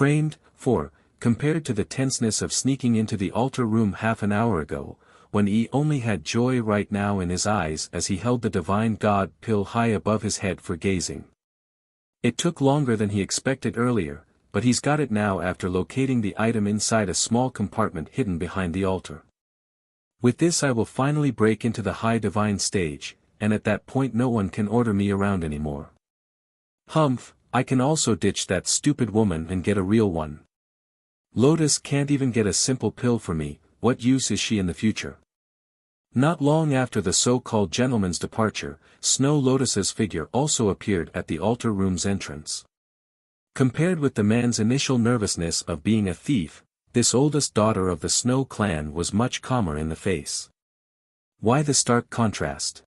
Framed, 4, compared to the tenseness of sneaking into the altar room half an hour ago, when he only had joy right now in his eyes as he held the divine God pill high above his head for gazing. It took longer than he expected earlier, but he's got it now after locating the item inside a small compartment hidden behind the altar. With this I will finally break into the high divine stage, and at that point no one can order me around anymore. Humph, I can also ditch that stupid woman and get a real one. Lotus can't even get a simple pill for me, what use is she in the future? Not long after the so-called gentleman's departure, Snow Lotus's figure also appeared at the altar room's entrance. Compared with the man's initial nervousness of being a thief, this oldest daughter of the Snow clan was much calmer in the face. Why the stark contrast?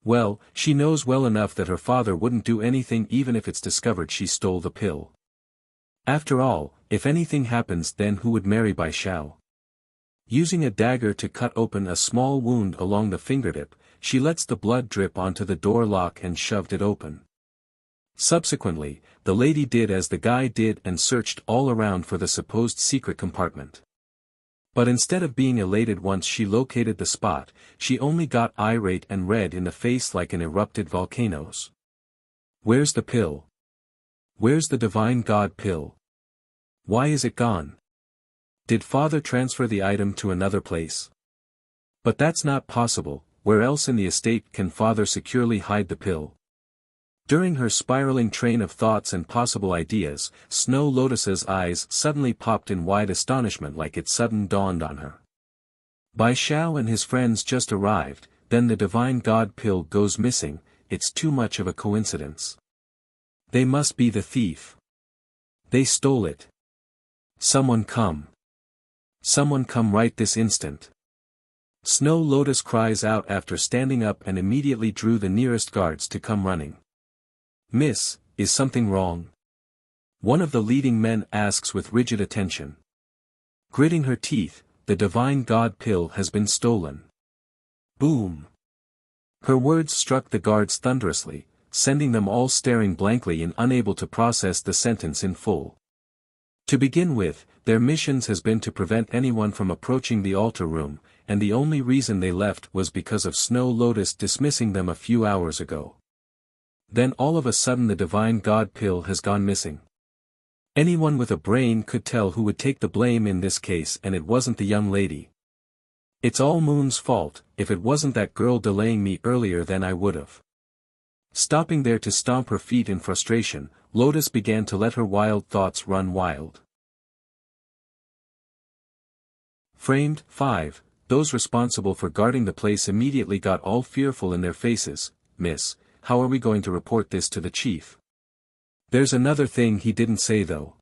Well, she knows well enough that her father wouldn't do anything even if it's discovered she stole the pill. After all, if anything happens then who would marry Bai Xiao? Using a dagger to cut open a small wound along the fingertip, she lets the blood drip onto the door lock and shoved it open. Subsequently, the lady did as the guy did and searched all around for the supposed secret compartment. But instead of being elated once she located the spot, she only got irate and red in the face like an erupted volcanoes. Where's the pill? Where's the divine God pill? Why is it gone? Did father transfer the item to another place? But that's not possible, where else in the estate can father securely hide the pill? During her spiraling train of thoughts and possible ideas, Snow Lotus's eyes suddenly popped in wide astonishment like it sudden dawned on her. Bai Xiao and his friends just arrived, then the divine God pill goes missing, it's too much of a coincidence. They must be the thief. They stole it. Someone come. Someone come right this instant. Snow Lotus cries out after standing up and immediately drew the nearest guards to come running. Miss, is something wrong? One of the leading men asks with rigid attention. Gritting her teeth, the divine God pill has been stolen. Boom. Her words struck the guards thunderously, sending them all staring blankly and unable to process the sentence in full. To begin with, their missions has been to prevent anyone from approaching the altar room, and the only reason they left was because of Snow Lotus dismissing them a few hours ago. Then all of a sudden the divine God pill has gone missing. Anyone with a brain could tell who would take the blame in this case, and it wasn't the young lady. It's all Moon's fault. If it wasn't that girl delaying me earlier then I would've. Stopping there to stomp her feet in frustration, Lotus began to let her wild thoughts run wild. Framed, 5, those responsible for guarding the place immediately got all fearful in their faces. Miss, how are we going to report this to the chief? There's another thing he didn't say though.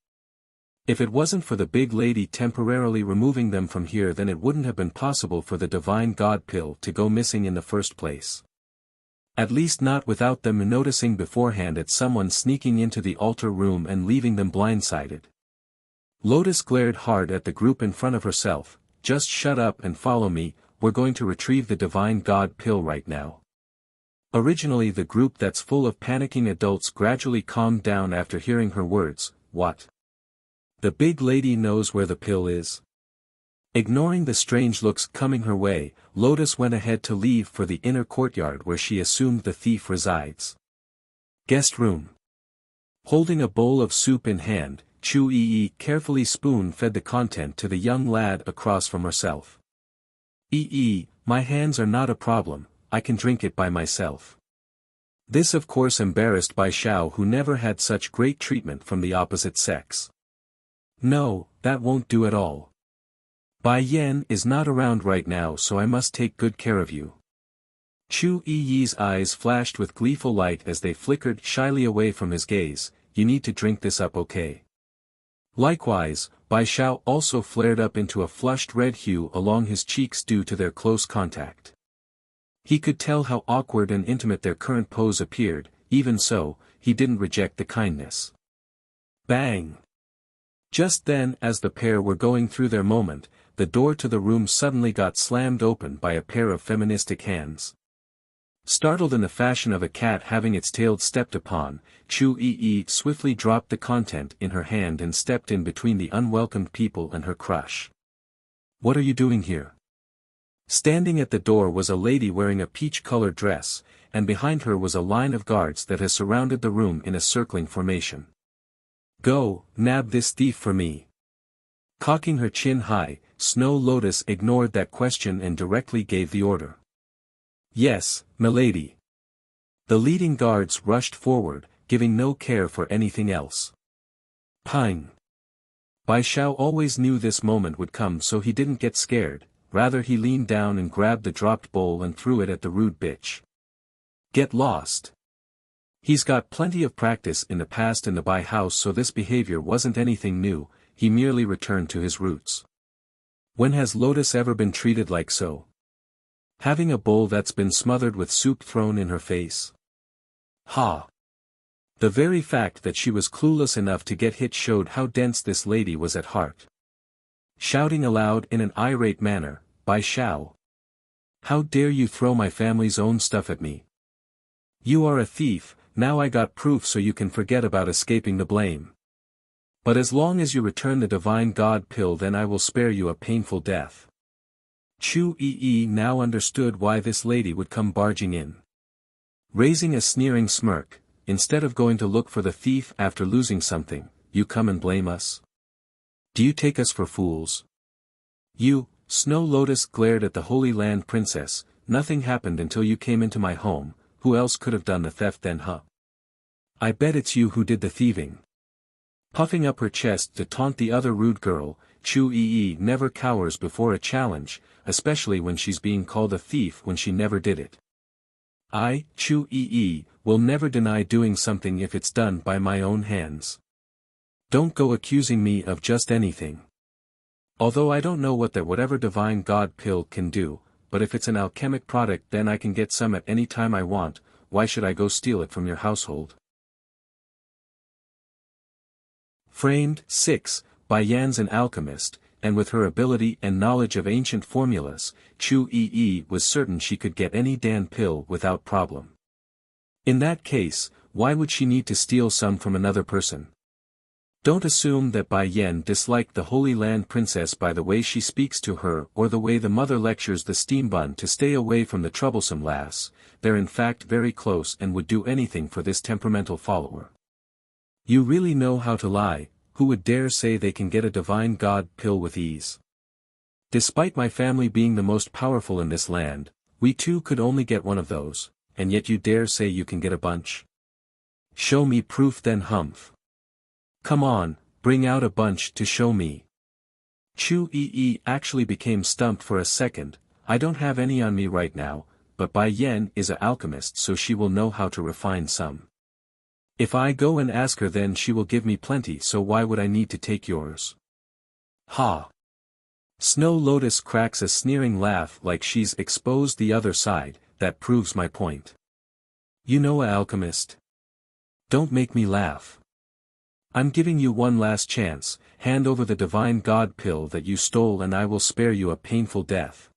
If it wasn't for the big lady temporarily removing them from here then it wouldn't have been possible for the divine God pill to go missing in the first place. At least not without them noticing beforehand at someone sneaking into the altar room and leaving them blindsided. Lotus glared hard at the group in front of herself. Just shut up and follow me, we're going to retrieve the divine God pill right now. Originally the group that's full of panicking adults gradually calmed down after hearing her words. What? The big lady knows where the pill is? Ignoring the strange looks coming her way, Lotus went ahead to leave for the inner courtyard where she assumed the thief resides. Guest room. Holding a bowl of soup in hand, Chu Yi carefully spoon-fed the content to the young lad across from herself. My hands are not a problem, I can drink it by myself. This of course embarrassed Bai Xiao who never had such great treatment from the opposite sex. No, that won't do at all. Bai Yan is not around right now so I must take good care of you. Chu Yi's eyes flashed with gleeful light as they flickered shyly away from his gaze. You need to drink this up, okay? Likewise, Bai Xiao also flared up into a flushed red hue along his cheeks due to their close contact. He could tell how awkward and intimate their current pose appeared, even so, he didn't reject the kindness. Bang! Just then as the pair were going through their moment, the door to the room suddenly got slammed open by a pair of feministic hands. Startled in the fashion of a cat having its tail stepped upon, Chu Yi swiftly dropped the content in her hand and stepped in between the unwelcomed people and her crush. "What are you doing here?" Standing at the door was a lady wearing a peach-colored dress, and behind her was a line of guards that has surrounded the room in a circling formation. "Go, nab this thief for me." Cocking her chin high, Snow Lotus ignored that question and directly gave the order. "Yes, milady." The leading guards rushed forward, giving no care for anything else. Pang. Bai Xiao always knew this moment would come, so he didn't get scared, rather he leaned down and grabbed the dropped bowl and threw it at the rude bitch. "Get lost." He's got plenty of practice in the past in the Bai house, so this behavior wasn't anything new, he merely returned to his roots. When has Lotus ever been treated like so? Having a bowl that's been smothered with soup thrown in her face? Ha! The very fact that she was clueless enough to get hit showed how dense this lady was at heart. Shouting aloud in an irate manner, "Bai Xiao! How dare you throw my family's own stuff at me? You are a thief, now I got proof so you can forget about escaping the blame. But as long as you return the divine god pill, then I will spare you a painful death." Chu Yi now understood why this lady would come barging in. Raising a sneering smirk, "Instead of going to look for the thief after losing something, you come and blame us? Do you take us for fools?" "You," Snow Lotus glared at the Holy Land princess, "nothing happened until you came into my home, who else could have done the theft then, huh? I bet it's you who did the thieving." Puffing up her chest to taunt the other rude girl, Chu Yi never cowers before a challenge, especially when she's being called a thief when she never did it. "I, Chu Yi, will never deny doing something if it's done by my own hands. Don't go accusing me of just anything. Although I don't know what that whatever divine god pill can do, but if it's an alchemic product then I can get some at any time I want, why should I go steal it from your household?" Framed 6, Bai Yan's an alchemist, and with her ability and knowledge of ancient formulas, Chu Yi was certain she could get any Dan pill without problem. In that case, why would she need to steal some from another person? Don't assume that Bai Yan disliked the Holy Land princess by the way she speaks to her or the way the mother lectures the steam bun to stay away from the troublesome lass. They're in fact very close and would do anything for this temperamental follower. You really know how to lie. Who would dare say they can get a divine god pill with ease? Despite my family being the most powerful in this land, we too could only get one of those, and yet you dare say you can get a bunch? Show me proof then, humph. Come on, bring out a bunch to show me. Chu Yi actually became stumped for a second. I don't have any on me right now, but Bai Yan is an alchemist, so she will know how to refine some. If I go and ask her, then she will give me plenty, so why would I need to take yours? Ha! Snow Lotus cracks a sneering laugh like she's exposed the other side. That proves my point. You know a alchemist? Don't make me laugh. I'm giving you one last chance. Hand over the divine god pill that you stole and I will spare you a painful death.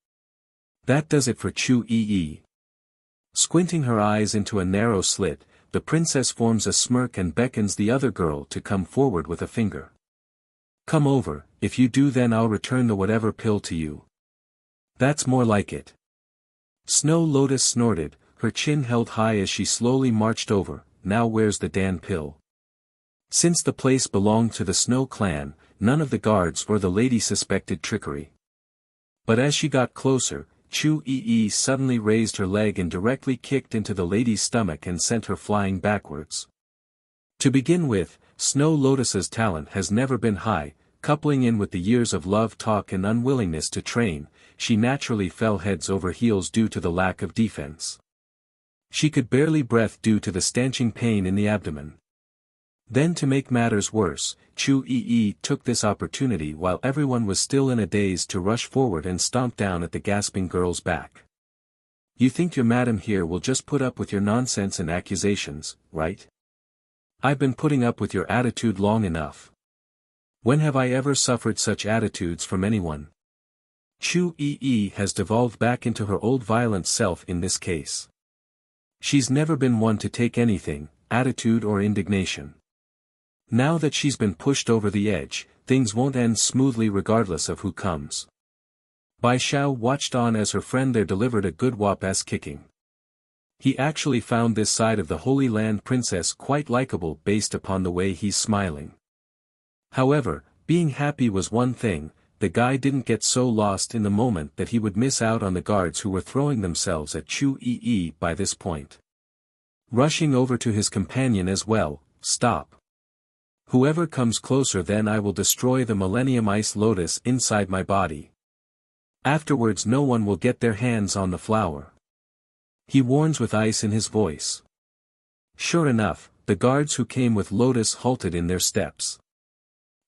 That does it for Chu Yi. Squinting her eyes into a narrow slit, the princess forms a smirk and beckons the other girl to come forward with a finger. Come over, if you do then I'll return the whatever pill to you. That's more like it. Snow Lotus snorted, her chin held high as she slowly marched over. Now where's the Dan pill? Since the place belonged to the Snow clan, none of the guards or the lady suspected trickery. But as she got closer, Chu Yi suddenly raised her leg and directly kicked into the lady's stomach and sent her flying backwards. To begin with, Snow Lotus's talent has never been high, coupling in with the years of love talk and unwillingness to train, she naturally fell heads over heels due to the lack of defense. She could barely breathe due to the stanching pain in the abdomen. Then to make matters worse, Chu Yi took this opportunity while everyone was still in a daze to rush forward and stomp down at the gasping girl's back. You think your madam here will just put up with your nonsense and accusations, right? I've been putting up with your attitude long enough. When have I ever suffered such attitudes from anyone? Chu Yi has devolved back into her old violent self in this case. She's never been one to take anything, attitude or indignation. Now that she's been pushed over the edge, things won't end smoothly regardless of who comes. Bai Xiao watched on as her friend there delivered a good whoop-ass kicking. He actually found this side of the Holy Land princess quite likable based upon the way he's smiling. However, being happy was one thing, the guy didn't get so lost in the moment that he would miss out on the guards who were throwing themselves at Chu Yi by this point. Rushing over to his companion as well, "Stop. Whoever comes closer then I will destroy the Millennium Ice Lotus inside my body. Afterwards no one will get their hands on the flower." He warns with ice in his voice. Sure enough, the guards who came with Lotus halted in their steps.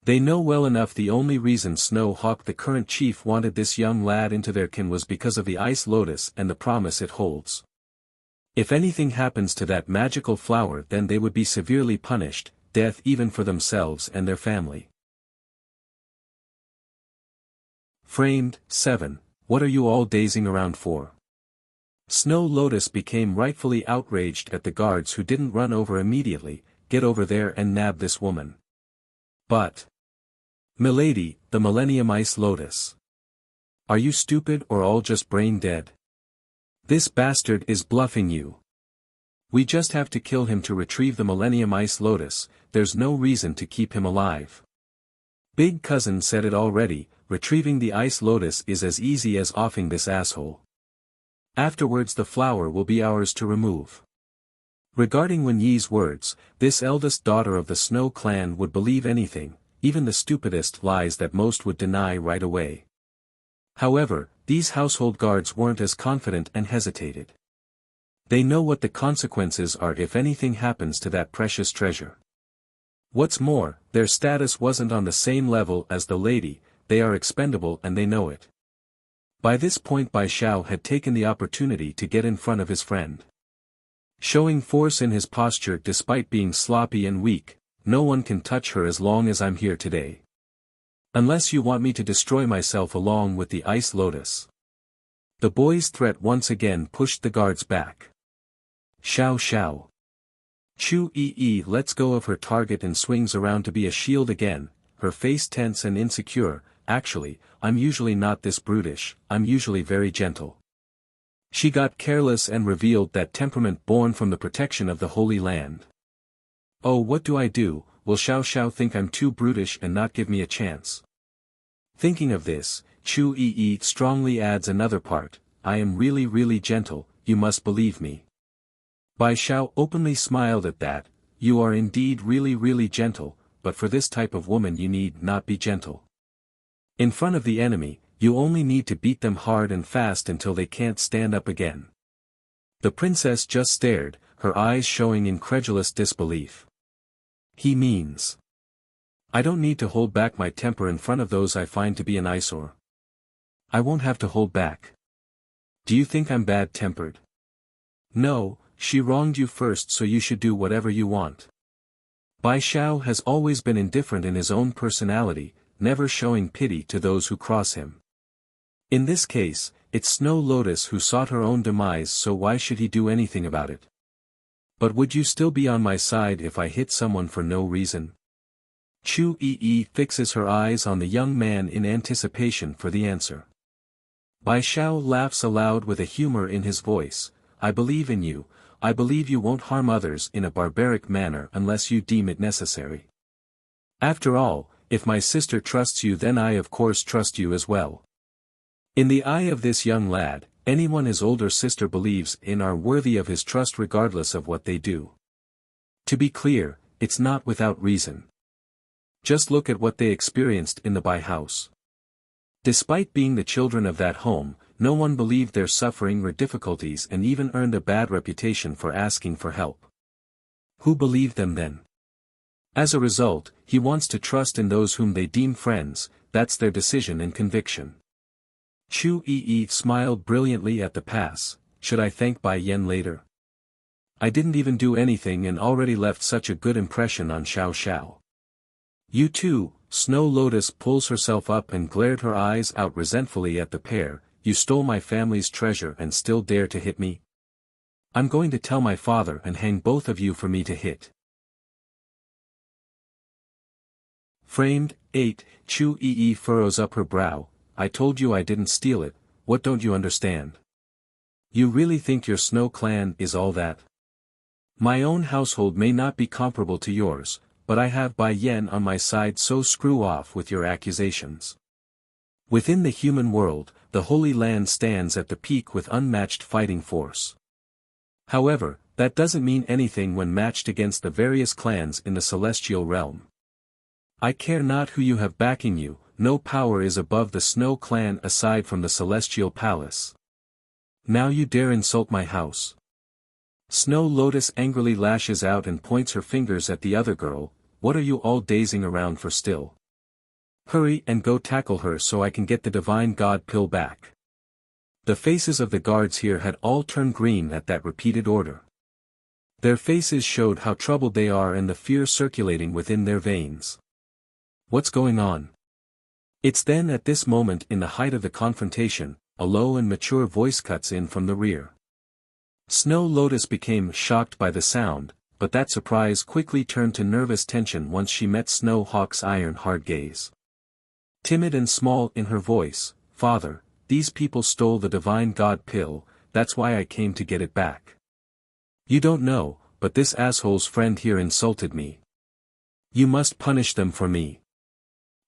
They know well enough the only reason Snow Hawk the current chief wanted this young lad into their kin was because of the Ice Lotus and the promise it holds. If anything happens to that magical flower then they would be severely punished, death even for themselves and their family. Framed, 7. What are you all dazing around for? Snow Lotus became rightfully outraged at the guards who didn't run over immediately, get over there and nab this woman. But, "Milady, the Millennium Ice Lotus. Are you stupid or all just brain dead? This bastard is bluffing you. We just have to kill him to retrieve the Millennium Ice Lotus, there's no reason to keep him alive. Big Cousin said it already, retrieving the Ice Lotus is as easy as offing this asshole. Afterwards the flower will be ours to remove." Regarding Wen Yi's words, this eldest daughter of the Snow clan would believe anything, even the stupidest lies that most would deny right away. However, these household guards weren't as confident and hesitated. They know what the consequences are if anything happens to that precious treasure. What's more, their status wasn't on the same level as the lady, they are expendable and they know it. By this point Bai Xiao had taken the opportunity to get in front of his friend. Showing force in his posture despite being sloppy and weak, "No one can touch her as long as I'm here today. Unless you want me to destroy myself along with the Ice Lotus." The boy's threat once again pushed the guards back. Xiao Xiao. Chu Yi lets go of her target and swings around to be a shield again, her face tense and insecure. "Actually, I'm usually not this brutish, I'm usually very gentle." She got careless and revealed that temperament born from the protection of the Holy Land. "Oh, what do I do? Will Xiao Xiao think I'm too brutish and not give me a chance?" Thinking of this, Chu Yi strongly adds another part, "I am really really gentle, you must believe me." Bai Xiao openly smiled at that, "You are indeed really really gentle, but for this type of woman you need not be gentle. In front of the enemy, you only need to beat them hard and fast until they can't stand up again." The princess just stared, her eyes showing incredulous disbelief. He means, I don't need to hold back my temper in front of those I find to be an eyesore. I won't have to hold back. Do you think I'm bad-tempered? No, she wronged you first so you should do whatever you want. Bai Xiao has always been indifferent in his own personality, never showing pity to those who cross him. In this case, it's Snow Lotus who sought her own demise, so why should he do anything about it? But would you still be on my side if I hit someone for no reason? Chu Yi fixes her eyes on the young man in anticipation for the answer. Bai Xiao laughs aloud with a humor in his voice, "I believe in you, I believe you won't harm others in a barbaric manner unless you deem it necessary. After all, if my sister trusts you then I of course trust you as well." In the eye of this young lad, anyone his older sister believes in are worthy of his trust regardless of what they do. To be clear, it's not without reason. Just look at what they experienced in the Bai house. Despite being the children of that home, no one believed their suffering or difficulties and even earned a bad reputation for asking for help. Who believed them then? As a result, he wants to trust in those whom they deem friends, that's their decision and conviction. Chu Yi smiled brilliantly at the pass, "Should I thank Bai Yan later? I didn't even do anything and already left such a good impression on Xiao Xiao." "You too," Snow Lotus pulls herself up and glared her eyes out resentfully at the pair, "You stole my family's treasure and still dare to hit me? I'm going to tell my father and hang both of you for me to hit. Framed, 8, Chu Yi furrows up her brow. I told you I didn't steal it, what don't you understand? You really think your Snow clan is all that? My own household may not be comparable to yours, but I have Bai Yen on my side, so screw off with your accusations. Within the human world, the Holy Land stands at the peak with unmatched fighting force. However, that doesn't mean anything when matched against the various clans in the celestial realm. I care not who you have backing you, no power is above the Snow clan aside from the celestial palace. Now you dare insult my house. Snow Lotus angrily lashes out and points her fingers at the other girl. What are you all dazing around for still? Hurry and go tackle her so I can get the divine god pill back. The faces of the guards here had all turned green at that repeated order. Their faces showed how troubled they are and the fear circulating within their veins. What's going on? It's then at this moment in the height of the confrontation, a low and mature voice cuts in from the rear. Snow Lotus became shocked by the sound, but that surprise quickly turned to nervous tension once she met Snow Hawk's iron-hard gaze. Timid and small in her voice, Father, these people stole the divine god pill, that's why I came to get it back. You don't know, but this asshole's friend here insulted me. You must punish them for me.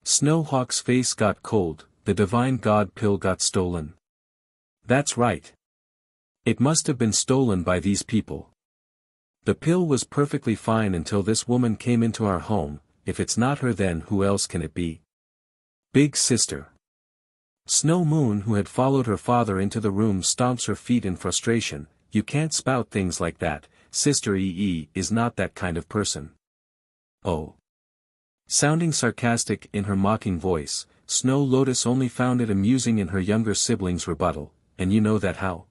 Snow Hawk's face got cold. The divine god pill got stolen. That's right. It must have been stolen by these people. The pill was perfectly fine until this woman came into our home. If it's not her, then who else can it be? Big sister. Snow Moon, who had followed her father into the room, stomps her feet in frustration. You can't spout things like that. Sister Yi is not that kind of person. Oh. Sounding sarcastic in her mocking voice, Snow Lotus only found it amusing in her younger sibling's rebuttal. And you know that how?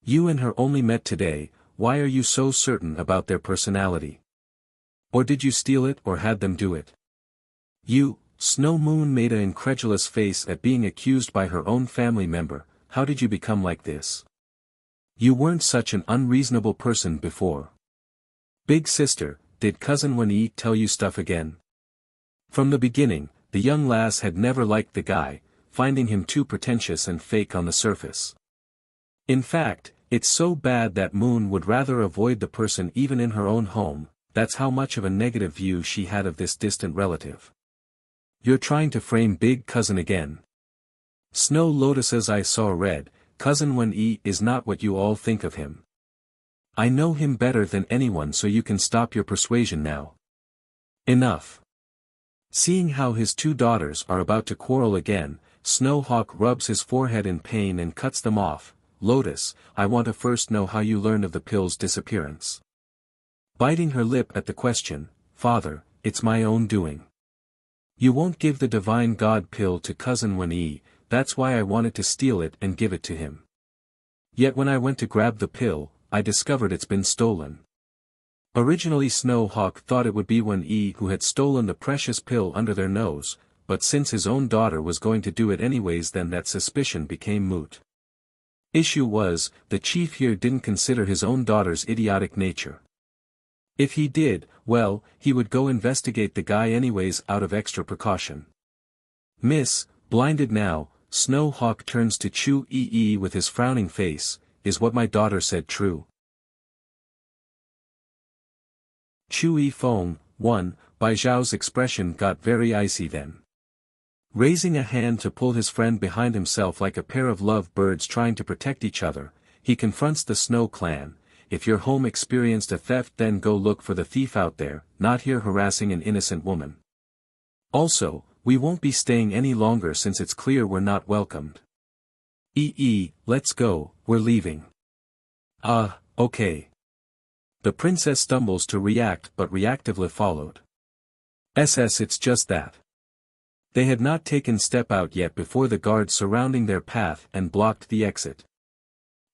You and her only met today, why are you so certain about their personality? Or did you steal it or had them do it? You, Snow Moon made an incredulous face at being accused by her own family member. How did you become like this? You weren't such an unreasonable person before. Big sister, did cousin Wen-Yi tell you stuff again? From the beginning, the young lass had never liked the guy, finding him too pretentious and fake on the surface. In fact, it's so bad that Moon would rather avoid the person even in her own home. That's how much of a negative view she had of this distant relative. You're trying to frame big cousin again. Snow Lotus's eyes saw red. Cousin Wen-Yi is not what you all think of him. I know him better than anyone, so you can stop your persuasion now. Enough. Seeing how his two daughters are about to quarrel again, Snow Hawk rubs his forehead in pain and cuts them off. Lotus, I want to first know how you learned of the pill's disappearance. Biting her lip at the question, Father, it's my own doing. You won't give the divine god pill to cousin Wen-Yi, that's why I wanted to steal it and give it to him. Yet when I went to grab the pill, I discovered it's been stolen. Originally Snow Hawk thought it would be Wen-Yi who had stolen the precious pill under their nose, but since his own daughter was going to do it anyways, then that suspicion became moot. Issue was, the chief here didn't consider his own daughter's idiotic nature. If he did, well, he would go investigate the guy anyways out of extra precaution. Miss, blinded now, Snow Hawk turns to Chu Yi with his frowning face. Is what my daughter said true? Chu Yi Feng, 1, Bai Zhao's expression got very icy then. Raising a hand to pull his friend behind himself like a pair of love birds trying to protect each other, he confronts the Snow clan. If your home experienced a theft, then go look for the thief out there, not here harassing an innocent woman. Also, we won't be staying any longer since it's clear we're not welcomed. Let's go, we're leaving. Okay. The princess stumbles to react, but reactively followed. It's just that. They had not taken step out yet before the guards surrounding their path and blocked the exit.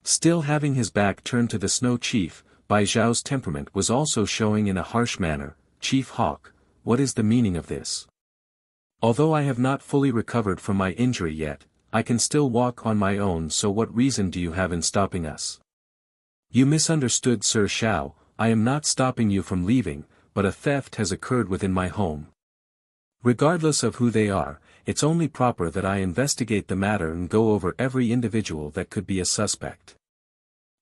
Still having his back turned to the Snow Chief, Bai Zhao's temperament was also showing in a harsh manner. Chief Hawk, what is the meaning of this? Although I have not fully recovered from my injury yet, I can still walk on my own, so what reason do you have in stopping us? You misunderstood Sir Shao, I am not stopping you from leaving, but a theft has occurred within my home. Regardless of who they are, it's only proper that I investigate the matter and go over every individual that could be a suspect.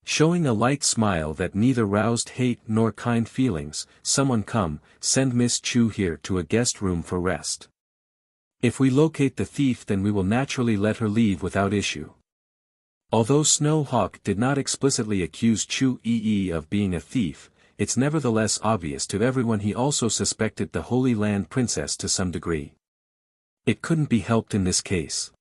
Showing a light smile that neither roused hate nor kind feelings, someone come, send Miss Chu here to a guest room for rest. If we locate the thief then we will naturally let her leave without issue. Although Snow Hawk did not explicitly accuse Chu Yi of being a thief, it's nevertheless obvious to everyone he also suspected the Holy Land Princess to some degree. It couldn't be helped in this case.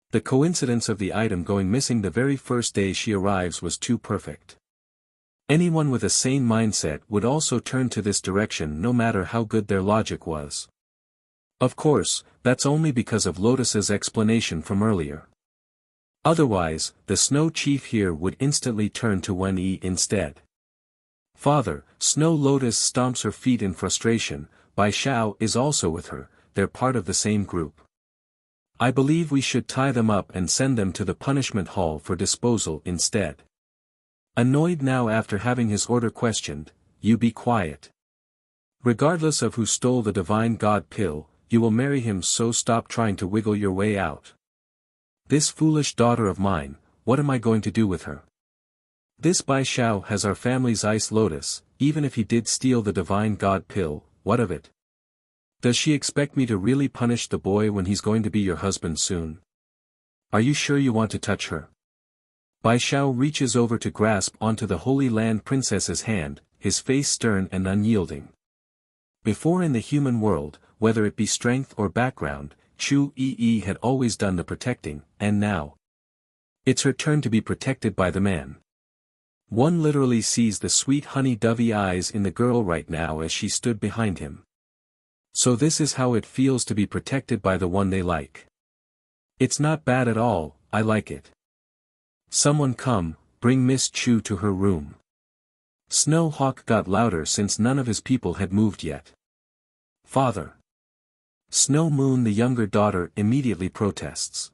The coincidence of the item going missing the very first day she arrives was too perfect. Anyone with a sane mindset would also turn to this direction no matter how good their logic was. Of course, that's only because of Lotus's explanation from earlier. Otherwise, the Snow Chief here would instantly turn to Wen Yi instead. Father, Snow Lotus stomps her feet in frustration, Bai Xiao is also with her, they're part of the same group. I believe we should tie them up and send them to the punishment hall for disposal instead. Annoyed now after having his order questioned, you be quiet. Regardless of who stole the divine god pill, you will marry him, so stop trying to wiggle your way out. This foolish daughter of mine, what am I going to do with her? This Bai Xiao has our family's ice lotus, even if he did steal the divine god pill, what of it? Does she expect me to really punish the boy when he's going to be your husband soon? Are you sure you want to touch her? Bai Xiao reaches over to grasp onto the Holy Land Princess's hand, his face stern and unyielding. Before in the human world, whether it be strength or background, Chu Yi had always done the protecting, and now it's her turn to be protected by the man. One literally sees the sweet honey-dovey eyes in the girl right now as she stood behind him. So this is how it feels to be protected by the one they like. It's not bad at all, I like it. Someone come, bring Miss Chu to her room. Snow Hawk got louder since none of his people had moved yet. Father. Snow Moon, the younger daughter, immediately protests.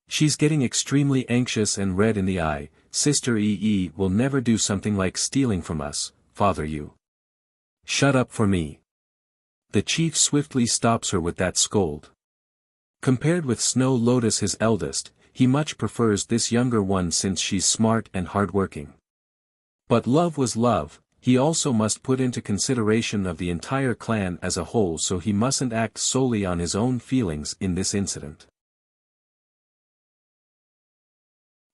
She's getting extremely anxious and red in the eye. Sister Yi will never do something like stealing from us, father. You shut up for me. The chief swiftly stops her with that scold. Compared with Snow Lotus, his eldest, he much prefers this younger one since she's smart and hardworking. But love was love, he also must put into consideration of the entire clan as a whole, so he mustn't act solely on his own feelings in this incident.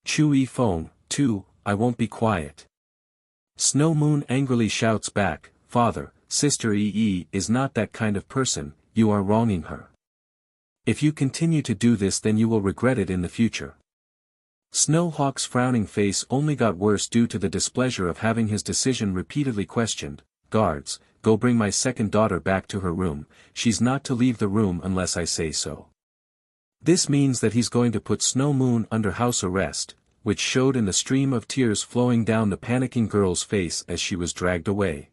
Chu Yi Feng, too, I won't be quiet. Snow Moon angrily shouts back, Father, Sister Yi is not that kind of person, you are wronging her. If you continue to do this then you will regret it in the future. Snow Hawk's frowning face only got worse due to the displeasure of having his decision repeatedly questioned. Guards, go bring my second daughter back to her room, she's not to leave the room unless I say so. This means that he's going to put Snow Moon under house arrest, which showed in the stream of tears flowing down the panicking girl's face as she was dragged away.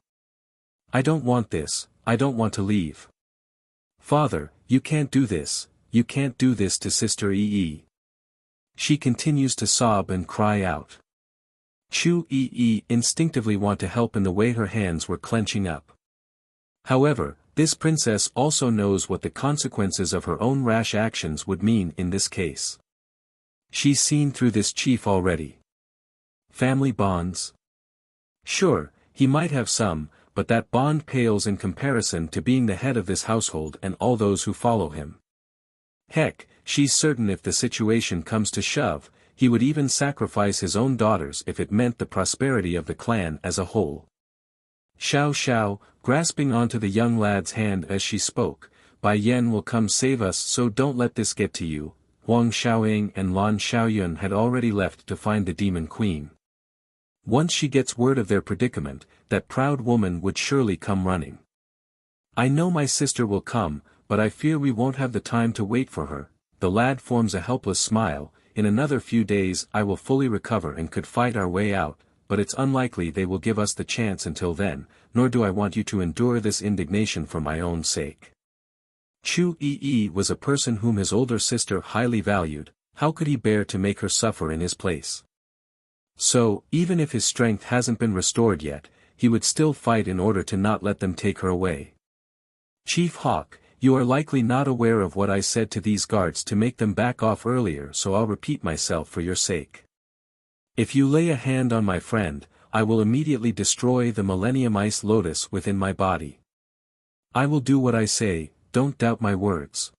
I don't want this, I don't want to leave. Father, you can't do this, you can't do this to Sister Yi. She continues to sob and cry out. Chu Yi instinctively want to help in the way her hands were clenching up. However, this princess also knows what the consequences of her own rash actions would mean in this case. She's seen through this chief already. Family bonds? Sure, he might have some, but that bond pales in comparison to being the head of this household and all those who follow him. Heck, she's certain if the situation comes to shove, he would even sacrifice his own daughters if it meant the prosperity of the clan as a whole. Xiao Xiao, grasping onto the young lad's hand as she spoke, Bai Yan will come save us, so don't let this get to you. Huang Xiaoying and Lan Xiaoyun had already left to find the demon queen. Once she gets word of their predicament, that proud woman would surely come running. I know my sister will come, but I fear we won't have the time to wait for her. The lad forms a helpless smile. In another few days I will fully recover and could fight our way out, but it's unlikely they will give us the chance until then, nor do I want you to endure this indignation for my own sake. Chu Yi was a person whom his older sister highly valued, how could he bear to make her suffer in his place? So, even if his strength hasn't been restored yet, he would still fight in order to not let them take her away. Chief Hawk, you are likely not aware of what I said to these guards to make them back off earlier, so I'll repeat myself for your sake. If you lay a hand on my friend, I will immediately destroy the Millennium Ice Lotus within my body. I will do what I say, don't doubt my words.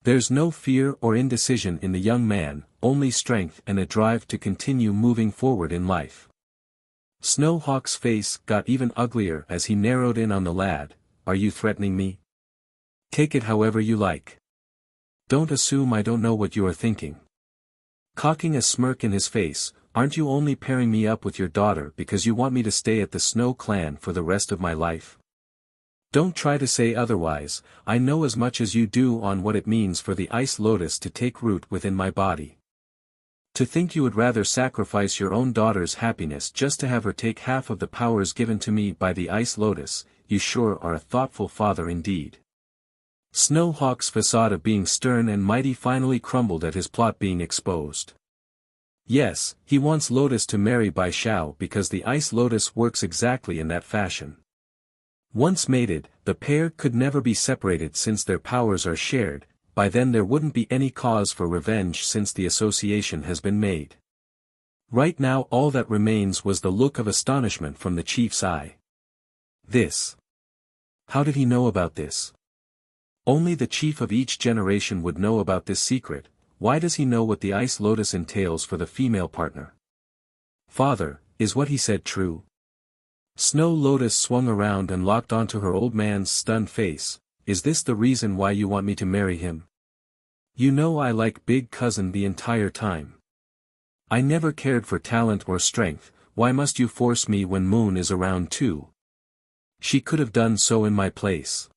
There's no fear or indecision in the young man, only strength and a drive to continue moving forward in life. Snowhawk's face got even uglier as he narrowed in on the lad. Are you threatening me? Take it however you like. Don't assume I don't know what you are thinking. Cocking a smirk in his face, aren't you only pairing me up with your daughter because you want me to stay at the Snow Clan for the rest of my life? Don't try to say otherwise, I know as much as you do on what it means for the Ice Lotus to take root within my body. To think you would rather sacrifice your own daughter's happiness just to have her take half of the powers given to me by the Ice Lotus, you sure are a thoughtful father indeed. Snowhawk's facade of being stern and mighty finally crumbled at his plot being exposed. Yes, he wants Lotus to marry Bai Xiao because the Ice Lotus works exactly in that fashion. Once mated, the pair could never be separated since their powers are shared. By then there wouldn't be any cause for revenge since the association has been made. Right now all that remains was the look of astonishment from the chief's eye. This. How did he know about this? Only the chief of each generation would know about this secret. Why does he know what the Ice Lotus entails for the female partner? Father, is what he said true? Snow Lotus swung around and locked onto her old man's stunned face. Is this the reason why you want me to marry him? You know I like Big Cousin the entire time. I never cared for talent or strength, why must you force me when Moon is around too? She could have done so in my place.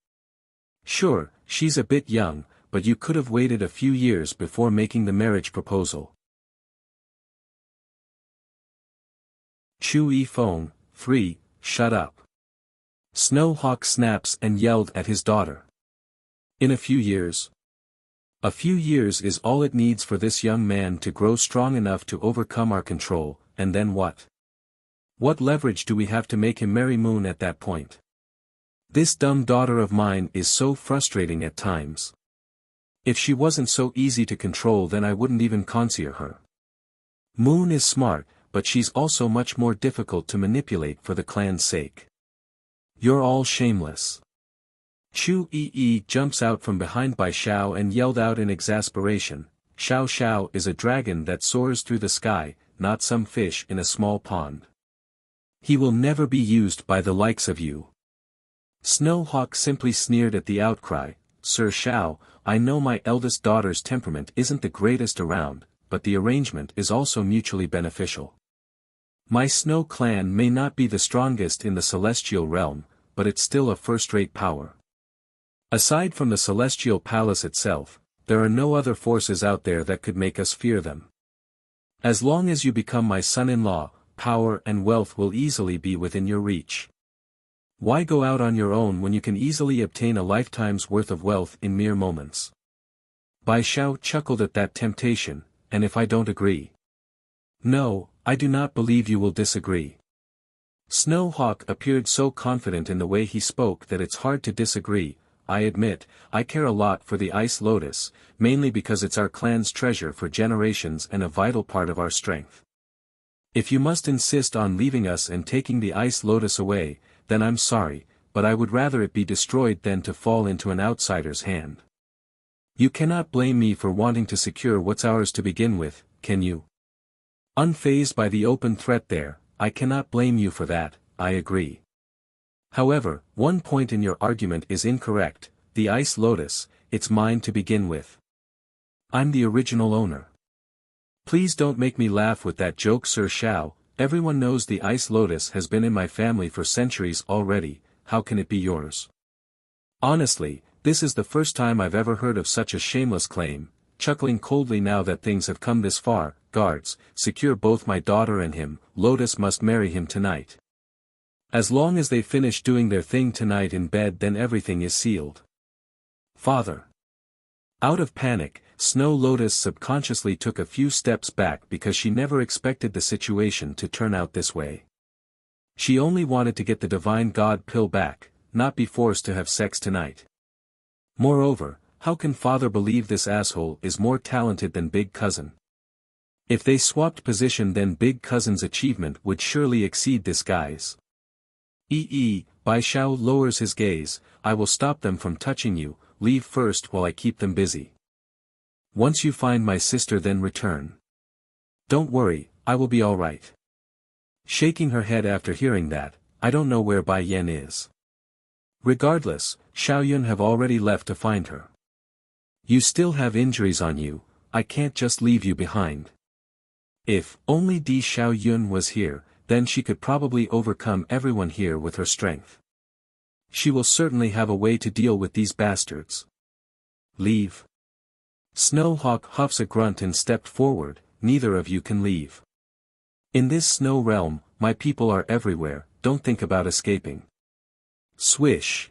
Sure, she's a bit young, but you could have waited a few years before making the marriage proposal. Chu Yifeng, 3, shut up. Snowhawk snaps and yelled at his daughter. In a few years. A few years is all it needs for this young man to grow strong enough to overcome our control, and then what? What leverage do we have to make him marry Moon at that point? This dumb daughter of mine is so frustrating at times. If she wasn't so easy to control then I wouldn't even consider her. Moon is smart, but she's also much more difficult to manipulate for the clan's sake. You're all shameless. Chu Yi jumps out from behind Bai Xiao and yelled out in exasperation, Xiao Xiao is a dragon that soars through the sky, not some fish in a small pond. He will never be used by the likes of you. Snowhawk simply sneered at the outcry, Sir Xiao, I know my eldest daughter's temperament isn't the greatest around, but the arrangement is also mutually beneficial. My Snow Clan may not be the strongest in the celestial realm, but it's still a first-rate power. Aside from the celestial palace itself, there are no other forces out there that could make us fear them. As long as you become my son-in-law, power and wealth will easily be within your reach. Why go out on your own when you can easily obtain a lifetime's worth of wealth in mere moments? Bai Xiao chuckled at that temptation, and if I don't agree? No, I do not believe you will disagree. Snowhawk appeared so confident in the way he spoke that it's hard to disagree. I admit, I care a lot for the Ice Lotus, mainly because it's our clan's treasure for generations and a vital part of our strength. If you must insist on leaving us and taking the Ice Lotus away, then I'm sorry, but I would rather it be destroyed than to fall into an outsider's hand. You cannot blame me for wanting to secure what's ours to begin with, can you? Unfazed by the open threat there, I cannot blame you for that, I agree. However, one point in your argument is incorrect, the Ice Lotus, it's mine to begin with. I'm the original owner. Please don't make me laugh with that joke, Sir Xiao, everyone knows the Ice Lotus has been in my family for centuries already, how can it be yours? Honestly, this is the first time I've ever heard of such a shameless claim. Chuckling coldly now that things have come this far, guards, secure both my daughter and him, Lotus must marry him tonight. As long as they finish doing their thing tonight in bed then everything is sealed. Father. Out of panic, Snow Lotus subconsciously took a few steps back because she never expected the situation to turn out this way. She only wanted to get the Divine God pill back, not be forced to have sex tonight. Moreover, how can father believe this asshole is more talented than big cousin? If they swapped position, then big cousin's achievement would surely exceed this guy's. Bai Xiao lowers his gaze. I will stop them from touching you, leave first while I keep them busy. Once you find my sister, then return. Don't worry, I will be alright. Shaking her head after hearing that, I don't know where Bai Yan is. Regardless, Xiaoyun have already left to find her. You still have injuries on you, I can't just leave you behind. If only Di Xiaoyun was here, then she could probably overcome everyone here with her strength. She will certainly have a way to deal with these bastards. Leave. Snowhawk huffs a grunt and stepped forward. Neither of you can leave. In this snow realm, my people are everywhere, don't think about escaping. Swish.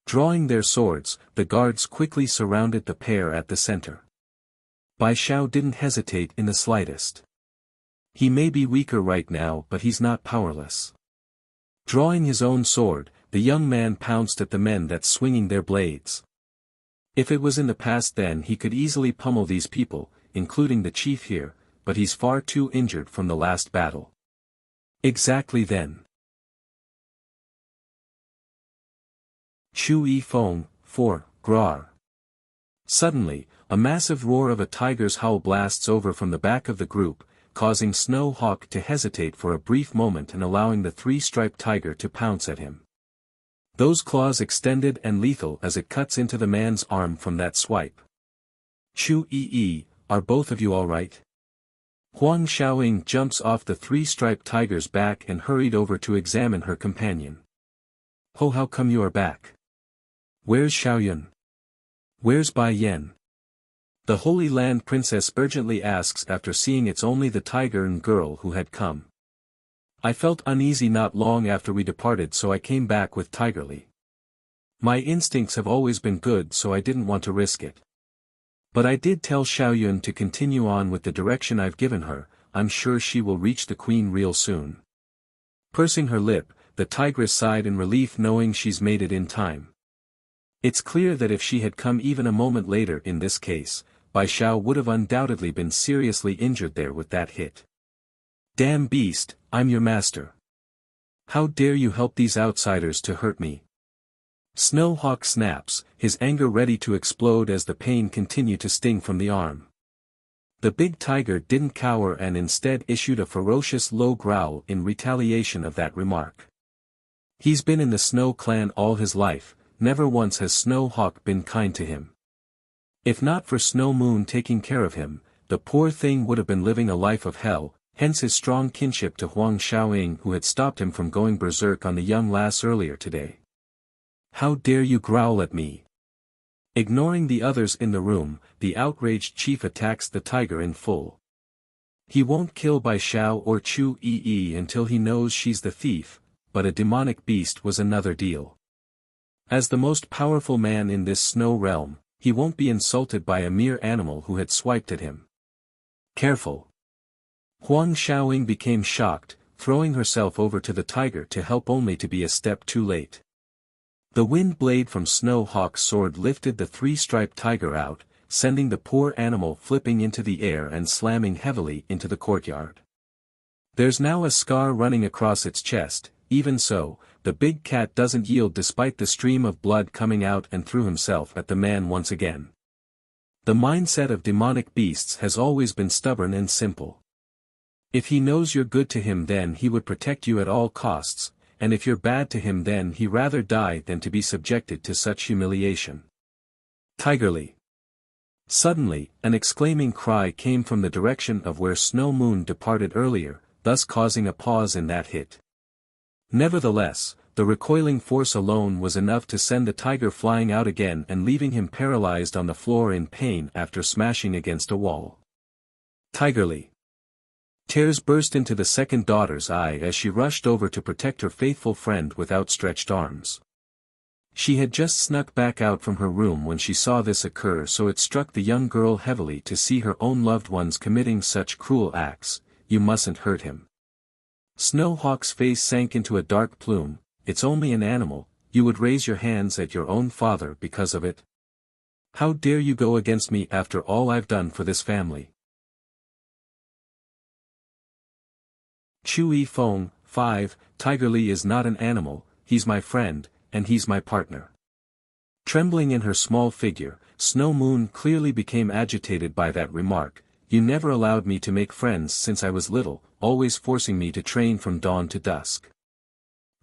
Drawing their swords, the guards quickly surrounded the pair at the center. Bai Xiao didn't hesitate in the slightest. He may be weaker right now, but he's not powerless. Drawing his own sword, the young man pounced at the men that's swinging their blades. If it was in the past, then he could easily pummel these people, including the chief here, but he's far too injured from the last battle. Exactly then. Chu Yi Feng, 4, Grar. Suddenly, a massive roar of a tiger's howl blasts over from the back of the group, causing Snow Hawk to hesitate for a brief moment and allowing the three-striped tiger to pounce at him. Those claws extended and lethal as it cuts into the man's arm from that swipe. Chu Yi, are both of you alright? Huang Xiaoying jumps off the three-striped tiger's back and hurried over to examine her companion. Ho, how come you are back? Where's Xiaoyun? Where's Bai Yan? The Holy Land Princess urgently asks after seeing it's only the tiger and girl who had come. I felt uneasy not long after we departed, so I came back with Tigerly. My instincts have always been good, so I didn't want to risk it. But I did tell Xiaoyun to continue on with the direction I've given her. I'm sure she will reach the queen real soon. Pursing her lip, the tigress sighed in relief knowing she's made it in time. It's clear that if she had come even a moment later in this case, Bai Xiao would have undoubtedly been seriously injured there with that hit. Damn beast, I'm your master. How dare you help these outsiders to hurt me? Snowhawk snaps, his anger ready to explode as the pain continued to sting from the arm. The big tiger didn't cower and instead issued a ferocious low growl in retaliation of that remark. He's been in the Snow Clan all his life, never once has Snowhawk been kind to him. If not for Snow Moon taking care of him, the poor thing would have been living a life of hell, hence his strong kinship to Huang Xiaoying, who had stopped him from going berserk on the young lass earlier today. How dare you growl at me? Ignoring the others in the room, the outraged chief attacks the tiger in full. He won't kill Bai Xiao or Chu Yi until he knows she's the thief, but a demonic beast was another deal. As the most powerful man in this snow realm, he won't be insulted by a mere animal who had swiped at him. Careful. Huang Xiaoying became shocked, throwing herself over to the tiger to help only to be a step too late. The wind blade from Snow Hawk's sword lifted the three-striped tiger out, sending the poor animal flipping into the air and slamming heavily into the courtyard. There's now a scar running across its chest. Even so, the big cat doesn't yield despite the stream of blood coming out and threw himself at the man once again. The mindset of demonic beasts has always been stubborn and simple. If he knows you're good to him, then he would protect you at all costs, and if you're bad to him, then he'd rather die than to be subjected to such humiliation. Tigerly. Suddenly, an exclaiming cry came from the direction of where Snow Moon departed earlier, thus causing a pause in that hit. Nevertheless, the recoiling force alone was enough to send the tiger flying out again and leaving him paralyzed on the floor in pain after smashing against a wall. Tigerly. Tears burst into the second daughter's eye as she rushed over to protect her faithful friend with outstretched arms. She had just snuck back out from her room when she saw this occur, so it struck the young girl heavily to see her own loved ones committing such cruel acts. You mustn't hurt him. Snowhawk's face sank into a dark plume. It's only an animal. You would raise your hands at your own father because of it? How dare you go against me after all I've done for this family? Chui Feng, 5, Tigerly is not an animal, he's my friend, and he's my partner. Trembling in her small figure, Snow Moon clearly became agitated by that remark. You never allowed me to make friends since I was little, always forcing me to train from dawn to dusk.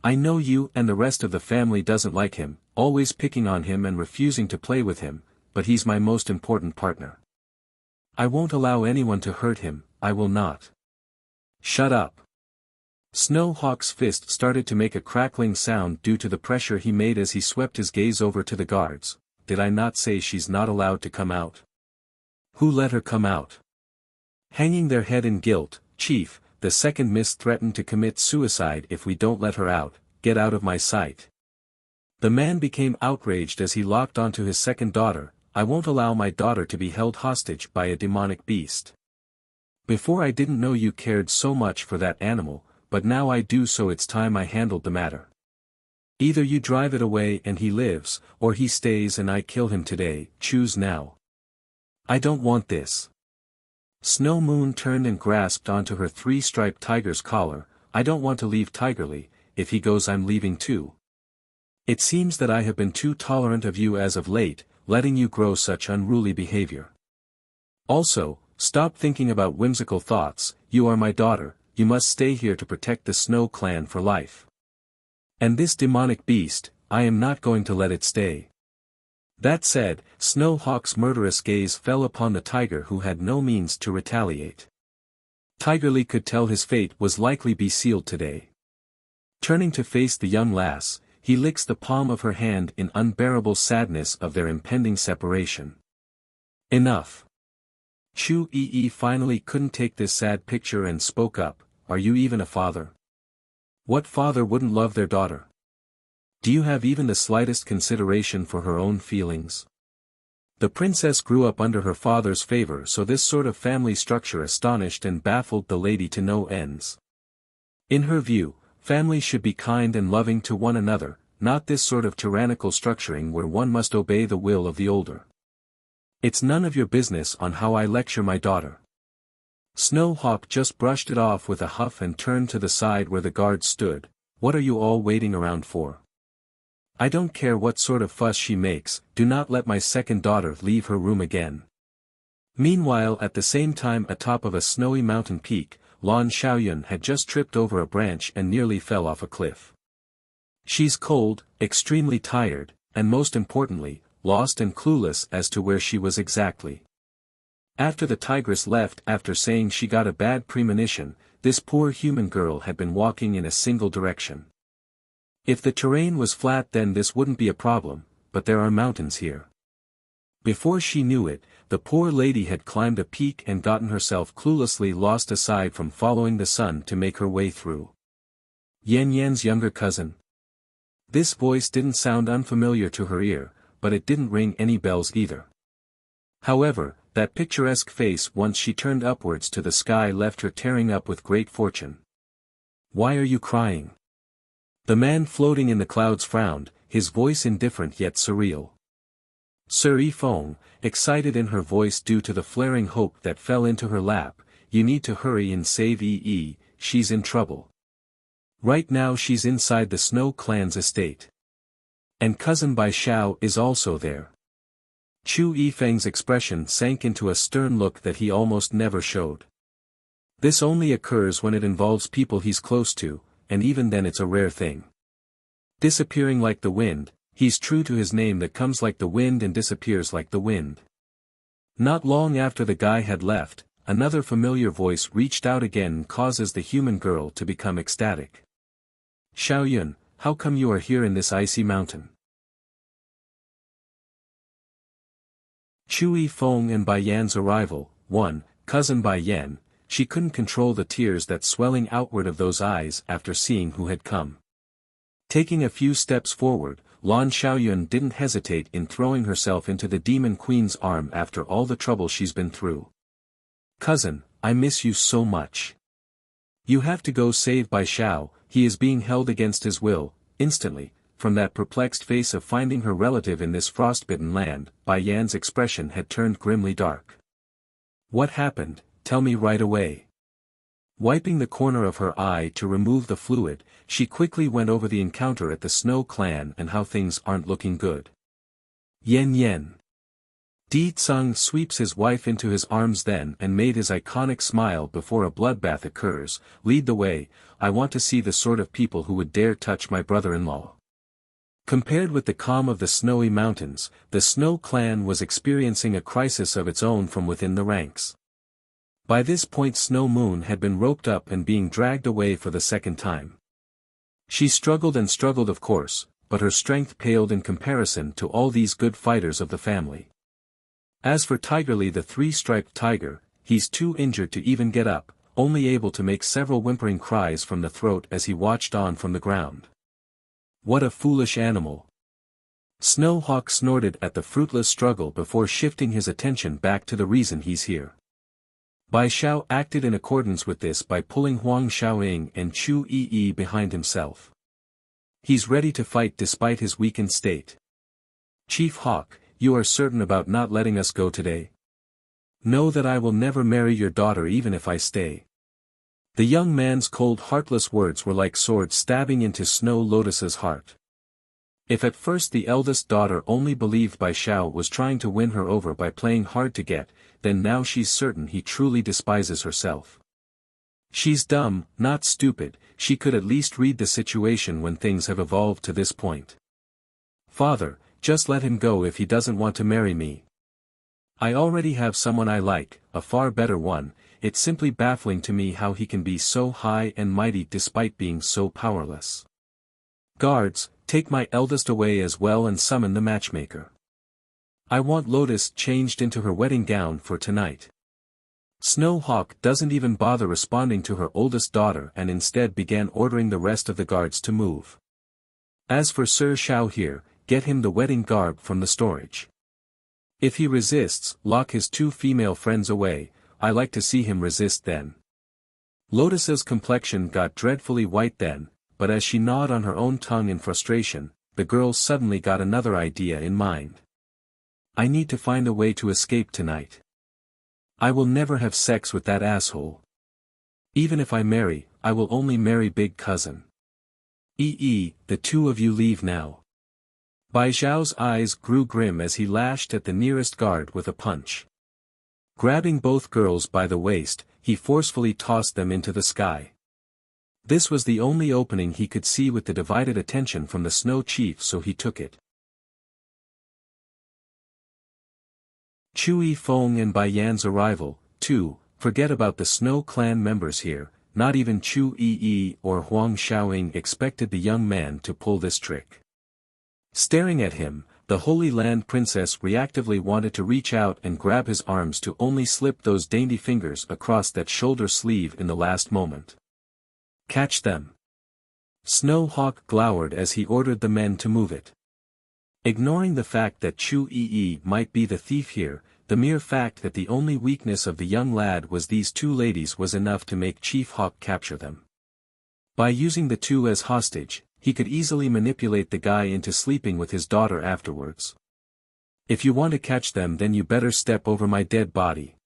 I know you and the rest of the family doesn't like him, always picking on him and refusing to play with him, but he's my most important partner. I won't allow anyone to hurt him, I will not. Shut up. Snowhawk's fist started to make a crackling sound due to the pressure he made as he swept his gaze over to the guards. Did I not say she's not allowed to come out? Who let her come out? Hanging their head in guilt, Chief, the second miss threatened to commit suicide if we don't let her out. Get out of my sight. The man became outraged as he locked onto his second daughter. I won't allow my daughter to be held hostage by a demonic beast. Before I didn't know you cared so much for that animal, but now I do, so it's time I handled the matter. Either you drive it away and he lives, or he stays and I kill him today. Choose now. I don't want this. Snow Moon turned and grasped onto her three-striped tiger's collar. I don't want to leave Tigerly. If he goes I'm leaving too. It seems that I have been too tolerant of you as of late, letting you grow such unruly behavior. Also, stop thinking about whimsical thoughts. You are my daughter, you must stay here to protect the Snow Clan for life. And this demonic beast, I am not going to let it stay. That said, Snowhawk's murderous gaze fell upon the tiger, who had no means to retaliate. Tigerly could tell his fate was likely be sealed today. Turning to face the young lass, he licks the palm of her hand in unbearable sadness of their impending separation. Enough. Chu Yi finally couldn't take this sad picture and spoke up. Are you even a father? What father wouldn't love their daughter? Do you have even the slightest consideration for her own feelings? The princess grew up under her father's favor, so this sort of family structure astonished and baffled the lady to no ends. In her view, families should be kind and loving to one another, not this sort of tyrannical structuring where one must obey the will of the older. It's none of your business on how I lecture my daughter. Snowhawk just brushed it off with a huff and turned to the side where the guards stood. What are you all waiting around for? I don't care what sort of fuss she makes, do not let my second daughter leave her room again. Meanwhile, at the same time, atop of a snowy mountain peak, Lan Xiaoyun had just tripped over a branch and nearly fell off a cliff. She's cold, extremely tired, and most importantly, lost and clueless as to where she was exactly. After the tigress left after saying she got a bad premonition, this poor human girl had been walking in a single direction. If the terrain was flat then this wouldn't be a problem, but there are mountains here. Before she knew it, the poor lady had climbed a peak and gotten herself cluelessly lost aside from following the sun to make her way through. Yan Yan's younger cousin. This voice didn't sound unfamiliar to her ear, but it didn't ring any bells either. However, that picturesque face once she turned upwards to the sky left her tearing up with great fortune. Why are you crying? The man floating in the clouds frowned, his voice indifferent yet surreal. Sir Yifeng, excited in her voice due to the flaring hope that fell into her lap, you need to hurry and save Yi, she's in trouble. Right now she's inside the Snow Clan's estate. And cousin Bai Xiao is also there. Chu Yifeng's expression sank into a stern look that he almost never showed. This only occurs when it involves people he's close to, and even then it's a rare thing. Disappearing like the wind, he's true to his name, that comes like the wind and disappears like the wind. Not long after the guy had left, another familiar voice reached out again and causes the human girl to become ecstatic. Xiaoyun, how come you are here in this icy mountain? Chu Yifeng and Bai Yan's arrival. 1. Cousin Bai Yan. She couldn't control the tears that swelling outward of those eyes after seeing who had come. Taking a few steps forward, Lan Xiaoyun didn't hesitate in throwing herself into the Demon Queen's arm after all the trouble she's been through. "Cousin, I miss you so much. You have to go save Bai Xiao, he is being held against his will." Instantly, from that perplexed face of finding her relative in this frostbitten land, Bai Yan's expression had turned grimly dark. "What happened? Tell me right away." Wiping the corner of her eye to remove the fluid, she quickly went over the encounter at the Snow Clan and how things aren't looking good. "Yen Yen." Di Tsung sweeps his wife into his arms then and made his iconic smile before a bloodbath occurs. "Lead the way, I want to see the sort of people who would dare touch my brother-in-law." Compared with the calm of the snowy mountains, the Snow Clan was experiencing a crisis of its own from within the ranks. By this point Snow Moon had been roped up and being dragged away for the second time. She struggled and struggled of course, but her strength paled in comparison to all these good fighters of the family. As for Tigerly the three-striped tiger, he's too injured to even get up, only able to make several whimpering cries from the throat as he watched on from the ground. "What a foolish animal." Snow Hawk snorted at the fruitless struggle before shifting his attention back to the reason he's here. Bai Xiao acted in accordance with this by pulling Huang Xiaoying and Chu Yi behind himself. He's ready to fight despite his weakened state. "Chief Hawk, you are certain about not letting us go today? Know that I will never marry your daughter even if I stay." The young man's cold heartless words were like swords stabbing into Snow Lotus's heart. If at first the eldest daughter only believed Bai Xiao was trying to win her over by playing hard to get, then now she's certain he truly despises herself. She's dumb, not stupid, she could at least read the situation when things have evolved to this point. "Father, just let him go if he doesn't want to marry me. I already have someone I like, a far better one. It's simply baffling to me how he can be so high and mighty despite being so powerless. Guards, take my eldest away as well and summon the matchmaker. I want Lotus changed into her wedding gown for tonight." Snow Hawk doesn't even bother responding to her oldest daughter and instead began ordering the rest of the guards to move. "As for Sir Xiao here, get him the wedding garb from the storage. If he resists, lock his two female friends away. I like to see him resist then." Lotus's complexion got dreadfully white then, but as she gnawed on her own tongue in frustration, the girl suddenly got another idea in mind. "I need to find a way to escape tonight. I will never have sex with that asshole. Even if I marry, I will only marry big cousin. The two of you leave now." Bai Xiao's eyes grew grim as he lashed at the nearest guard with a punch. Grabbing both girls by the waist, he forcefully tossed them into the sky. This was the only opening he could see with the divided attention from the Snow Chief, so he took it. Chu Yifeng and Bai Yan's arrival, too. Forget about the Snow Clan members here, not even Chu Yi or Huang Xiaoying expected the young man to pull this trick. Staring at him, the Holy Land Princess reactively wanted to reach out and grab his arms to only slip those dainty fingers across that shoulder sleeve in the last moment. "Catch them." Snow Hawk glowered as he ordered the men to move it. Ignoring the fact that Chu Yi might be the thief here, the mere fact that the only weakness of the young lad was these two ladies was enough to make Chief Hawk capture them. By using the two as hostage, he could easily manipulate the guy into sleeping with his daughter afterwards. "If you want to catch them then you better step over my dead body."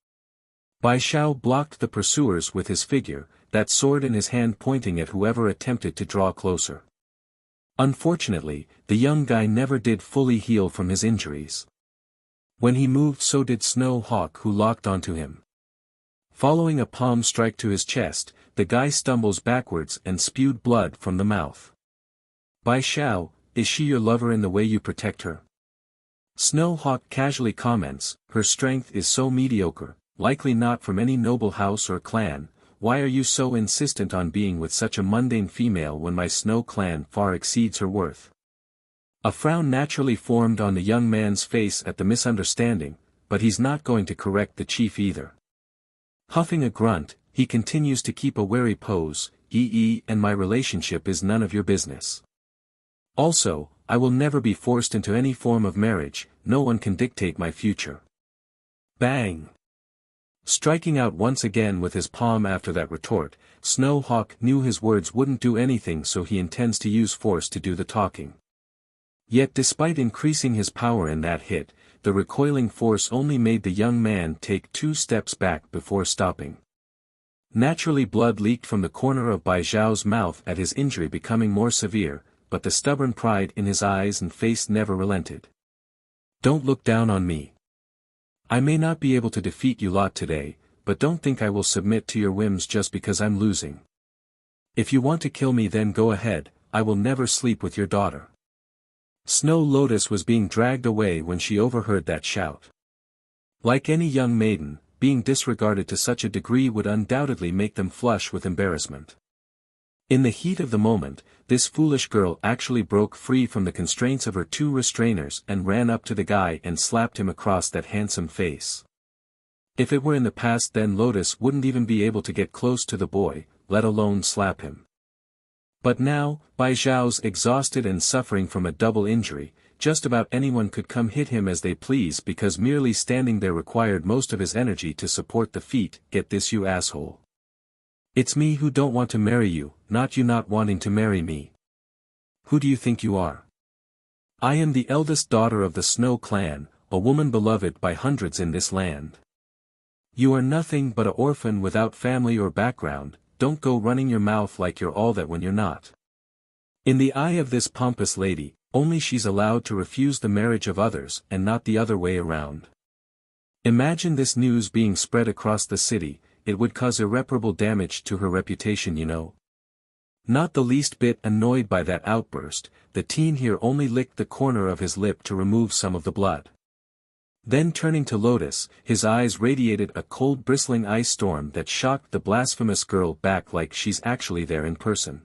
Bai Xiao blocked the pursuers with his figure, that sword in his hand pointing at whoever attempted to draw closer. Unfortunately, the young guy never did fully heal from his injuries. When he moved so did Snow Hawk, who locked onto him. Following a palm strike to his chest, the guy stumbles backwards and spewed blood from the mouth. "Bai Xiao, is she your lover in the way you protect her?" Snow Hawk casually comments, "Her strength is so mediocre, likely not from any noble house or clan. Why are you so insistent on being with such a mundane female when my Snow Clan far exceeds her worth?" A frown naturally formed on the young man's face at the misunderstanding, but he's not going to correct the chief either. Huffing a grunt, he continues to keep a wary pose. "And my relationship is none of your business. Also, I will never be forced into any form of marriage, no one can dictate my future. Bang! Striking out once again with his palm after that retort, Snow Hawk knew his words wouldn't do anything, so he intends to use force to do the talking. Yet despite increasing his power in that hit, the recoiling force only made the young man take 2 steps back before stopping. Naturally, blood leaked from the corner of Bai Zhao's mouth at his injury becoming more severe, but the stubborn pride in his eyes and face never relented. Don't look down on me. I may not be able to defeat you lot today, but don't think I will submit to your whims just because I'm losing. If you want to kill me, then go ahead, I will never sleep with your daughter. Snow Lotus was being dragged away when she overheard that shout. Like any young maiden, being disregarded to such a degree would undoubtedly make them flush with embarrassment. In the heat of the moment, this foolish girl actually broke free from the constraints of her 2 restrainers and ran up to the guy and slapped him across that handsome face. If it were in the past, then Lotus wouldn't even be able to get close to the boy, let alone slap him. But now, Bai Zhao's exhausted and suffering from a double injury, just about anyone could come hit him as they please, because merely standing there required most of his energy to support the feat. Get this, you asshole. It's me who don't want to marry you, not you not wanting to marry me. Who do you think you are? I am the eldest daughter of the Snow clan, a woman beloved by hundreds in this land. You are nothing but an orphan without family or background. Don't go running your mouth like you're all that when you're not. In the eye of this pompous lady, only she's allowed to refuse the marriage of others and not the other way around. Imagine this news being spread across the city, it would cause irreparable damage to her reputation, you know. Not the least bit annoyed by that outburst, the teen here only licked the corner of his lip to remove some of the blood. Then turning to Lotus, his eyes radiated a cold bristling ice storm that shocked the blasphemous girl back like she's actually there in person.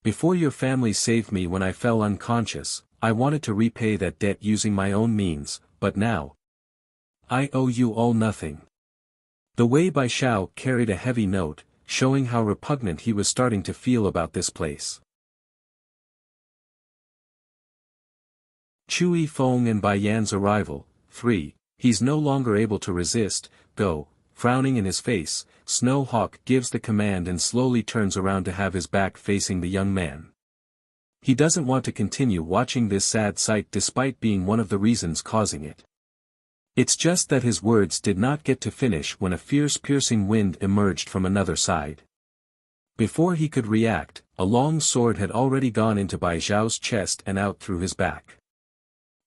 Before your family saved me when I fell unconscious, I wanted to repay that debt using my own means, but now I owe you all nothing. The way Bai Zhao carried a heavy note, showing how repugnant he was starting to feel about this place. Chui Feng and Bai Yan's arrival. 3. He's no longer able to resist. Go. Frowning in his face, Snow Hawk gives the command and slowly turns around to have his back facing the young man. He doesn't want to continue watching this sad sight despite being one of the reasons causing it. It's just that his words did not get to finish when a fierce piercing wind emerged from another side. Before he could react, a long sword had already gone into Bai Zhao's chest and out through his back.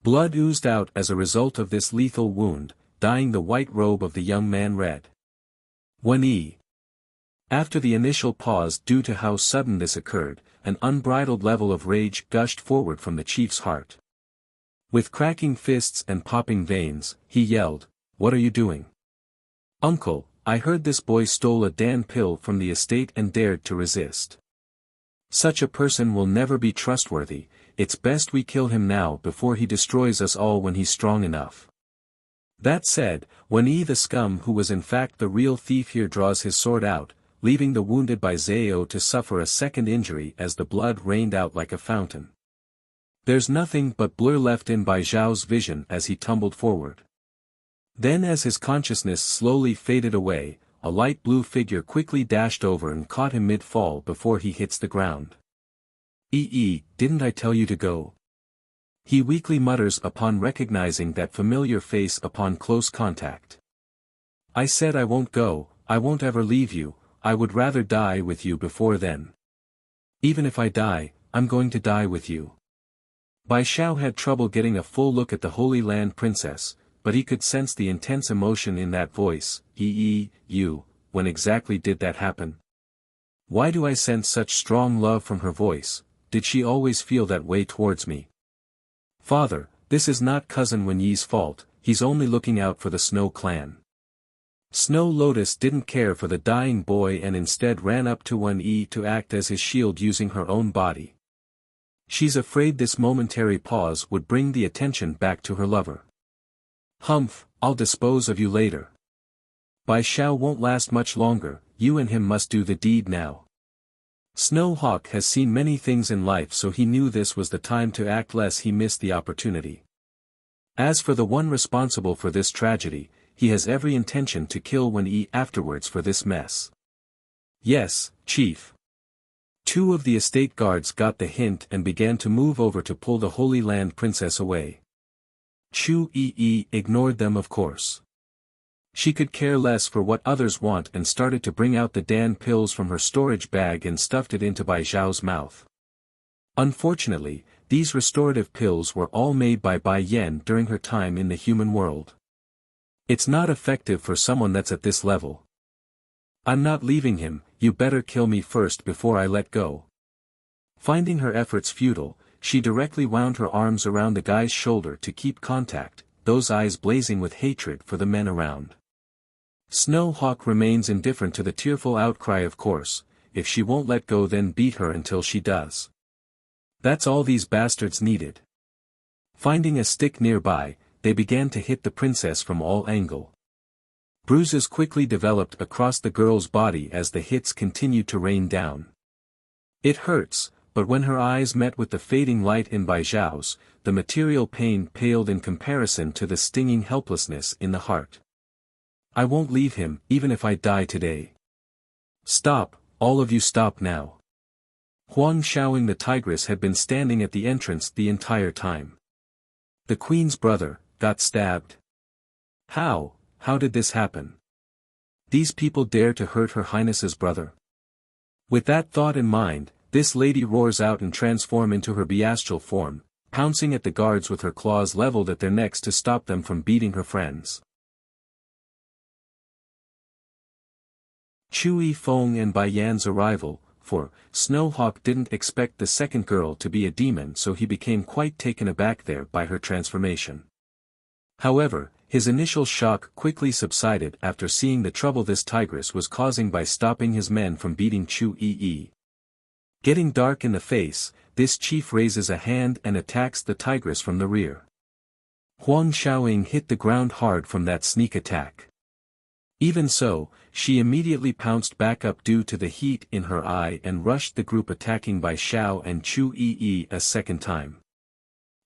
Blood oozed out as a result of this lethal wound, dyeing the white robe of the young man red. After the initial pause due to how sudden this occurred, an unbridled level of rage gushed forward from the chief's heart. With cracking fists and popping veins, he yelled, "What are you doing? Uncle, I heard this boy stole a Dan pill from the estate and dared to resist. Such a person will never be trustworthy. It's best we kill him now before he destroys us all when he's strong enough." That said, when the scum who was in fact the real thief here draws his sword out, leaving the wounded Bai Zhao to suffer a second injury as the blood rained out like a fountain. There's nothing but blur left in Bai Zhao's vision as he tumbled forward. Then as his consciousness slowly faded away, a light blue figure quickly dashed over and caught him mid-fall before he hits the ground. Didn't I tell you to go?" He weakly mutters upon recognizing that familiar face upon close contact. "I said I won't go, I won't ever leave you, I would rather die with you before then. Even if I die, I'm going to die with you." Bai Zhao had trouble getting a full look at the Holy Land princess, but he could sense the intense emotion in that voice. When exactly did that happen? Why do I sense such strong love from her voice? Did she always feel that way towards me? Father, this is not Cousin Wen Yi's fault, he's only looking out for the Snow clan. Snow Lotus didn't care for the dying boy and instead ran up to Wen Yi to act as his shield using her own body. She's afraid this momentary pause would bring the attention back to her lover. "Humph, I'll dispose of you later. Bai Zhao won't last much longer, you and him must do the deed now." Snow Hawk has seen many things in life, so he knew this was the time to act lest he miss the opportunity. As for the one responsible for this tragedy, he has every intention to kill when afterwards for this mess. Yes, Chief. Two of the estate guards got the hint and began to move over to pull the Holy Land Princess away. Chu ignored them, of course. She could care less for what others want and started to bring out the Dan pills from her storage bag and stuffed it into Bai Zhao's mouth. Unfortunately, these restorative pills were all made by Bai Yan during her time in the human world. It's not effective for someone that's at this level. I'm not leaving him, you better kill me first before I let go. Finding her efforts futile, she directly wound her arms around the guy's shoulder to keep contact, those eyes blazing with hatred for the men around. Snow Hawk remains indifferent to the tearful outcry, of course. If she won't let go, then beat her until she does. That's all these bastards needed. Finding a stick nearby, they began to hit the princess from all angles. Bruises quickly developed across the girl's body as the hits continued to rain down. It hurts, but when her eyes met with the fading light in Bai Zhao's, the material pain paled in comparison to the stinging helplessness in the heart. I won't leave him, even if I die today. Stop, all of you, stop now. Huang Xiaoing the tigress had been standing at the entrance the entire time. The queen's brother got stabbed. How did this happen? These people dare to hurt her highness's brother? With that thought in mind, this lady roars out and transforms into her bestial form, pouncing at the guards with her claws leveled at their necks to stop them from beating her friends. Chu Yifeng and Bai Yan's arrival, for Snow Hawk didn't expect the second girl to be a demon, so he became quite taken aback there by her transformation. However, his initial shock quickly subsided after seeing the trouble this tigress was causing by stopping his men from beating Chu Yi. Getting dark in the face, this chief raises a hand and attacks the tigress from the rear. Huang Xiaoing hit the ground hard from that sneak attack. Even so, she immediately pounced back up due to the heat in her eye and rushed the group, attacking Bai Xiao and Chu Yi a second time.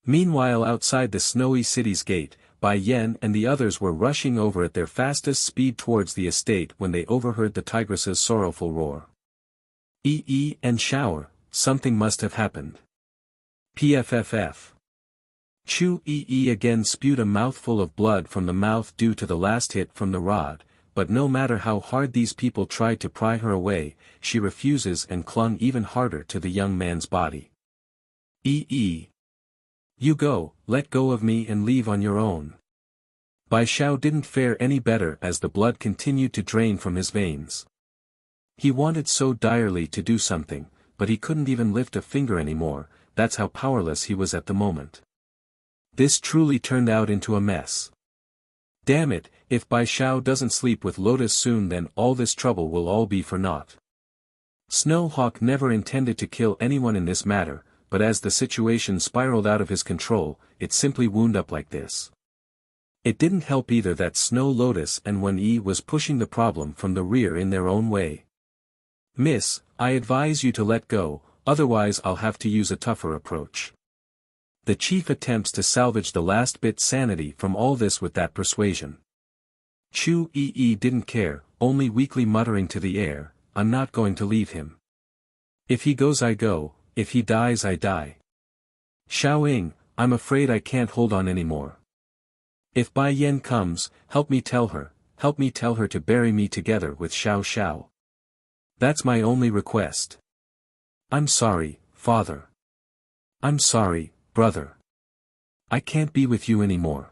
Meanwhile, outside the snowy city's gate, Bai Yan and the others were rushing over at their fastest speed towards the estate when they overheard the tigress's sorrowful roar. And shower, something must have happened. PFFF. Chu Yi again spewed a mouthful of blood from the mouth due to the last hit from the rod, but no matter how hard these people tried to pry her away, she refuses and clung even harder to the young man's body. You go, let go of me and leave on your own. Bai Xiao didn't fare any better as the blood continued to drain from his veins. He wanted so direly to do something, but he couldn't even lift a finger anymore, that's how powerless he was at the moment. This truly turned out into a mess. Damn it, if Bai Xiao doesn't sleep with Lotus soon, then all this trouble will all be for naught. Snow Hawk never intended to kill anyone in this matter, but as the situation spiraled out of his control, it simply wound up like this. It didn't help either that Snow Lotus and Wen Yi was pushing the problem from the rear in their own way. Miss, I advise you to let go, otherwise I'll have to use a tougher approach. The chief attempts to salvage the last bit sanity from all this with that persuasion. Chu Yi didn't care, only weakly muttering to the air, I'm not going to leave him. If he goes I go, if he dies I die. Xiaoying, I'm afraid I can't hold on anymore. If Bai Yan comes, help me tell her to bury me together with Xiao Xiao. That's my only request. I'm sorry, father. I'm sorry, brother. I can't be with you anymore.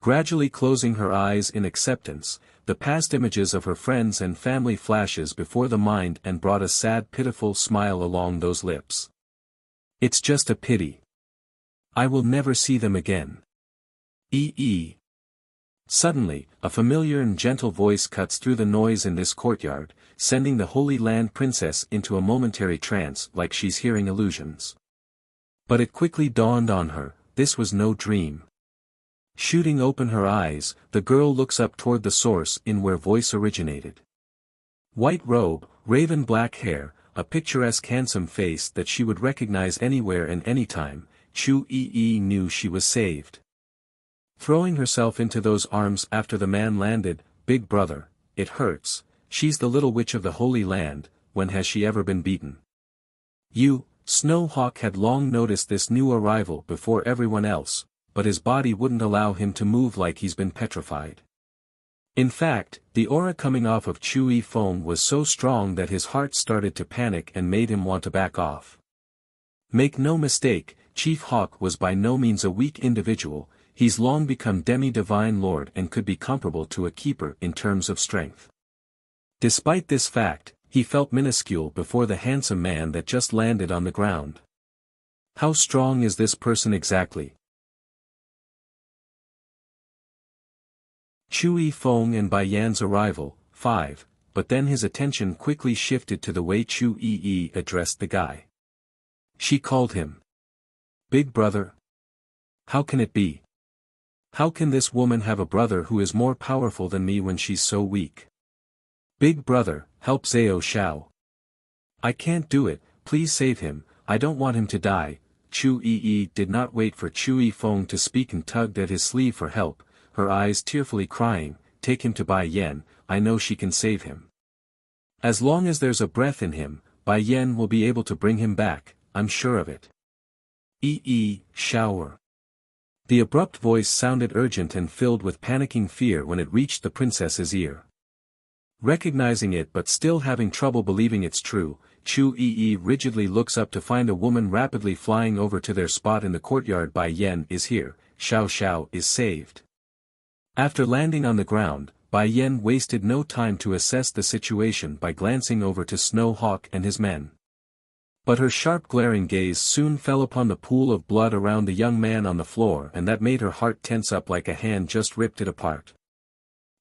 Gradually closing her eyes in acceptance, the past images of her friends and family flashes before the mind and brought a sad, pitiful smile along those lips. It's just a pity. I will never see them again. Suddenly, a familiar and gentle voice cuts through the noise in this courtyard, sending the Holy Land Princess into a momentary trance like she's hearing illusions. But it quickly dawned on her, this was no dream. Shooting open her eyes, the girl looks up toward the source in where voice originated. White robe, raven black hair, a picturesque handsome face that she would recognize anywhere and anytime, Chu Yi knew she was saved. Throwing herself into those arms after the man landed, "Big brother, it hurts, she's the little witch of the Holy Land, when has she ever been beaten?" Snow Hawk had long noticed this new arrival before everyone else, but his body wouldn't allow him to move like he's been petrified. In fact, the aura coming off of Chu Yifeng was so strong that his heart started to panic and made him want to back off. Make no mistake, Chief Hawk was by no means a weak individual, he's long become demi-divine lord and could be comparable to a keeper in terms of strength. Despite this fact, he felt minuscule before the handsome man that just landed on the ground. How strong is this person exactly? Chu Yifeng and Bai Yan's arrival, 5, but then his attention quickly shifted to the way Chu Yi addressed the guy. She called him Big Brother. How can it be? How can this woman have a brother who is more powerful than me when she's so weak? Big Brother, help Zhao Xiao. I can't do it, please save him, I don't want him to die. Chu Yi did not wait for Chu Yifeng to speak and tugged at his sleeve for help, her eyes tearfully crying, "Take him to Bai Yan, I know she can save him. As long as there's a breath in him, Bai Yan will be able to bring him back, I'm sure of it." Shower. The abrupt voice sounded urgent and filled with panicking fear when it reached the princess's ear. Recognizing it but still having trouble believing it's true, Chu Yi rigidly looks up to find a woman rapidly flying over to their spot in the courtyard. "Bai Yan is here, Xiao Xiao is saved." After landing on the ground, Bai Yan wasted no time to assess the situation by glancing over to Snow Hawk and his men. But her sharp glaring gaze soon fell upon the pool of blood around the young man on the floor, and that made her heart tense up like a hand just ripped it apart.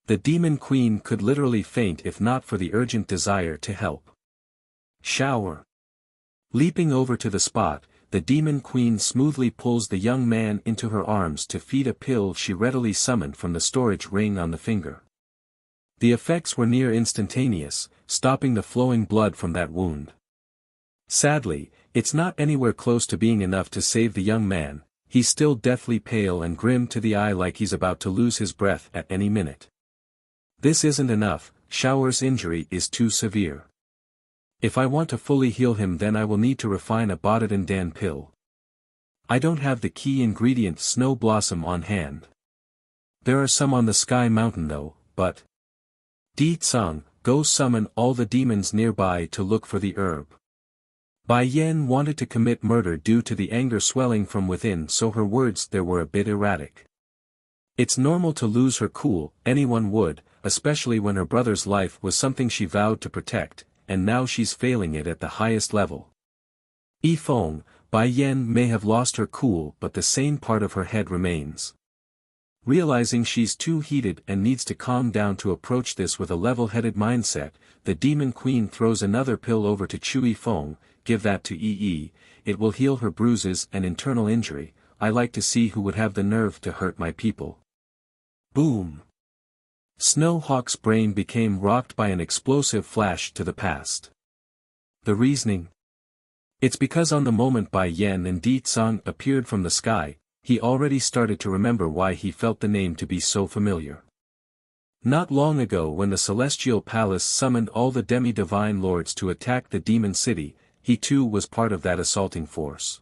The demon queen could literally faint if not for the urgent desire to help. Shower. Leaping over to the spot, the demon queen smoothly pulls the young man into her arms to feed a pill she readily summoned from the storage ring on the finger. The effects were near instantaneous, stopping the flowing blood from that wound. Sadly, it's not anywhere close to being enough to save the young man, he's still deathly pale and grim to the eye like he's about to lose his breath at any minute. This isn't enough, Shower's injury is too severe. If I want to fully heal him then I will need to refine a Botadan Dan pill. I don't have the key ingredient Snow Blossom on hand. There are some on the Sky Mountain though, but... Di Tsung, go summon all the demons nearby to look for the herb. Bai Yan wanted to commit murder due to the anger swelling from within, so her words there were a bit erratic. It's normal to lose her cool, anyone would, especially when her brother's life was something she vowed to protect, and now she's failing it at the highest level. Yifeng, Bai Yan may have lost her cool but the sane part of her head remains. Realizing she's too heated and needs to calm down to approach this with a level-headed mindset, the demon queen throws another pill over to Chu Yifeng. "Give that to Yi, it will heal her bruises and internal injury, I like to see who would have the nerve to hurt my people." Boom! Snow Hawk's brain became rocked by an explosive flash to the past. The reasoning? It's because on the moment Bai Yan and Di Tsung appeared from the sky, he already started to remember why he felt the name to be so familiar. Not long ago when the Celestial Palace summoned all the demi-divine lords to attack the demon city, he too was part of that assaulting force.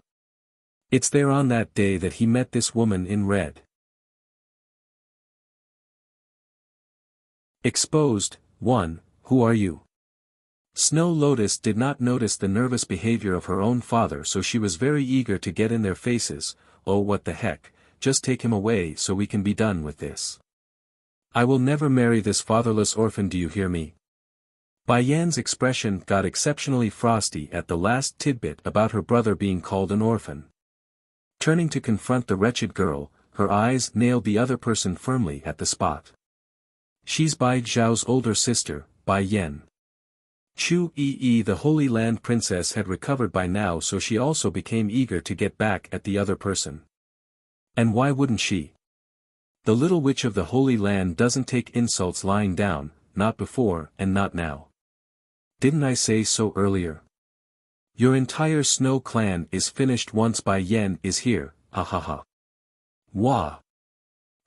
It's there on that day that he met this woman in red. Exposed. 1. Who are you? Snow Lotus did not notice the nervous behavior of her own father, so she was very eager to get in their faces. "Oh, what the heck, just take him away so we can be done with this. I will never marry this fatherless orphan, do you hear me?" Bai Yan's expression got exceptionally frosty at the last tidbit about her brother being called an orphan. Turning to confront the wretched girl, her eyes nailed the other person firmly at the spot. She's Bai Zhao's older sister, Bai Yan. Chu Yi, the Holy Land princess, had recovered by now, so she also became eager to get back at the other person. And why wouldn't she? The little witch of the Holy Land doesn't take insults lying down, not before and not now. Didn't I say so earlier? Your entire Snow clan is finished once Bai Yen is here, ahaha. Wah!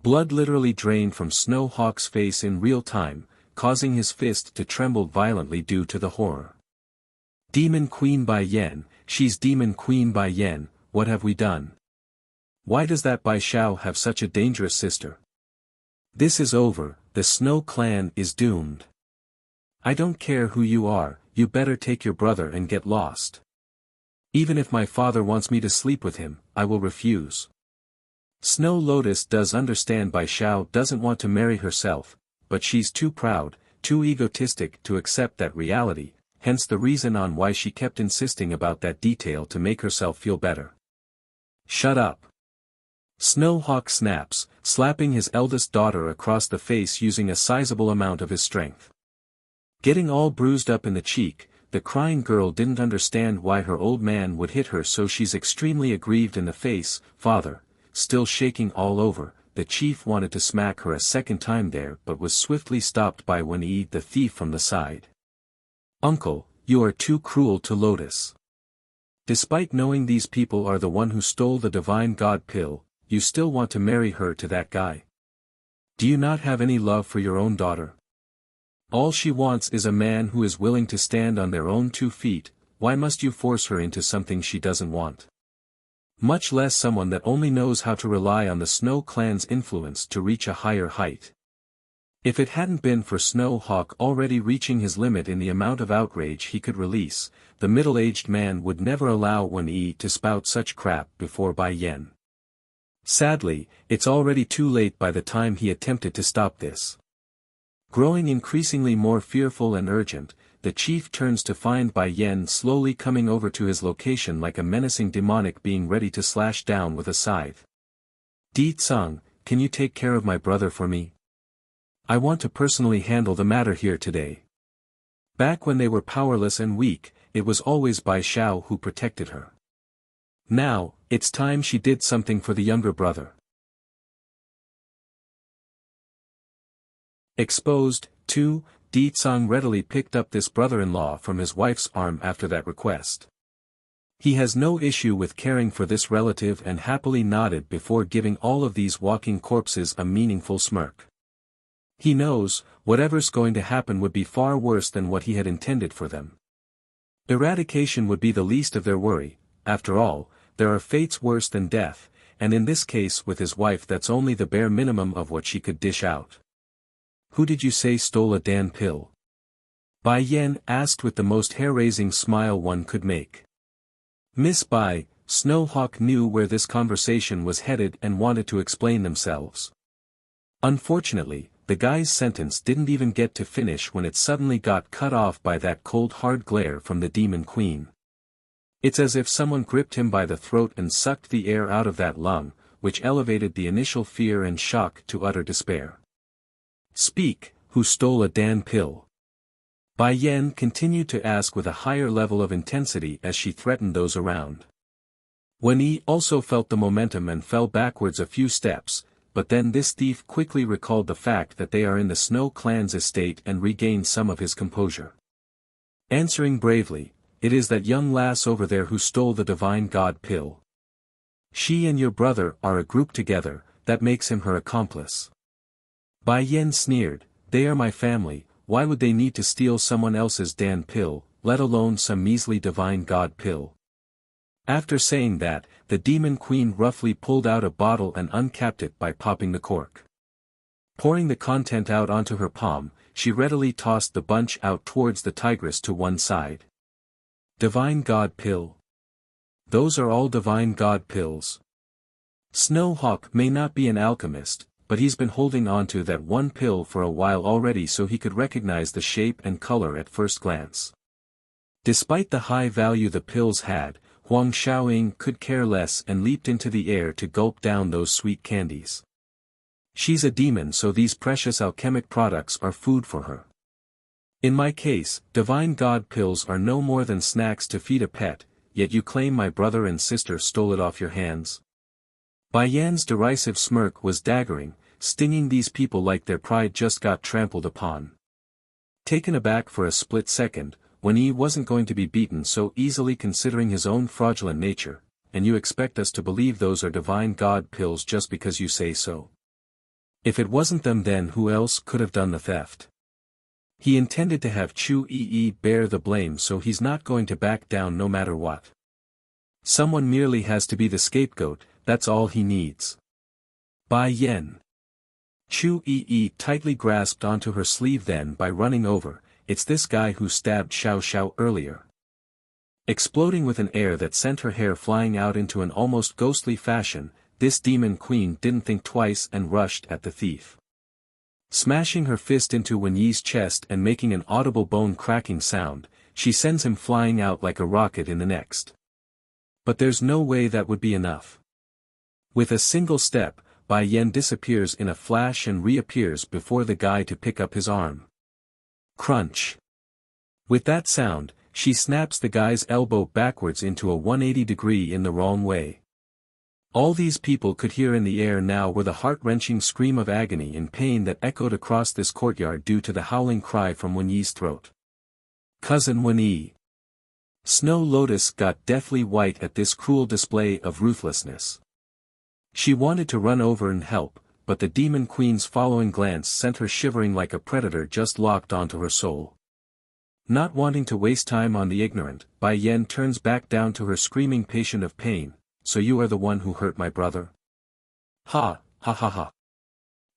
Blood literally drained from Snow Hawk's face in real time, causing his fist to tremble violently due to the horror. Demon Queen Bai Yen, she's Demon Queen Bai Yen, what have we done? Why does that Bai Xiao have such a dangerous sister? This is over, the Snow clan is doomed. I don't care who you are, you better take your brother and get lost. Even if my father wants me to sleep with him, I will refuse. Snow Lotus does understand Bai Xiao doesn't want to marry herself, but she's too proud, too egotistic to accept that reality, hence the reason on why she kept insisting about that detail to make herself feel better. Shut up. Snow Hawk snaps, slapping his eldest daughter across the face using a sizable amount of his strength. Getting all bruised up in the cheek, the crying girl didn't understand why her old man would hit her, so she's extremely aggrieved in the face. Father, still shaking all over, the chief wanted to smack her a second time there but was swiftly stopped by Wen-Yi the thief from the side. Uncle, you are too cruel to Lotus. Despite knowing these people are the one who stole the divine god pill, you still want to marry her to that guy. Do you not have any love for your own daughter? All she wants is a man who is willing to stand on their own 2 feet, why must you force her into something she doesn't want? Much less someone that only knows how to rely on the Snow clan's influence to reach a higher height. If it hadn't been for Snow Hawk already reaching his limit in the amount of outrage he could release, the middle-aged man would never allow Wen-Yi to spout such crap before Bai Yen. Sadly, it's already too late by the time he attempted to stop this. Growing increasingly more fearful and urgent, the chief turns to find Bai Yen slowly coming over to his location like a menacing demonic being ready to slash down with a scythe. Di Tsung, can you take care of my brother for me? I want to personally handle the matter here today. Back when they were powerless and weak, it was always Bai Xiao who protected her. Now, it's time she did something for the younger brother. Exposed, 2, Di Tsung readily picked up this brother-in-law from his wife's arm after that request. He has no issue with caring for this relative and happily nodded before giving all of these walking corpses a meaningful smirk. He knows, whatever's going to happen would be far worse than what he had intended for them. Eradication would be the least of their worry, after all, there are fates worse than death, and in this case with his wife that's only the bare minimum of what she could dish out. Who did you say stole a Dan pill? Bai Yen asked with the most hair-raising smile one could make. Miss Bai, Snow Hawk knew where this conversation was headed and wanted to explain themselves. Unfortunately, the guy's sentence didn't even get to finish when it suddenly got cut off by that cold hard glare from the Demon Queen. It's as if someone gripped him by the throat and sucked the air out of that lung, which elevated the initial fear and shock to utter despair. Speak, who stole a Dan pill? Bai Yen continued to ask with a higher level of intensity as she threatened those around. Wen-Yi also felt the momentum and fell backwards a few steps, but then this thief quickly recalled the fact that they are in the Snow clan's estate and regained some of his composure. Answering bravely, it is that young lass over there who stole the divine god pill. She and your brother are a group together, that makes him her accomplice. Bai Yen sneered, they are my family, why would they need to steal someone else's Dan pill, let alone some measly divine god pill? After saying that, the Demon Queen roughly pulled out a bottle and uncapped it by popping the cork. Pouring the content out onto her palm, she readily tossed the bunch out towards the tigress to one side. Divine god pill. Those are all divine god pills. Snow Hawk may not be an alchemist, but he's been holding on to that one pill for a while already so he could recognize the shape and color at first glance. Despite the high value the pills had, Huang Xiaoying could care less and leaped into the air to gulp down those sweet candies. She's a demon, so these precious alchemic products are food for her. In my case, divine god pills are no more than snacks to feed a pet, yet you claim my brother and sister stole it off your hands? Bai Yan's derisive smirk was daggering, stinging these people like their pride just got trampled upon. Taken aback for a split second, Wen Yi wasn't going to be beaten so easily considering his own fraudulent nature, and you expect us to believe those are divine god pills just because you say so. If it wasn't them, then who else could have done the theft? He intended to have Chu Yi bear the blame, so he's not going to back down no matter what. Someone merely has to be the scapegoat, that's all he needs. Bai Yan. Chu Yi tightly grasped onto her sleeve then by running over, it's this guy who stabbed Xiao Xiao earlier. Exploding with an air that sent her hair flying out into an almost ghostly fashion, this demon queen didn't think twice and rushed at the thief. Smashing her fist into Wen Yi's chest and making an audible bone-cracking sound, she sends him flying out like a rocket in the next. But there's no way that would be enough. With a single step, Bai Yan disappears in a flash and reappears before the guy to pick up his arm. Crunch. With that sound, she snaps the guy's elbow backwards into a 180-degree in the wrong way. All these people could hear in the air now were the heart-wrenching scream of agony and pain that echoed across this courtyard due to the howling cry from Wen Yi's throat. Cousin Wen Yi. Snow Lotus got deathly white at this cruel display of ruthlessness. She wanted to run over and help, but the demon queen's following glance sent her shivering like a predator just locked onto her soul. Not wanting to waste time on the ignorant, Bai Yan turns back down to her screaming patient of pain, so you are the one who hurt my brother? Ha, ha ha ha.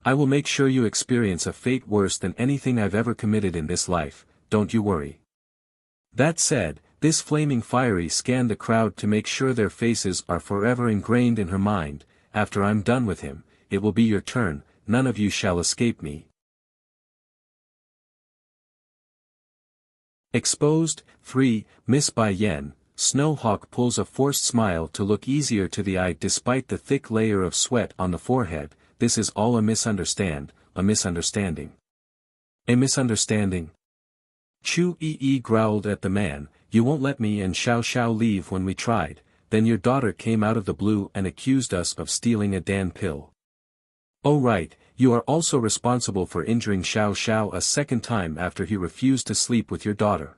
I will make sure you experience a fate worse than anything I've ever committed in this life, don't you worry. That said, this flaming fiery scanned the crowd to make sure their faces are forever ingrained in her mind. After I'm done with him, it will be your turn, none of you shall escape me. Exposed. 3. Miss Bai Yan. Snowhawk pulls a forced smile to look easier to the eye despite the thick layer of sweat on the forehead. This is all a misunderstanding. A misunderstanding. Chu Yi growled at the man, you won't let me and Xiao Xiao leave when we tried, then your daughter came out of the blue and accused us of stealing a Dan pill. Oh right, you are also responsible for injuring Xiao Xiao a second time after he refused to sleep with your daughter.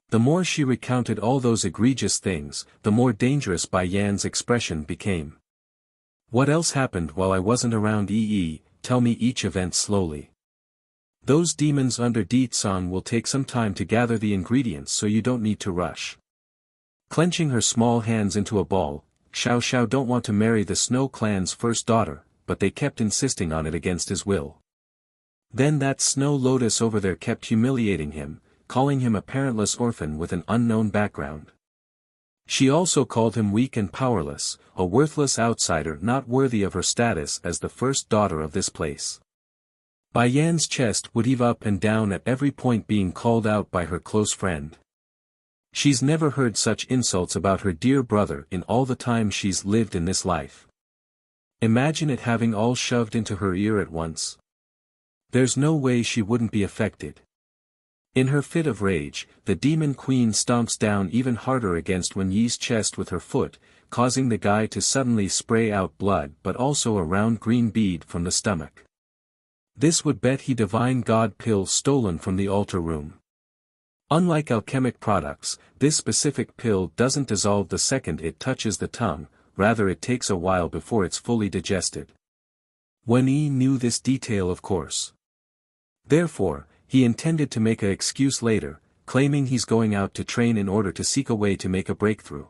The more she recounted all those egregious things, the more dangerous Bai Yan's expression became. What else happened while I wasn't around? Tell me each event slowly. Those demons under Deetsong will take some time to gather the ingredients, so you don't need to rush. Clenching her small hands into a ball, Xiao Xiao don't want to marry the Snow Clan's first daughter, but they kept insisting on it against his will. Then that Snow Lotus over there kept humiliating him, calling him a parentless orphan with an unknown background. She also called him weak and powerless, a worthless outsider not worthy of her status as the first daughter of this place. Bai Yan's chest would heave up and down at every point being called out by her close friend. She's never heard such insults about her dear brother in all the time she's lived in this life. Imagine it having all shoved into her ear at once. There's no way she wouldn't be affected. In her fit of rage, the demon queen stomps down even harder against Wen Yi's chest with her foot, causing the guy to suddenly spray out blood but also a round green bead from the stomach. This would bet he divine god pill stolen from the altar room. Unlike alchemic products, this specific pill doesn't dissolve the second it touches the tongue, rather it takes a while before it's fully digested. Wen Yi knew this detail, of course. Therefore, he intended to make an excuse later, claiming he's going out to train in order to seek a way to make a breakthrough.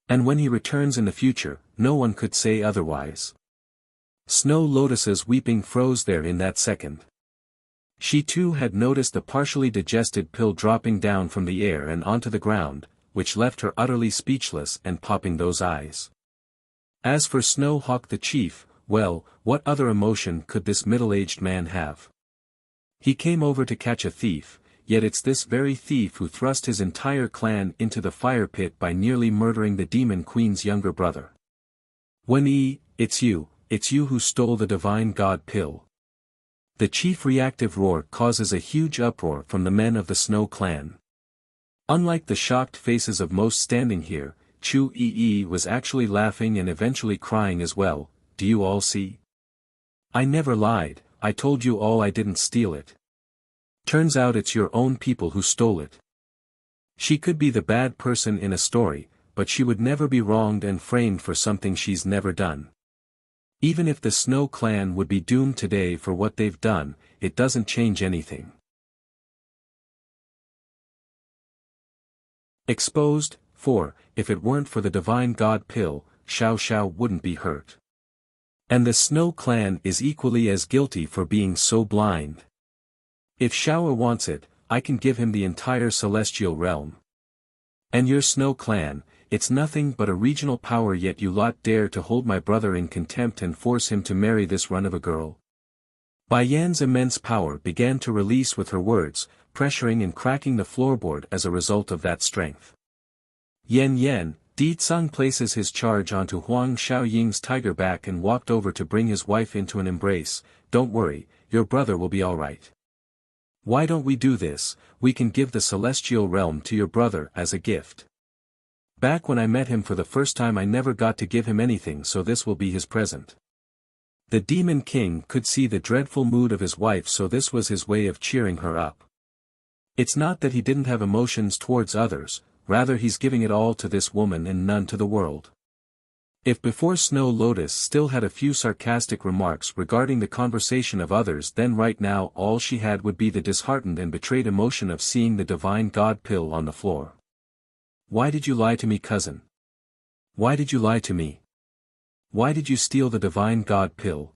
And when he returns in the future, no one could say otherwise. Snow Lotus's weeping froze there in that second. She too had noticed the partially digested pill dropping down from the air and onto the ground, which left her utterly speechless and popping those eyes. As for Snow Hawk the chief, well, what other emotion could this middle-aged man have? He came over to catch a thief, yet it's this very thief who thrust his entire clan into the fire pit by nearly murdering the demon queen's younger brother. Wen Yi, it's you who stole the divine god pill. The chief reactive roar causes a huge uproar from the men of the Snow Clan. Unlike the shocked faces of most standing here, Chu Yi was actually laughing and eventually crying as well. Do you all see? I never lied, I told you all I didn't steal it. Turns out it's your own people who stole it. She could be the bad person in a story, but she would never be wronged and framed for something she's never done. Even if the Snow clan would be doomed today for what they've done, it doesn't change anything. Exposed. 4. If it weren't for the divine god pill, Xiao Xiao wouldn't be hurt. And the Snow clan is equally as guilty for being so blind. If Xiao wants it, I can give him the entire celestial realm. And your Snow clan, it's nothing but a regional power, yet you lot dare to hold my brother in contempt and force him to marry this run of a girl. Bai Yan's immense power began to release with her words, pressuring and cracking the floorboard as a result of that strength. Yen, Di Tsang places his charge onto Huang Xiaoying's tiger back and walked over to bring his wife into an embrace. Don't worry, your brother will be alright. Why don't we do this? We can give the celestial realm to your brother as a gift. Back when I met him for the first time I never got to give him anything, so this will be his present. The Demon King could see the dreadful mood of his wife, so this was his way of cheering her up. It's not that he didn't have emotions towards others, rather he's giving it all to this woman and none to the world. If before Snow Lotus still had a few sarcastic remarks regarding the conversation of others, then right now all she had would be the disheartened and betrayed emotion of seeing the divine god pill on the floor. Why did you lie to me, cousin? Why did you lie to me? Why did you steal the divine god pill?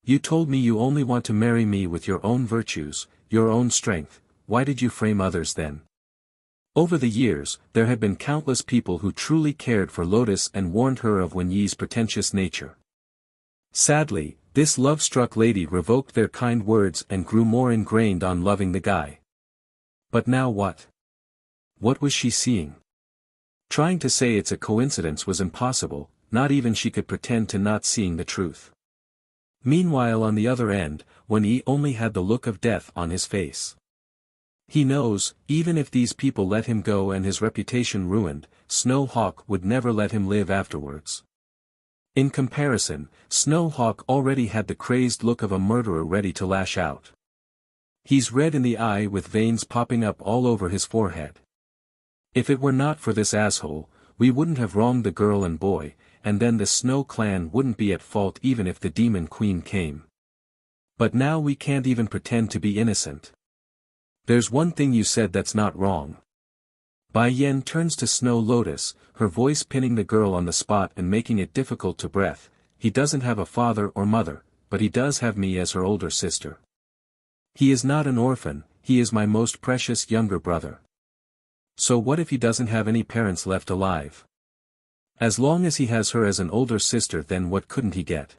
You told me you only want to marry me with your own virtues, your own strength. Why did you frame others then? Over the years, there had been countless people who truly cared for Lotus and warned her of Wen Yi's pretentious nature. Sadly, this love-struck lady revoked their kind words and grew more ingrained on loving the guy. But now what? What was she seeing? Trying to say it's a coincidence was impossible, not even she could pretend to not seeing the truth. Meanwhile on the other end, Wen Yi only had the look of death on his face. He knows, even if these people let him go and his reputation ruined, Snow Hawk would never let him live afterwards. In comparison, Snow Hawk already had the crazed look of a murderer ready to lash out. He's red in the eye with veins popping up all over his forehead. If it were not for this asshole, we wouldn't have wronged the girl and boy, and then the Snow clan wouldn't be at fault even if the Demon Queen came. But now we can't even pretend to be innocent. There's one thing you said that's not wrong. Bai Yan turns to Snow Lotus, her voice pinning the girl on the spot and making it difficult to breathe. He doesn't have a father or mother, but he does have me as her older sister. He is not an orphan, he is my most precious younger brother. So what if he doesn't have any parents left alive? As long as he has her as an older sister, then what couldn't he get?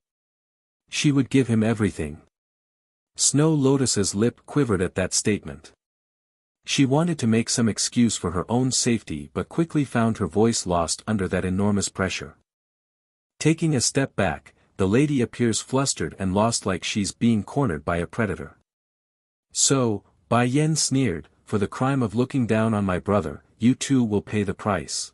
She would give him everything. Snow Lotus's lip quivered at that statement. She wanted to make some excuse for her own safety but quickly found her voice lost under that enormous pressure. Taking a step back, the lady appears flustered and lost, like she's being cornered by a predator. So, Bai Yan sneered, for the crime of looking down on my brother, you too will pay the price.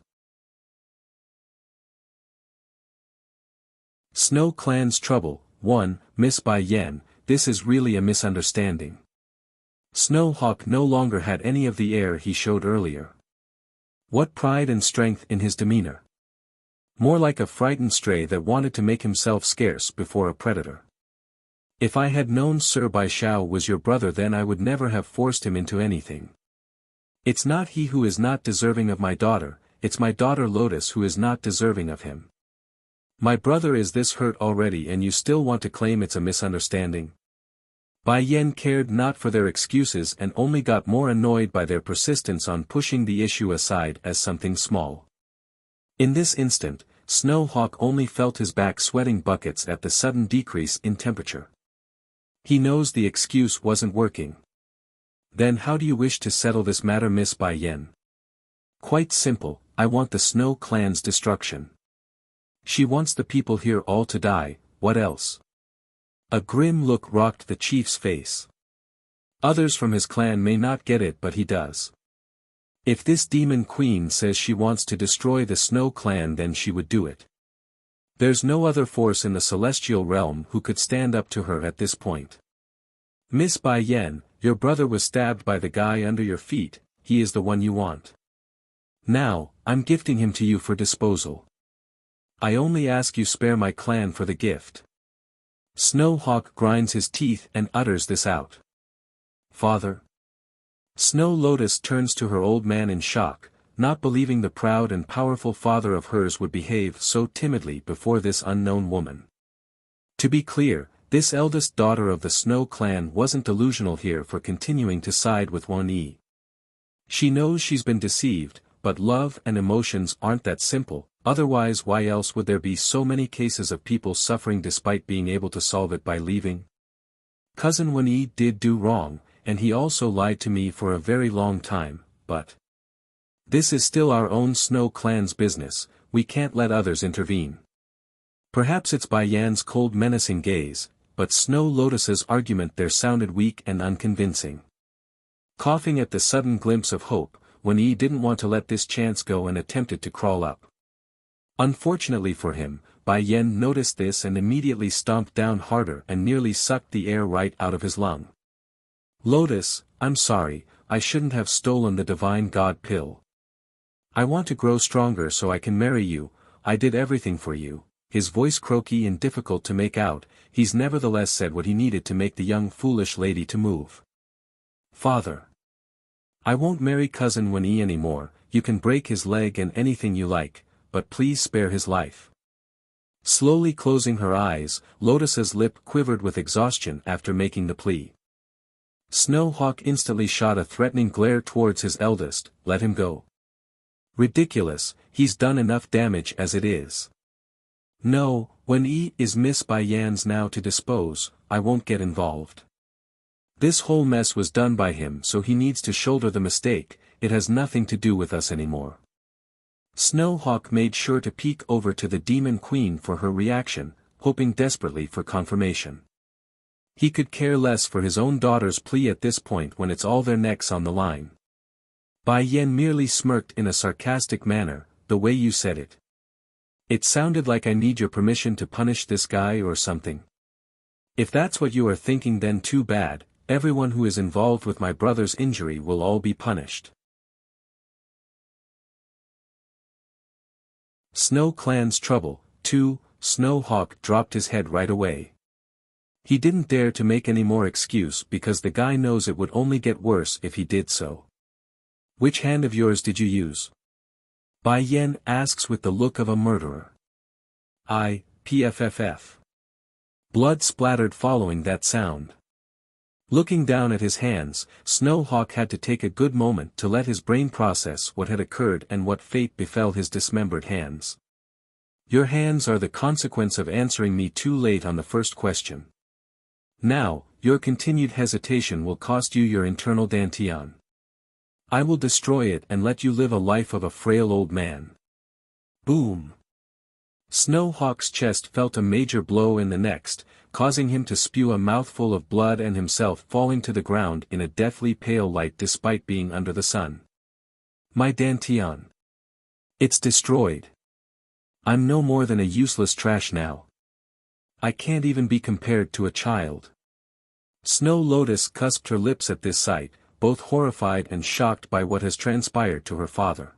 Snow Clan's Trouble. 1. Miss Bai Yan, this is really a misunderstanding. Snow Hawk no longer had any of the air he showed earlier. What pride and strength in his demeanor. More like a frightened stray that wanted to make himself scarce before a predator. If I had known Sir Bai Xiao was your brother, then I would never have forced him into anything. It's not he who is not deserving of my daughter, it's my daughter Lotus who is not deserving of him. My brother is this hurt already and you still want to claim it's a misunderstanding? Bai Yan cared not for their excuses and only got more annoyed by their persistence on pushing the issue aside as something small. In this instant, Snow Hawk only felt his back sweating buckets at the sudden decrease in temperature. He knows the excuse wasn't working. Then how do you wish to settle this matter, Miss Bai Yan? Quite simple, I want the Snow clan's destruction. She wants the people here all to die, what else? A grim look rocked the chief's face. Others from his clan may not get it, but he does. If this demon queen says she wants to destroy the Snow clan, then she would do it. There's no other force in the celestial realm who could stand up to her at this point. Miss Bai Yan, your brother was stabbed by the guy under your feet, he is the one you want. Now, I'm gifting him to you for disposal. I only ask you spare my clan for the gift. Snow Hawk grinds his teeth and utters this out. Father? Snow Lotus turns to her old man in shock, not believing the proud and powerful father of hers would behave so timidly before this unknown woman. To be clear, this eldest daughter of the Snow clan wasn't delusional here for continuing to side with Wan-Yi. She knows she's been deceived, but love and emotions aren't that simple, otherwise why else would there be so many cases of people suffering despite being able to solve it by leaving? Cousin Wan-Yi did do wrong, and he also lied to me for a very long time, but this is still our own Snow clan's business, we can't let others intervene. Perhaps it's Bai Yan's cold menacing gaze, but Snow Lotus's argument there sounded weak and unconvincing. Coughing at the sudden glimpse of hope, Wan-Yi didn't want to let this chance go and attempted to crawl up. Unfortunately for him, Bai Yan noticed this and immediately stomped down harder and nearly sucked the air right out of his lung. Lotus, I'm sorry, I shouldn't have stolen the divine god pill. I want to grow stronger so I can marry you, I did everything for you. His voice croaky and difficult to make out, he's nevertheless said what he needed to make the young foolish lady to move. Father. I won't marry cousin Wan-Yi anymore, you can break his leg and anything you like, but please spare his life. Slowly closing her eyes, Lotus's lip quivered with exhaustion after making the plea. Snow Hawk instantly shot a threatening glare towards his eldest, let him go. Ridiculous, he's done enough damage as it is. No, Wan-Yi is Miss Bai Yan's now to dispose, I won't get involved. This whole mess was done by him so he needs to shoulder the mistake, it has nothing to do with us anymore. Snow Hawk made sure to peek over to the Demon Queen for her reaction, hoping desperately for confirmation. He could care less for his own daughter's plea at this point when it's all their necks on the line. Bai Yan merely smirked in a sarcastic manner, the way you said it. It sounded like I need your permission to punish this guy or something. If that's what you are thinking then too bad, everyone who is involved with my brother's injury will all be punished. Snow Clan's trouble, too. Snow Hawk dropped his head right away. He didn't dare to make any more excuse because the guy knows it would only get worse if he did so. Which hand of yours did you use? Bai Yan asks with the look of a murderer. Pff. Blood splattered following that sound. Looking down at his hands, Snow Hawk had to take a good moment to let his brain process what had occurred and what fate befell his dismembered hands. Your hands are the consequence of answering me too late on the first question. Now, your continued hesitation will cost you your internal dantian. I will destroy it and let you live a life of a frail old man. Boom. Snow Hawk's chest felt a major blow in the next, causing him to spew a mouthful of blood and himself falling to the ground in a deathly pale light despite being under the sun. My dantian. It's destroyed. I'm no more than a useless trash now. I can't even be compared to a child. Snow Lotus cusped her lips at this sight, both horrified and shocked by what has transpired to her father.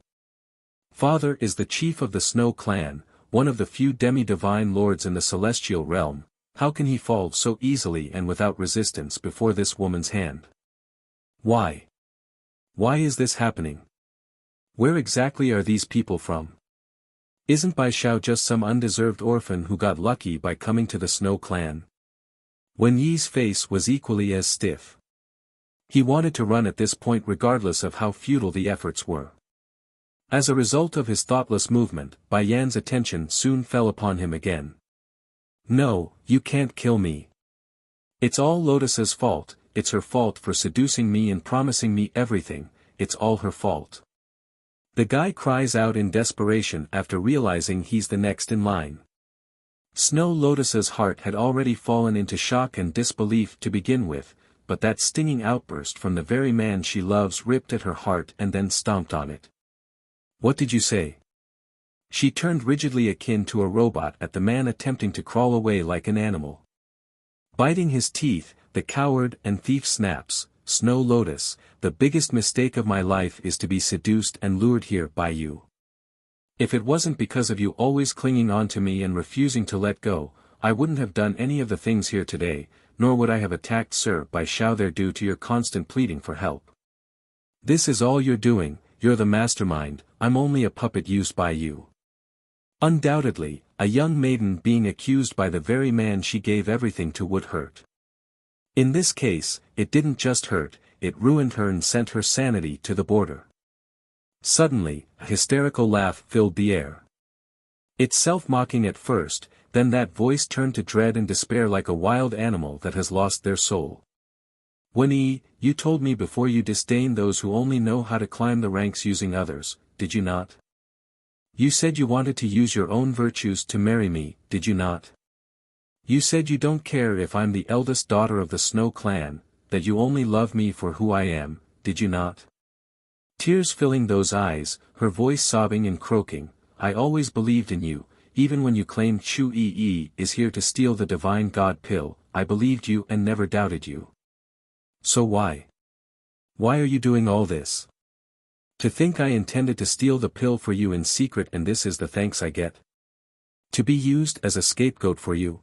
Father is the chief of the Snow clan, one of the few demi-divine lords in the celestial realm. How can he fall so easily and without resistance before this woman's hand? Why? Why is this happening? Where exactly are these people from? Isn't Bai Xiao just some undeserved orphan who got lucky by coming to the Snow clan? Wan-Yi's face was equally as stiff. He wanted to run at this point regardless of how futile the efforts were. As a result of his thoughtless movement, Bai Yan's attention soon fell upon him again. No, you can't kill me. It's all Lotus's fault, it's her fault for seducing me and promising me everything, it's all her fault. The guy cries out in desperation after realizing he's the next in line. Snow Lotus's heart had already fallen into shock and disbelief to begin with, but that stinging outburst from the very man she loves ripped at her heart and then stomped on it. What did you say? She turned rigidly akin to a robot at the man attempting to crawl away like an animal. Biting his teeth, the coward and thief snaps, Snow Lotus, the biggest mistake of my life is to be seduced and lured here by you. If it wasn't because of you always clinging on to me and refusing to let go, I wouldn't have done any of the things here today, nor would I have attacked Sir Bai Shao there due to your constant pleading for help. This is all you're doing, you're the mastermind, I'm only a puppet used by you. Undoubtedly, a young maiden being accused by the very man she gave everything to would hurt. In this case, it didn't just hurt, it ruined her and sent her sanity to the border. Suddenly, a hysterical laugh filled the air. It's self-mocking at first, then that voice turned to dread and despair like a wild animal that has lost their soul. Wen-yi, you told me before you disdain those who only know how to climb the ranks using others, did you not? You said you wanted to use your own virtues to marry me, did you not? You said you don't care if I'm the eldest daughter of the Snow clan, that you only love me for who I am, did you not? Tears filling those eyes, her voice sobbing and croaking, I always believed in you, even when you claimed Chu Yi is here to steal the divine god pill, I believed you and never doubted you. So why? Why are you doing all this? To think I intended to steal the pill for you in secret and this is the thanks I get? To be used as a scapegoat for you?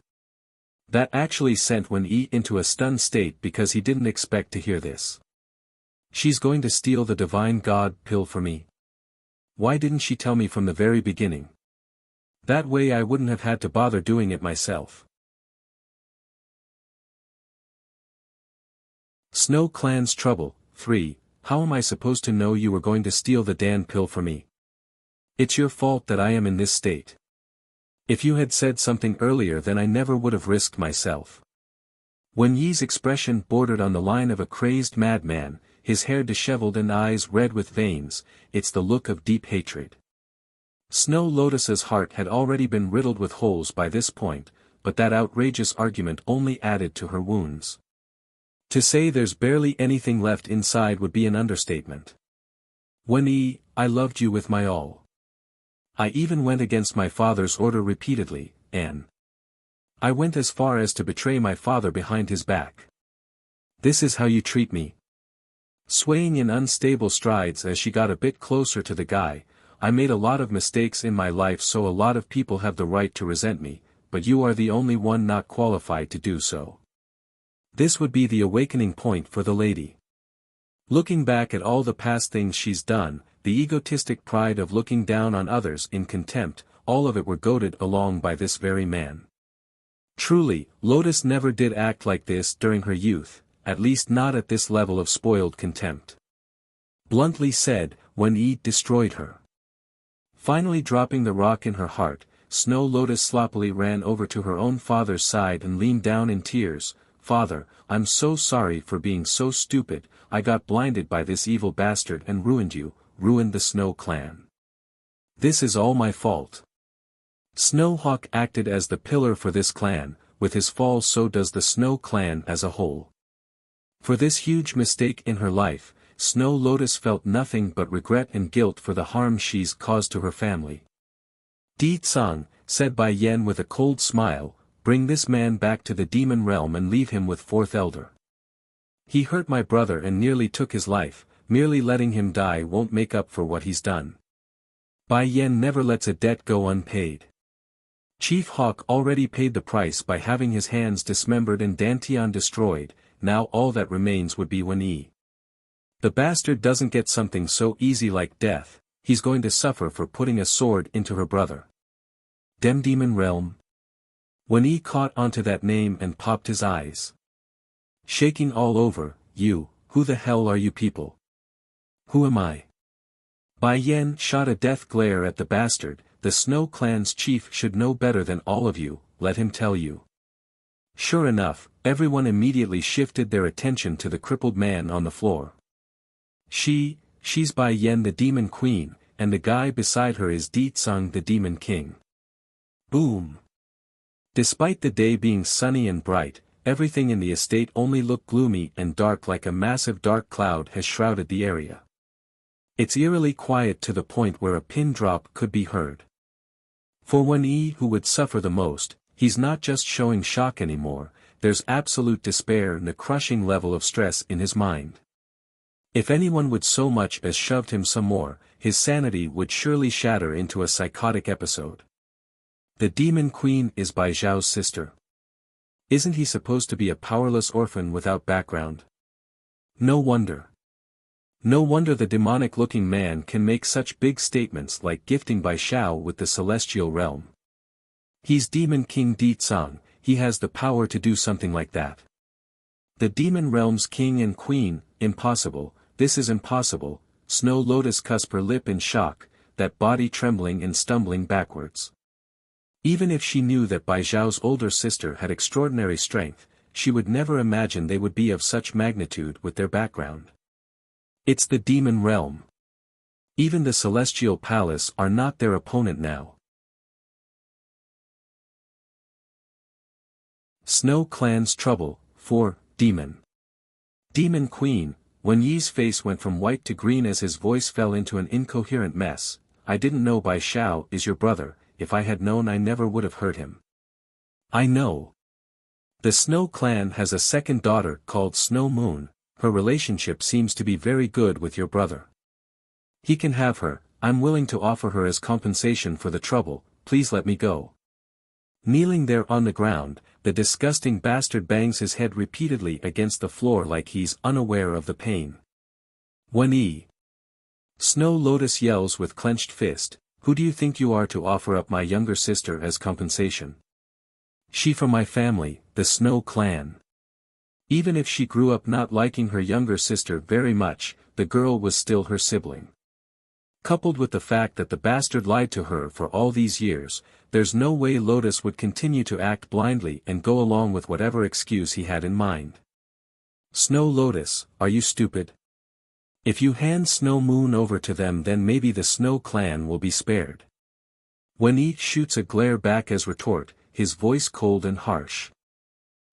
That actually sent Wen-yi into a stunned state because he didn't expect to hear this. She's going to steal the divine god pill for me. Why didn't she tell me from the very beginning? That way I wouldn't have had to bother doing it myself. Snow Clan's Trouble, 3. How am I supposed to know you were going to steal the Dan pill for me? It's your fault that I am in this state. If you had said something earlier then I never would have risked myself. Wen-yi's expression bordered on the line of a crazed madman, his hair disheveled and eyes red with veins, it's the look of deep hatred. Snow Lotus's heart had already been riddled with holes by this point, but that outrageous argument only added to her wounds. To say there's barely anything left inside would be an understatement. Wen-yi, I loved you with my all. I even went against my father's order repeatedly, and I went as far as to betray my father behind his back. This is how you treat me. Swaying in unstable strides as she got a bit closer to the guy, I made a lot of mistakes in my life so a lot of people have the right to resent me, but you are the only one not qualified to do so. This would be the awakening point for the lady. Looking back at all the past things she's done, the egotistic pride of looking down on others in contempt, all of it were goaded along by this very man. Truly, Lotus never did act like this during her youth, at least not at this level of spoiled contempt. Bluntly said, Wen-yi destroyed her. Finally dropping the rock in her heart, Snow Lotus sloppily ran over to her own father's side and leaned down in tears. Father, I'm so sorry for being so stupid, I got blinded by this evil bastard and ruined you, ruined the Snow clan. This is all my fault. Snowhawk acted as the pillar for this clan, with his fall so does the Snow clan as a whole. For this huge mistake in her life, Snow Lotus felt nothing but regret and guilt for the harm she's caused to her family. Di Tsang, said Bai Yen with a cold smile, bring this man back to the demon realm and leave him with fourth elder. He hurt my brother and nearly took his life, merely letting him die won't make up for what he's done. Bai Yen never lets a debt go unpaid. Chief Hawk already paid the price by having his hands dismembered and Dantian destroyed, now all that remains would be Wen-yi. The bastard doesn't get something so easy like death, he's going to suffer for putting a sword into her brother. Demon realm? Wen-yi caught onto that name and popped his eyes. Shaking all over, you, who the hell are you people? Who am I? Bai Yen shot a death glare at the bastard, the Snow clan's chief should know better than all of you, let him tell you. Sure enough, everyone immediately shifted their attention to the crippled man on the floor. She's Bai Yen the demon queen, and the guy beside her is Di Tsang the demon king. Boom! Despite the day being sunny and bright, everything in the estate only looked gloomy and dark like a massive dark cloud has shrouded the area. It's eerily quiet to the point where a pin drop could be heard. For Wen-yi who would suffer the most, he's not just showing shock anymore, there's absolute despair and a crushing level of stress in his mind. If anyone would so much as shoved him some more, his sanity would surely shatter into a psychotic episode. The Demon Queen is Bai Zhao's sister. Isn't he supposed to be a powerless orphan without background? No wonder. No wonder the demonic-looking man can make such big statements like gifting Bai Zhao with the celestial realm. He's Demon King Di Tsang, he has the power to do something like that. The Demon Realm's king and queen, impossible, this is impossible. Snow Lotus cusped her lip in shock, that body trembling and stumbling backwards. Even if she knew that Bai Zhao's older sister had extraordinary strength, she would never imagine they would be of such magnitude with their background. It's the Demon Realm. Even the Celestial Palace are not their opponent now. Snow Clan's Trouble, 4, Demon. Demon Queen. When Yi's face went from white to green as his voice fell into an incoherent mess, I didn't know Bai Zhao is your brother, if I had known I never would have hurt him. I know. The Snow Clan has a second daughter called Snow Moon, her relationship seems to be very good with your brother. He can have her, I'm willing to offer her as compensation for the trouble, please let me go. Kneeling there on the ground, the disgusting bastard bangs his head repeatedly against the floor like he's unaware of the pain. When Snow Lotus yells with clenched fist, who do you think you are to offer up my younger sister as compensation? She from my family, the Snow Clan. Even if she grew up not liking her younger sister very much, the girl was still her sibling. Coupled with the fact that the bastard lied to her for all these years, there's no way Lotus would continue to act blindly and go along with whatever excuse he had in mind. Snow Lotus, are you stupid? If you hand Snow Moon over to them then maybe the Snow Clan will be spared. When Yi shoots a glare back as retort, his voice cold and harsh.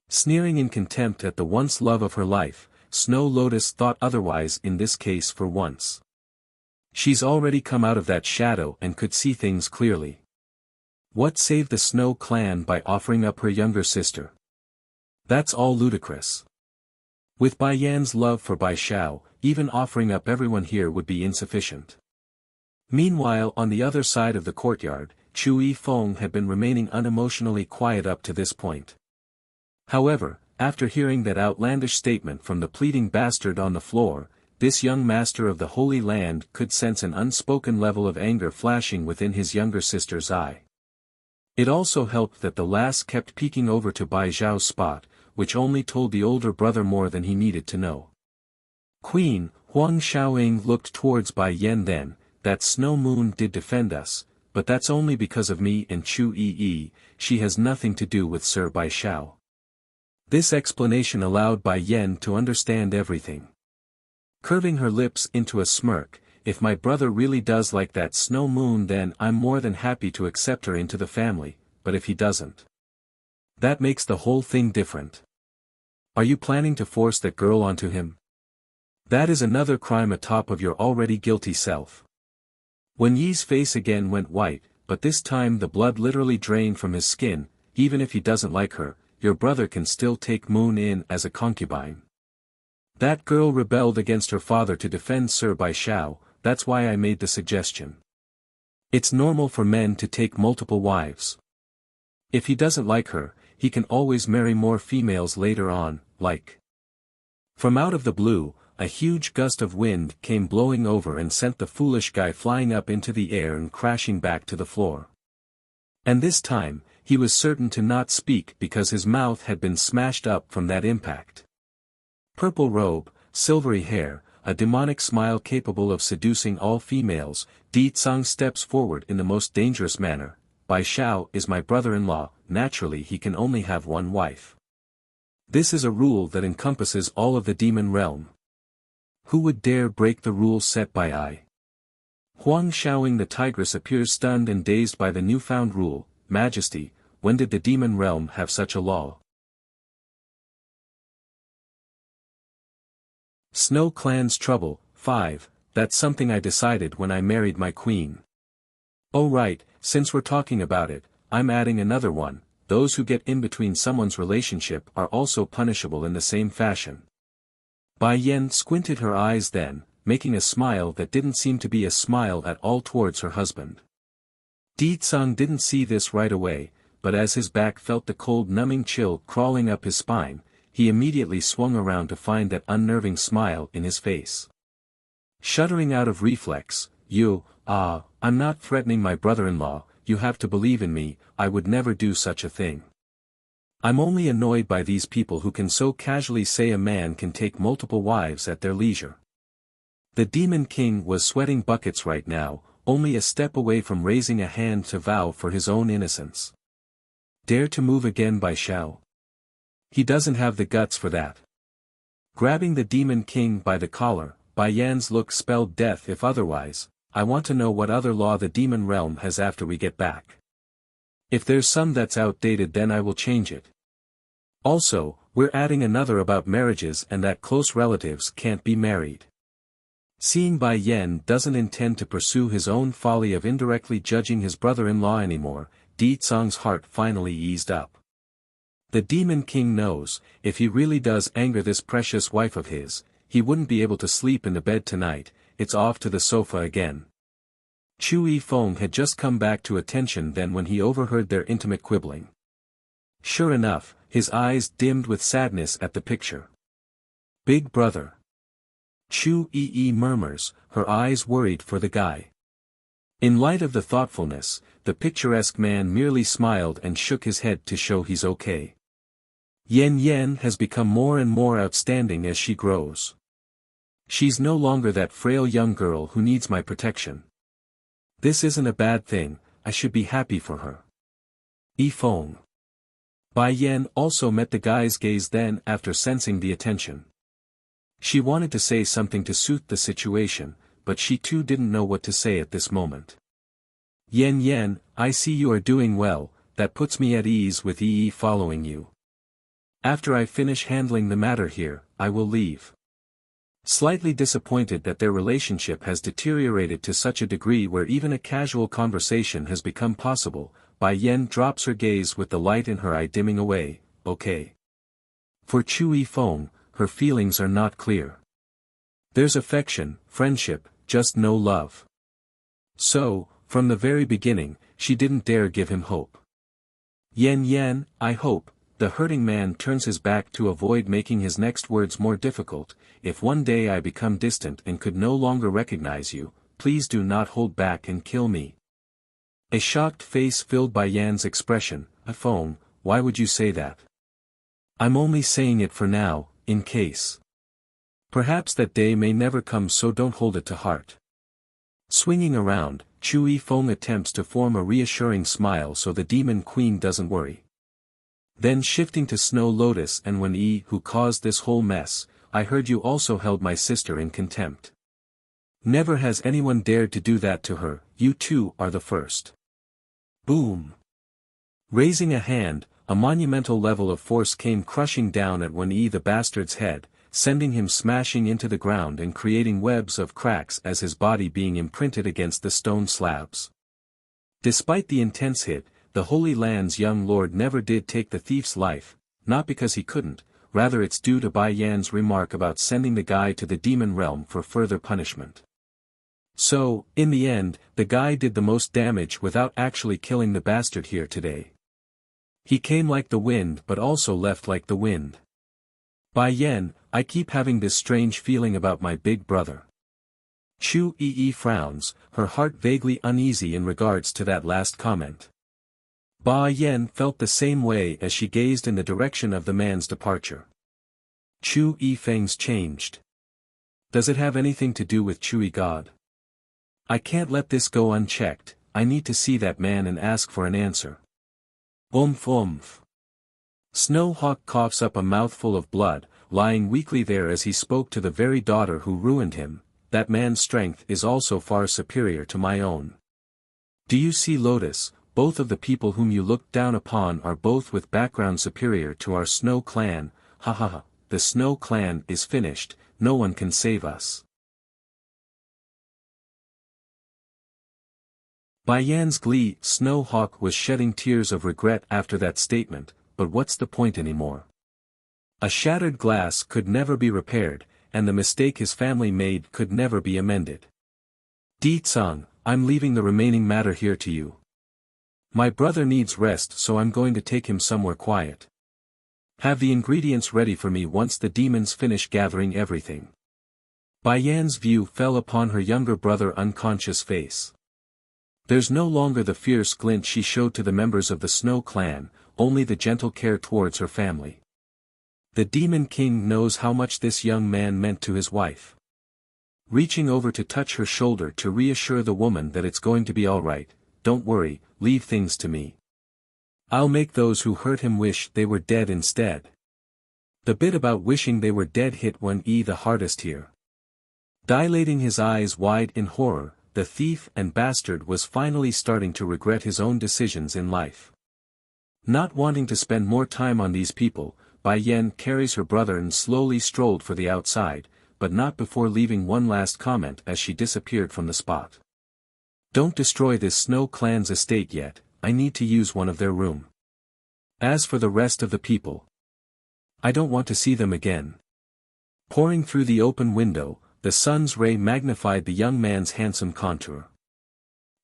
Sneering in contempt at the once love of her life, Snow Lotus thought otherwise in this case for once. She's already come out of that shadow and could see things clearly. What saved the Snow Clan by offering up her younger sister? That's all ludicrous. With Bai Yan's love for Bai Zhao, even offering up everyone here would be insufficient. Meanwhile on the other side of the courtyard, Chu Yifeng had been remaining unemotionally quiet up to this point. However, after hearing that outlandish statement from the pleading bastard on the floor, this young master of the Holy Land could sense an unspoken level of anger flashing within his younger sister's eye. It also helped that the lass kept peeking over to Bai Zhao's spot, which only told the older brother more than he needed to know. Queen, Huang Xiaoying looked towards Bai Yan then, that Snow Moon did defend us, but that's only because of me and Chu Yi, she has nothing to do with Sir Bai Zhao. This explanation allowed Bai Yan to understand everything. Curving her lips into a smirk, if my brother really does like that Snow Moon then I'm more than happy to accept her into the family, but if he doesn't, that makes the whole thing different. Are you planning to force that girl onto him? That is another crime atop of your already guilty self. When Yi's face again went white, but this time the blood literally drained from his skin, even if he doesn't like her, your brother can still take Moon in as a concubine. That girl rebelled against her father to defend Sir Bai Zhao, that's why I made the suggestion. It's normal for men to take multiple wives. If he doesn't like her, he can always marry more females later on, like. From out of the blue, a huge gust of wind came blowing over and sent the foolish guy flying up into the air and crashing back to the floor. And this time, he was certain to not speak because his mouth had been smashed up from that impact. Purple robe, silvery hair, a demonic smile capable of seducing all females, Di Tsang steps forward in the most dangerous manner. Bai Zhao is my brother-in-law, naturally he can only have one wife. This is a rule that encompasses all of the demon realm. Who would dare break the rules set by I? Huang Xiaoying the tigress appears stunned and dazed by the newfound rule. Majesty, when did the demon realm have such a law? Snow Clan's Trouble, 5, that's something I decided when I married my queen. Oh right, since we're talking about it, I'm adding another one, those who get in between someone's relationship are also punishable in the same fashion. Bai Yen squinted her eyes then, making a smile that didn't seem to be a smile at all towards her husband. Di Tsang didn't see this right away, but as his back felt the cold numbing chill crawling up his spine, he immediately swung around to find that unnerving smile in his face. Shuddering out of reflex, I'm not threatening my brother-in-law, you have to believe in me, I would never do such a thing. I'm only annoyed by these people who can so casually say a man can take multiple wives at their leisure. The Demon King was sweating buckets right now, only a step away from raising a hand to vow for his own innocence. Dare to move again Bai Xiao? He doesn't have the guts for that. Grabbing the Demon King by the collar, Bai Yan's look spelled death if otherwise. I want to know what other law the demon realm has after we get back. If there's some that's outdated then I will change it. Also, we're adding another about marriages and that close relatives can't be married. Seeing Bai Yan doesn't intend to pursue his own folly of indirectly judging his brother-in-law anymore, Di Tsang's heart finally eased up. The Demon King knows, if he really does anger this precious wife of his, he wouldn't be able to sleep in the bed tonight. It's off to the sofa again. Chu Yifeng had just come back to attention then when he overheard their intimate quibbling. Sure enough, his eyes dimmed with sadness at the picture. Big brother. Chu Yi murmurs, her eyes worried for the guy. In light of the thoughtfulness, the picturesque man merely smiled and shook his head to show he's okay. Yen Yen has become more and more outstanding as she grows. She's no longer that frail young girl who needs my protection. This isn't a bad thing, I should be happy for her. Yifeng. Bai Yan also met the guy's gaze then after sensing the attention. She wanted to say something to suit the situation, but she too didn't know what to say at this moment. Yen Yen, I see you are doing well, that puts me at ease with Yi following you. After I finish handling the matter here, I will leave. Slightly disappointed that their relationship has deteriorated to such a degree where even a casual conversation has become possible, Bai Yan drops her gaze with the light in her eye dimming away, okay. For Chu Yifeng, her feelings are not clear. There's affection, friendship, just no love. So, from the very beginning, she didn't dare give him hope. Yen Yen, I hope. The hurting man turns his back to avoid making his next words more difficult. If one day I become distant and could no longer recognize you, please do not hold back and kill me. A shocked face filled Bai Yan's expression. Yifeng, why would you say that? I'm only saying it for now, in case. Perhaps that day may never come, so don't hold it to heart. Swinging around, Chu Yifeng attempts to form a reassuring smile so the Demon Queen doesn't worry. Then shifting to Snow Lotus, and when who caused this whole mess, I heard you also held my sister in contempt. Never has anyone dared to do that to her, you two are the first. Boom. Raising a hand, a monumental level of force came crushing down at Wen Yi the bastard's head, sending him smashing into the ground and creating webs of cracks as his body being imprinted against the stone slabs. Despite the intense hit, the Holy Land's young lord never did take the thief's life, not because he couldn't, rather it's due to Bai Yan's remark about sending the guy to the demon realm for further punishment. So, in the end, the guy did the most damage without actually killing the bastard here today. He came like the wind but also left like the wind. Bai Yan, I keep having this strange feeling about my big brother. Chu Yi frowns, her heart vaguely uneasy in regards to that last comment. Bai Yan felt the same way as she gazed in the direction of the man's departure. Chu Yifeng's changed. Does it have anything to do with Chui God? I can't let this go unchecked, I need to see that man and ask for an answer. Oomph. Snowhawk coughs up a mouthful of blood, lying weakly there as he spoke to the very daughter who ruined him. That man's strength is also far superior to my own. Do you see Lotus? Both of the people whom you look down upon are both with background superior to our Snow clan. The Snow clan is finished, no one can save us. Bai Yan's glee, Snow Hawk was shedding tears of regret after that statement, but what's the point anymore? A shattered glass could never be repaired, and the mistake his family made could never be amended. Di Tsang, I'm leaving the remaining matter here to you. My brother needs rest, so I'm going to take him somewhere quiet. Have the ingredients ready for me once the demons finish gathering everything. Bai Yan's view fell upon her younger brother's unconscious face. There's no longer the fierce glint she showed to the members of the Snow clan, only the gentle care towards her family. The Demon King knows how much this young man meant to his wife. Reaching over to touch her shoulder to reassure the woman that it's going to be all right, don't worry, leave things to me. I'll make those who hurt him wish they were dead instead. The bit about wishing they were dead hit the hardest here. Dilating his eyes wide in horror, the thief and bastard was finally starting to regret his own decisions in life. Not wanting to spend more time on these people, Bai Yan carries her brother and slowly strolled for the outside, but not before leaving one last comment as she disappeared from the spot. Don't destroy this Snow clan's estate yet, I need to use one of their room. As for the rest of the people, I don't want to see them again. Pouring through the open window, the sun's ray magnified the young man's handsome contour.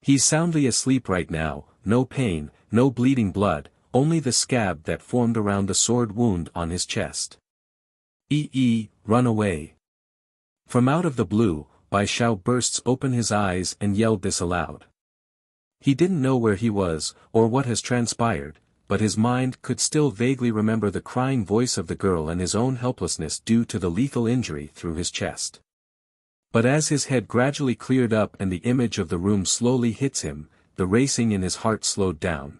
He's soundly asleep right now, no pain, no bleeding blood, only the scab that formed around the sword wound on his chest. Run away. From out of the blue, Bai Xiao bursts open his eyes and yelled this aloud. He didn't know where he was, or what has transpired, but his mind could still vaguely remember the crying voice of the girl and his own helplessness due to the lethal injury through his chest. But as his head gradually cleared up and the image of the room slowly hits him, the racing in his heart slowed down.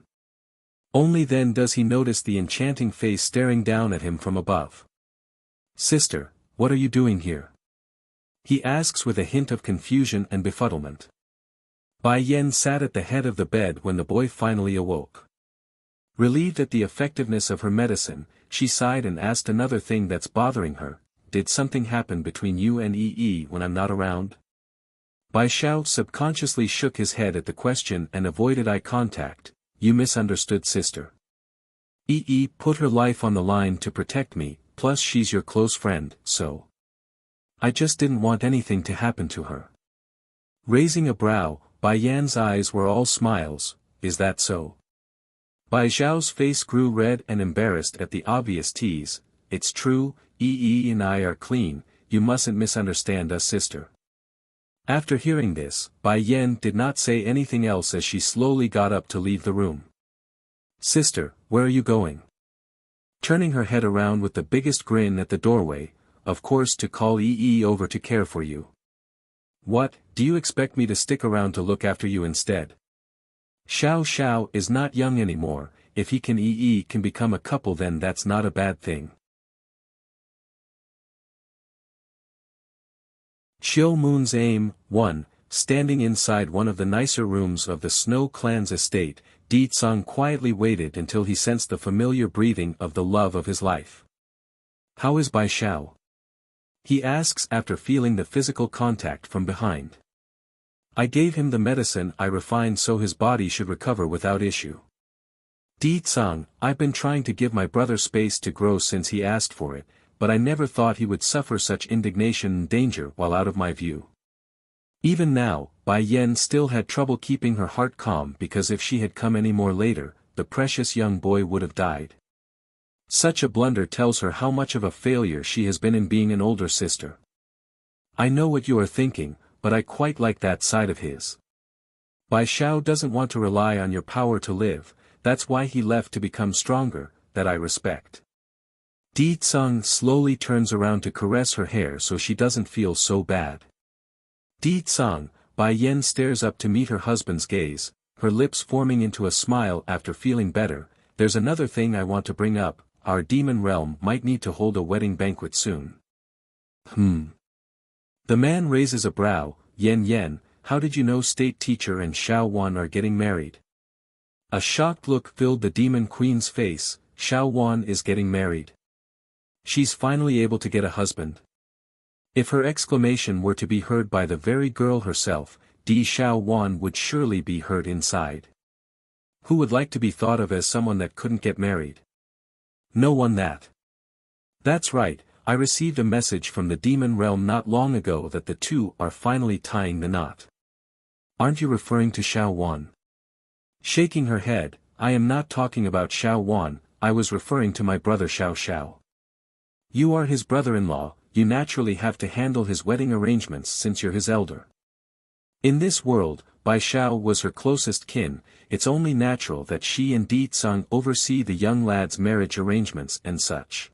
Only then does he notice the enchanting face staring down at him from above. Sister, what are you doing here? He asks with a hint of confusion and befuddlement. Bai Yan sat at the head of the bed when the boy finally awoke. Relieved at the effectiveness of her medicine, she sighed and asked another thing that's bothering her. Did something happen between you and when I'm not around? Bai Xiao subconsciously shook his head at the question and avoided eye contact. You misunderstood, sister. Put her life on the line to protect me, plus she's your close friend, so. I just didn't want anything to happen to her. Raising a brow, Bai Yan's eyes were all smiles. Is that so? Bai Xiao's face grew red and embarrassed at the obvious tease. It's true, and I are clean, you mustn't misunderstand us, sister. After hearing this, Bai Yan did not say anything else as she slowly got up to leave the room. Sister, where are you going? Turning her head around with the biggest grin at the doorway, of course to call over to care for you. What, do you expect me to stick around to look after you instead? Xiao Xiao is not young anymore, if he can become a couple then that's not a bad thing. Xiao Moon's aim, 1, standing inside one of the nicer rooms of the Snow clan's estate, Di Tsang quietly waited until he sensed the familiar breathing of the love of his life. How is Bai Xiao? He asks after feeling the physical contact from behind. I gave him the medicine I refined so his body should recover without issue. Di Tsang, I've been trying to give my brother space to grow since he asked for it, but I never thought he would suffer such indignation and danger while out of my view. Even now, Bai Yan still had trouble keeping her heart calm because if she had come any more later, the precious young boy would have died. Such a blunder tells her how much of a failure she has been in being an older sister. I know what you are thinking, but I quite like that side of his. Bai Xiao doesn't want to rely on your power to live, that's why he left to become stronger, that I respect. Di Tsang slowly turns around to caress her hair so she doesn't feel so bad. Di Tsang, Bai Yan stares up to meet her husband's gaze, her lips forming into a smile after feeling better. There's another thing I want to bring up, our demon realm might need to hold a wedding banquet soon. The man raises a brow. Yen, how did you know State Teacher and Xiao Wan are getting married? A shocked look filled the demon queen's face. Xiao Wan is getting married. She's finally able to get a husband. If her exclamation were to be heard by the very girl herself, Di Xiaowan would surely be hurt inside. Who would like to be thought of as someone that couldn't get married? No one that. That's right, I received a message from the demon realm not long ago that the two are finally tying the knot. Aren't you referring to Xiaowan? Shaking her head, I am not talking about Xiaowan, I was referring to my brother Xiao Xiao. You are his brother-in-law, you naturally have to handle his wedding arrangements since you're his elder. In this world, Bai Xiao was her closest kin, it's only natural that she and Di Tsang oversee the young lad's marriage arrangements and such.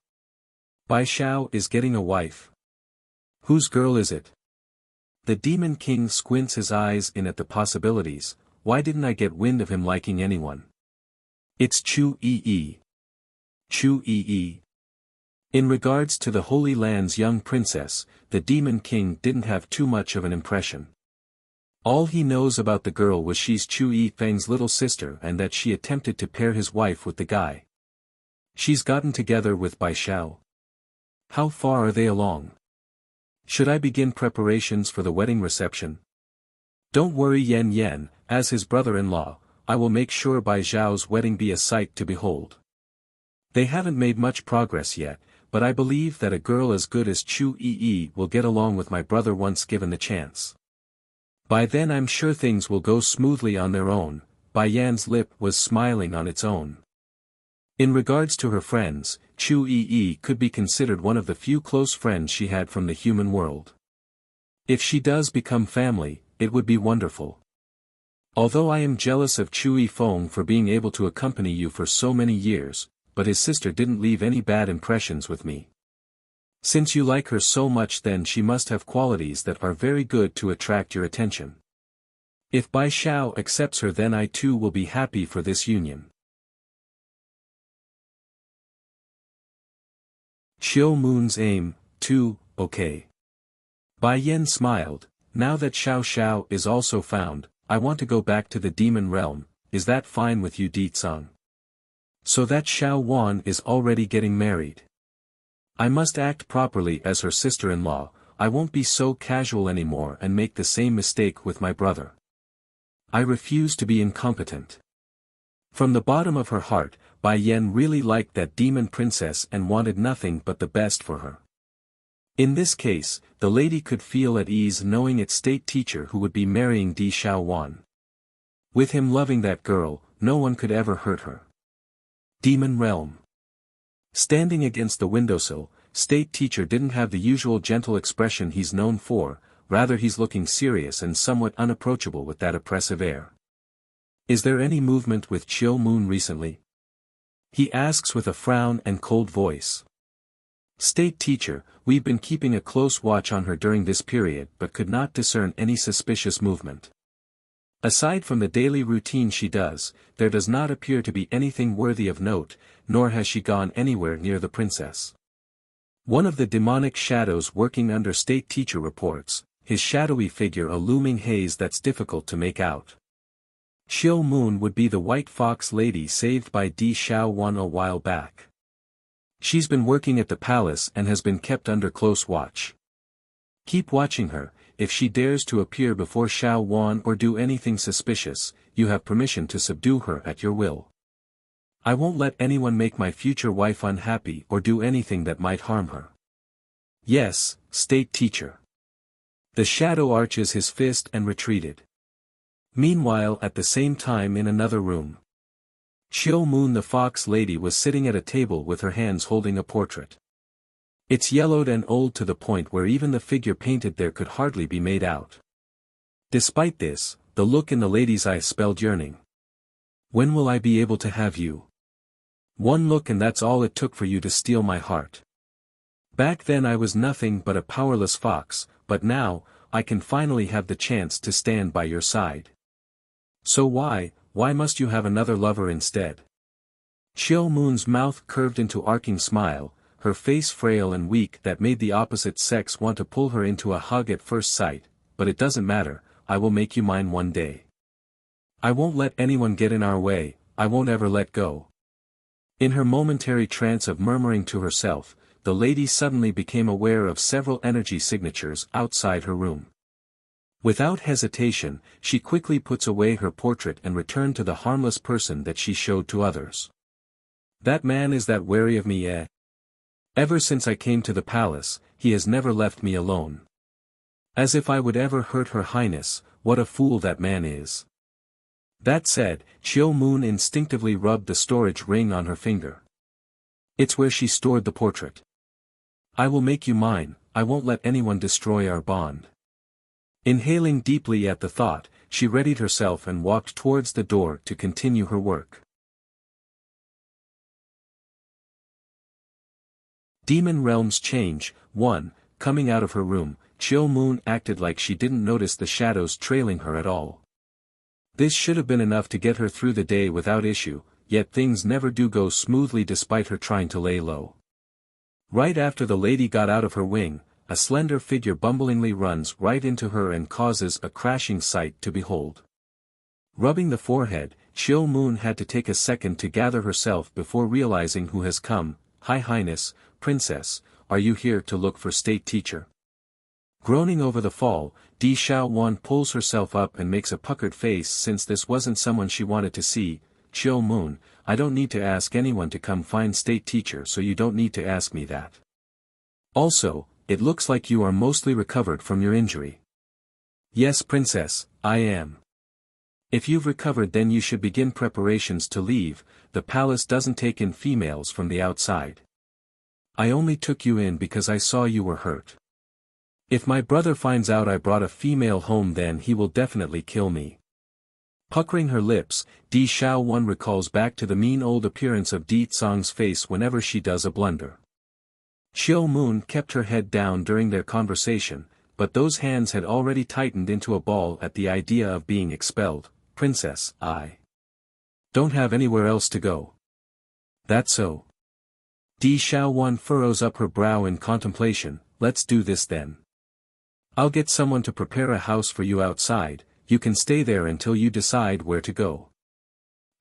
Bai Xiao is getting a wife. Whose girl is it? The Demon King squints his eyes in at the possibilities. Why didn't I get wind of him liking anyone? It's Chu Yi. Chu Yi. In regards to the Holy Land's young princess, the Demon King didn't have too much of an impression. All he knows about the girl was she's Chu Yi Feng's little sister and that she attempted to pair his wife with the guy. She's gotten together with Bai Xiao. How far are they along? Should I begin preparations for the wedding reception? Don't worry Yan Yan, as his brother-in-law, I will make sure Bai Xiao's wedding be a sight to behold. They haven't made much progress yet, but I believe that a girl as good as Chu Yi will get along with my brother once given the chance. By then I'm sure things will go smoothly on their own. Bai Yan's lip was smiling on its own. In regards to her friends, Chu Yi could be considered one of the few close friends she had from the human world. If she does become family, it would be wonderful. Although I am jealous of Chu Yifeng for being able to accompany you for so many years, but his sister didn't leave any bad impressions with me. Since you like her so much then she must have qualities that are very good to attract your attention. If Bai Xiao accepts her then I too will be happy for this union. Xiao Moon's aim, too, okay. Bai Yan smiled, now that Xiao Xiao is also found, I want to go back to the demon realm, is that fine with you Di Tsang? So that Xiao Wan is already getting married. I must act properly as her sister-in-law, I won't be so casual anymore and make the same mistake with my brother. I refuse to be incompetent. From the bottom of her heart, Bai Yan really liked that demon princess and wanted nothing but the best for her. In this case, the lady could feel at ease knowing its state teacher who would be marrying Di Xiaowan. With him loving that girl, no one could ever hurt her. Demon Realm. Standing against the windowsill, state teacher didn't have the usual gentle expression he's known for, rather he's looking serious and somewhat unapproachable with that oppressive air. Is there any movement with Xiao Moon recently? He asks with a frown and cold voice. State teacher, we've been keeping a close watch on her during this period but could not discern any suspicious movement. Aside from the daily routine she does, there does not appear to be anything worthy of note, nor has she gone anywhere near the princess. One of the demonic shadows working under state teacher reports, his shadowy figure a looming haze that's difficult to make out. Xiao Moon would be the white fox lady saved by Di Xiaowan a while back. She's been working at the palace and has been kept under close watch. Keep watching her. If she dares to appear before Xiaowan or do anything suspicious, you have permission to subdue her at your will. I won't let anyone make my future wife unhappy or do anything that might harm her. Yes, state teacher. The shadow arches his fist and retreated. Meanwhile at the same time in another room. Xiao Moon the fox lady was sitting at a table with her hands holding a portrait. It's yellowed and old to the point where even the figure painted there could hardly be made out. Despite this, the look in the lady's eyes spelled yearning. When will I be able to have you? One look and that's all it took for you to steal my heart. Back then I was nothing but a powerless fox, but now, I can finally have the chance to stand by your side. So why must you have another lover instead? Xiao Moon's mouth curved into arcing smile, her face frail and weak that made the opposite sex want to pull her into a hug at first sight, but it doesn't matter, I will make you mine one day. I won't let anyone get in our way, I won't ever let go. In her momentary trance of murmuring to herself, the lady suddenly became aware of several energy signatures outside her room. Without hesitation, she quickly puts away her portrait and returned to the harmless person that she showed to others. That man is that wary of me, eh? Ever since I came to the palace, he has never left me alone. As if I would ever hurt her highness, what a fool that man is. That said, Chiu Moon instinctively rubbed the storage ring on her finger. It's where she stored the portrait. I will make you mine, I won't let anyone destroy our bond. Inhaling deeply at the thought, she readied herself and walked towards the door to continue her work. Demon Realms Change. 1. Coming out of her room, Chiu Moon acted like she didn't notice the shadows trailing her at all. This should have been enough to get her through the day without issue, yet things never do go smoothly despite her trying to lay low. Right after the lady got out of her wing, a slender figure bumblingly runs right into her and causes a crashing sight to behold. Rubbing the forehead, Chiu Moon had to take a second to gather herself before realizing who has come. High Highness, Princess, are you here to look for State Teacher? Groaning over the fall, Di Xiaowan pulls herself up and makes a puckered face since this wasn't someone she wanted to see. Chiu Moon, I don't need to ask anyone to come find State Teacher, so you don't need to ask me that. Also, it looks like you are mostly recovered from your injury. Yes, Princess, I am. If you've recovered, then you should begin preparations to leave. The palace doesn't take in females from the outside. I only took you in because I saw you were hurt. If my brother finds out I brought a female home, then he will definitely kill me. Puckering her lips, Di Xiaowan recalls back to the mean old appearance of Di Tsang's face whenever she does a blunder. Chiu Moon kept her head down during their conversation, but those hands had already tightened into a ball at the idea of being expelled. Princess, I don't have anywhere else to go. That's so. Di Xiaowan furrows up her brow in contemplation. Let's do this then. I'll get someone to prepare a house for you outside, you can stay there until you decide where to go.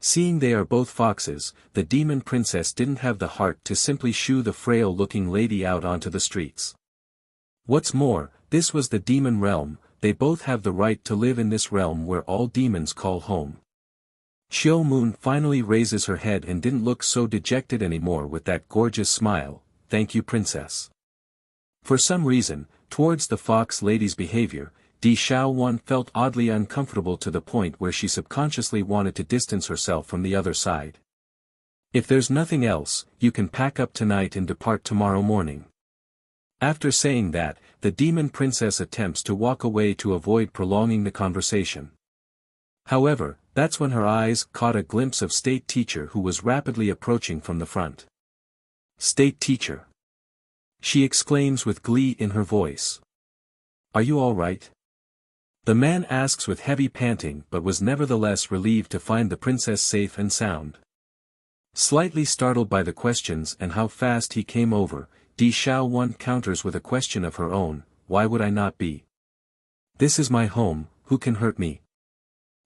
Seeing they are both foxes, the demon princess didn't have the heart to simply shoo the frail-looking lady out onto the streets. What's more, this was the demon realm, they both have the right to live in this realm where all demons call home. Chiu Moon finally raises her head and didn't look so dejected anymore with that gorgeous smile. Thank you, Princess. For some reason, towards the fox lady's behavior, Di Xiaowan felt oddly uncomfortable to the point where she subconsciously wanted to distance herself from the other side. If there's nothing else, you can pack up tonight and depart tomorrow morning. After saying that, the demon princess attempts to walk away to avoid prolonging the conversation. However, that's when her eyes caught a glimpse of State Teacher, who was rapidly approaching from the front. State Teacher! She exclaims with glee in her voice. Are you all right? The man asks with heavy panting, but was nevertheless relieved to find the princess safe and sound. Slightly startled by the questions and how fast he came over, Di Xiaowan counters with a question of her own. Why would I not be? This is my home, who can hurt me?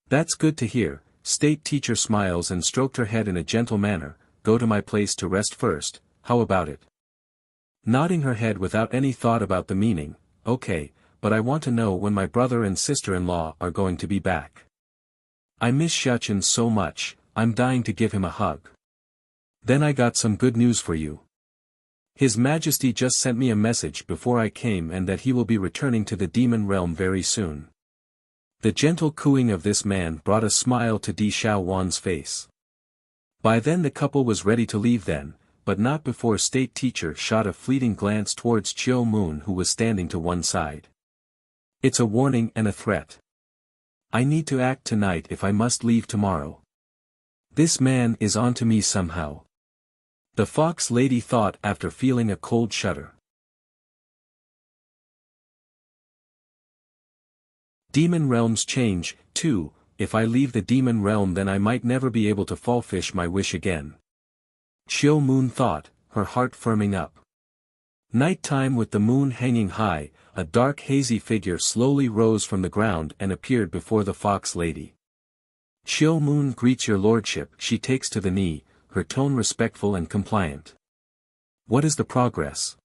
That's good to hear. State Teacher smiles and stroked her head in a gentle manner. Go to my place to rest first, how about it? Nodding her head without any thought about the meaning. Okay, but I want to know when my brother and sister-in-law are going to be back. I miss Xiachen so much, I'm dying to give him a hug. Then I got some good news for you. His Majesty just sent me a message before I came, and that he will be returning to the demon realm very soon. The gentle cooing of this man brought a smile to Di Xiaowan's face. By then the couple was ready to leave then, but not before State Teacher shot a fleeting glance towards Chiu Moon, who was standing to one side. It's a warning and a threat. I need to act tonight if I must leave tomorrow. This man is onto me somehow. The fox lady thought after feeling a cold shudder. Demon Realms Change. 2. If I leave the demon realm, then I might never be able to fulfill my wish again. Chiu Moon thought, her heart firming up. Nighttime, with the moon hanging high, a dark hazy figure slowly rose from the ground and appeared before the fox lady. Chiu Moon greets your lordship. She takes to the knee, her tone respectful and compliant. What is the progress?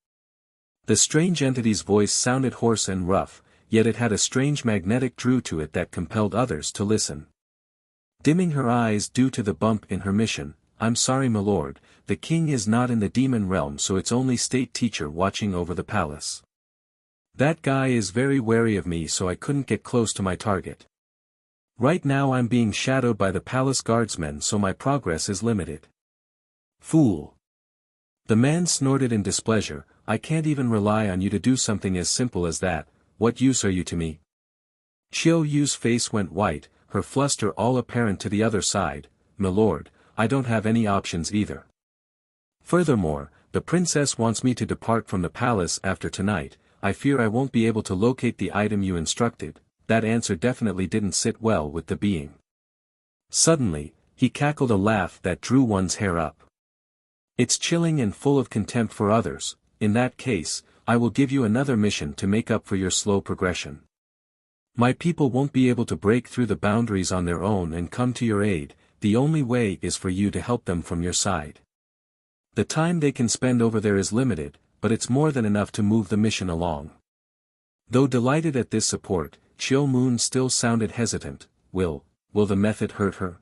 The strange entity's voice sounded hoarse and rough, yet it had a strange magnetic draw to it that compelled others to listen. Dimming her eyes due to the bump in her mission, "I'm sorry my lord, the king is not in the demon realm, so it's only state teacher watching over the palace. That guy is very wary of me, so I couldn't get close to my target. Right now I'm being shadowed by the palace guardsmen, so my progress is limited." "Fool!" The man snorted in displeasure, "I can't even rely on you to do something as simple as that. What use are you to me?" Chiao Yu's face went white, her fluster all apparent to the other side. "My lord, I don't have any options either. Furthermore, the princess wants me to depart from the palace after tonight. I fear I won't be able to locate the item you instructed." That answer definitely didn't sit well with the being. Suddenly, he cackled a laugh that drew one's hair up. "It's chilling and full of contempt for others. In that case, I will give you another mission to make up for your slow progression. My people won't be able to break through the boundaries on their own and come to your aid. The only way is for you to help them from your side. The time they can spend over there is limited, but it's more than enough to move the mission along." Though delighted at this support, Chiao Moon still sounded hesitant. Will the method hurt her?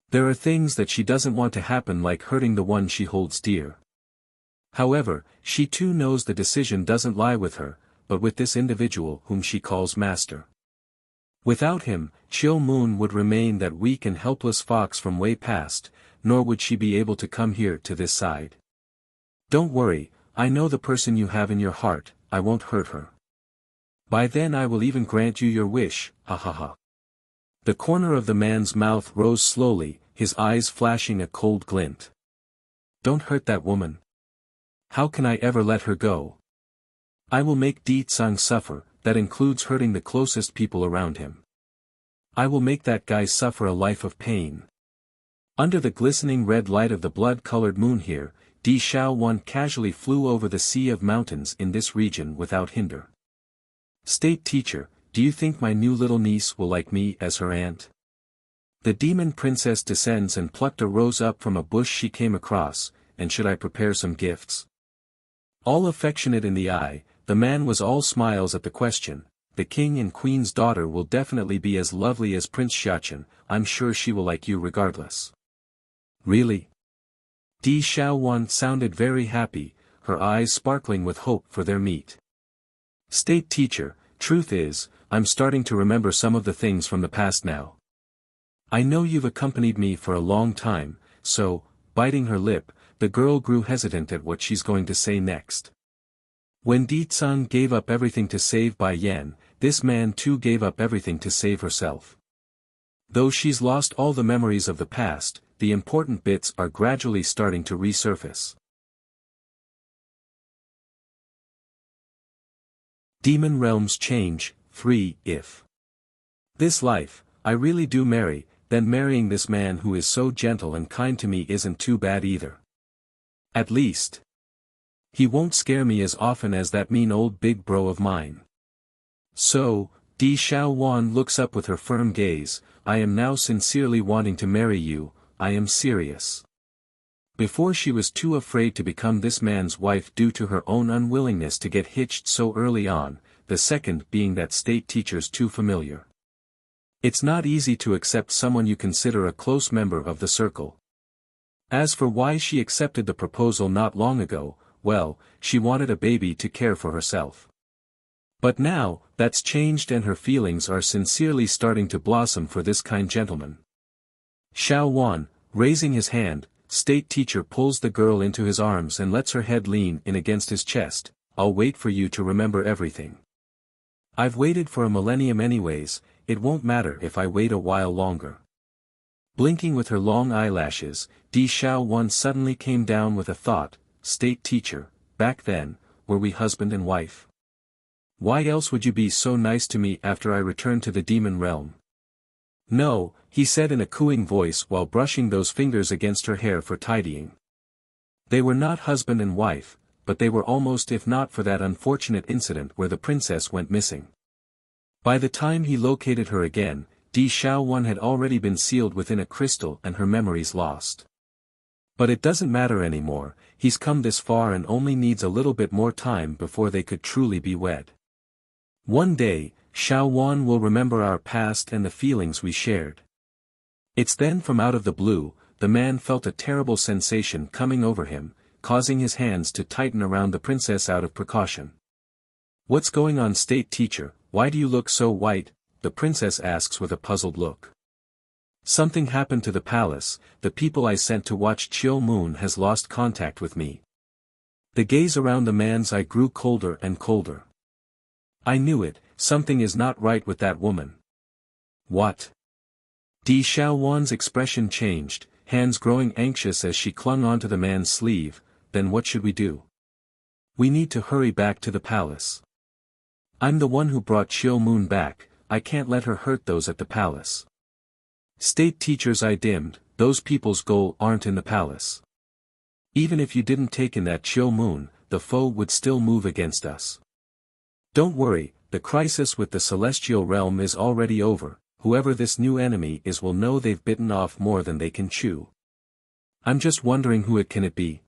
There are things that she doesn't want to happen, like hurting the one she holds dear. However, she too knows the decision doesn't lie with her, but with this individual whom she calls master. Without him, Chiao Moon would remain that weak and helpless fox from way past, nor would she be able to come here to this side. "Don't worry, I know the person you have in your heart, I won't hurt her. By then I will even grant you your wish, ha ha ha." The corner of the man's mouth rose slowly, his eyes flashing a cold glint. "Don't hurt that woman. How can I ever let her go? I will make Di Tsang suffer, that includes hurting the closest people around him. I will make that guy suffer a life of pain." Under the glistening red light of the blood-colored moon here, Di Xiaowan casually flew over the sea of mountains in this region without hinder. "State teacher, do you think my new little niece will like me as her aunt?" The demon princess descends and plucked a rose up from a bush she came across. "And should I prepare some gifts?" All affectionate in the eye, the man was all smiles at the question. "The king and queen's daughter will definitely be as lovely as Prince Xiachen. I'm sure she will like you regardless." "Really?" Di Xiaowan sounded very happy, her eyes sparkling with hope for their meet. "State teacher, truth is, I'm starting to remember some of the things from the past now. I know you've accompanied me for a long time, so," biting her lip, the girl grew hesitant at what she's going to say next. When Di Tsang gave up everything to save Bai Yan, this man too gave up everything to save herself. Though she's lost all the memories of the past, the important bits are gradually starting to resurface. Demon Realms Change, 3. If this life, I really do marry, then marrying this man who is so gentle and kind to me isn't too bad either. At least, he won't scare me as often as that mean old big bro of mine. So, Di Xiaowan looks up with her firm gaze, "I am now sincerely wanting to marry you, I am serious." Before she was too afraid to become this man's wife due to her own unwillingness to get hitched so early on, the second being that state teacher's too familiar. It's not easy to accept someone you consider a close member of the circle. As for why she accepted the proposal not long ago, well, she wanted a baby to care for herself. But now, that's changed and her feelings are sincerely starting to blossom for this kind gentleman. Xiaowan, raising his hand, state teacher pulls the girl into his arms and lets her head lean in against his chest. "I'll wait for you to remember everything. I've waited for a millennium anyways, it won't matter if I wait a while longer." Blinking with her long eyelashes, Di Xiaowan suddenly came down with a thought. "State teacher, back then, were we husband and wife? Why else would you be so nice to me after I returned to the demon realm?" "No," he said in a cooing voice while brushing those fingers against her hair for tidying. They were not husband and wife, but they were almost, if not for that unfortunate incident where the princess went missing. By the time he located her again, Di Xiaowan had already been sealed within a crystal and her memories lost. But it doesn't matter anymore, he's come this far and only needs a little bit more time before they could truly be wed. One day, Xiao Wan will remember our past and the feelings we shared. It's then from out of the blue, the man felt a terrible sensation coming over him, causing his hands to tighten around the princess out of precaution. "What's going on, state teacher? Why do you look so white?" the princess asks with a puzzled look. "Something happened to the palace. The people I sent to watch Chill Moon has lost contact with me." The gaze around the man's eye grew colder and colder. "I knew it, something is not right with that woman." "What?" Di Xiaowan's expression changed, hands growing anxious as she clung onto the man's sleeve. "Then what should we do?" "We need to hurry back to the palace. I'm the one who brought Chill Moon back, I can't let her hurt those at the palace." State teacher's eye dimmed. "Those people's goal aren't in the palace. Even if you didn't take in that Chill Moon, the foe would still move against us. Don't worry, the crisis with the celestial realm is already over. Whoever this new enemy is will know they've bitten off more than they can chew. I'm just wondering who it can be."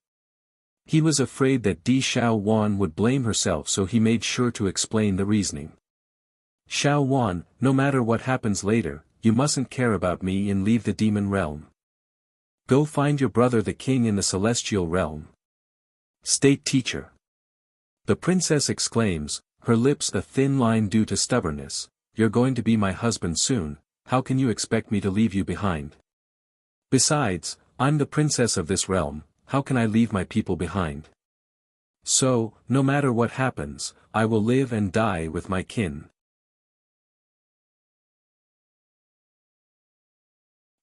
He was afraid that Di Xiaowan would blame herself, so he made sure to explain the reasoning. "Xiaowan, no matter what happens later, you mustn't care about me and leave the demon realm. Go find your brother the king in the celestial realm." "State teacher!" the princess exclaims, her lips a thin line due to stubbornness. "You're going to be my husband soon, how can you expect me to leave you behind? Besides, I'm the princess of this realm, how can I leave my people behind? So, no matter what happens, I will live and die with my kin."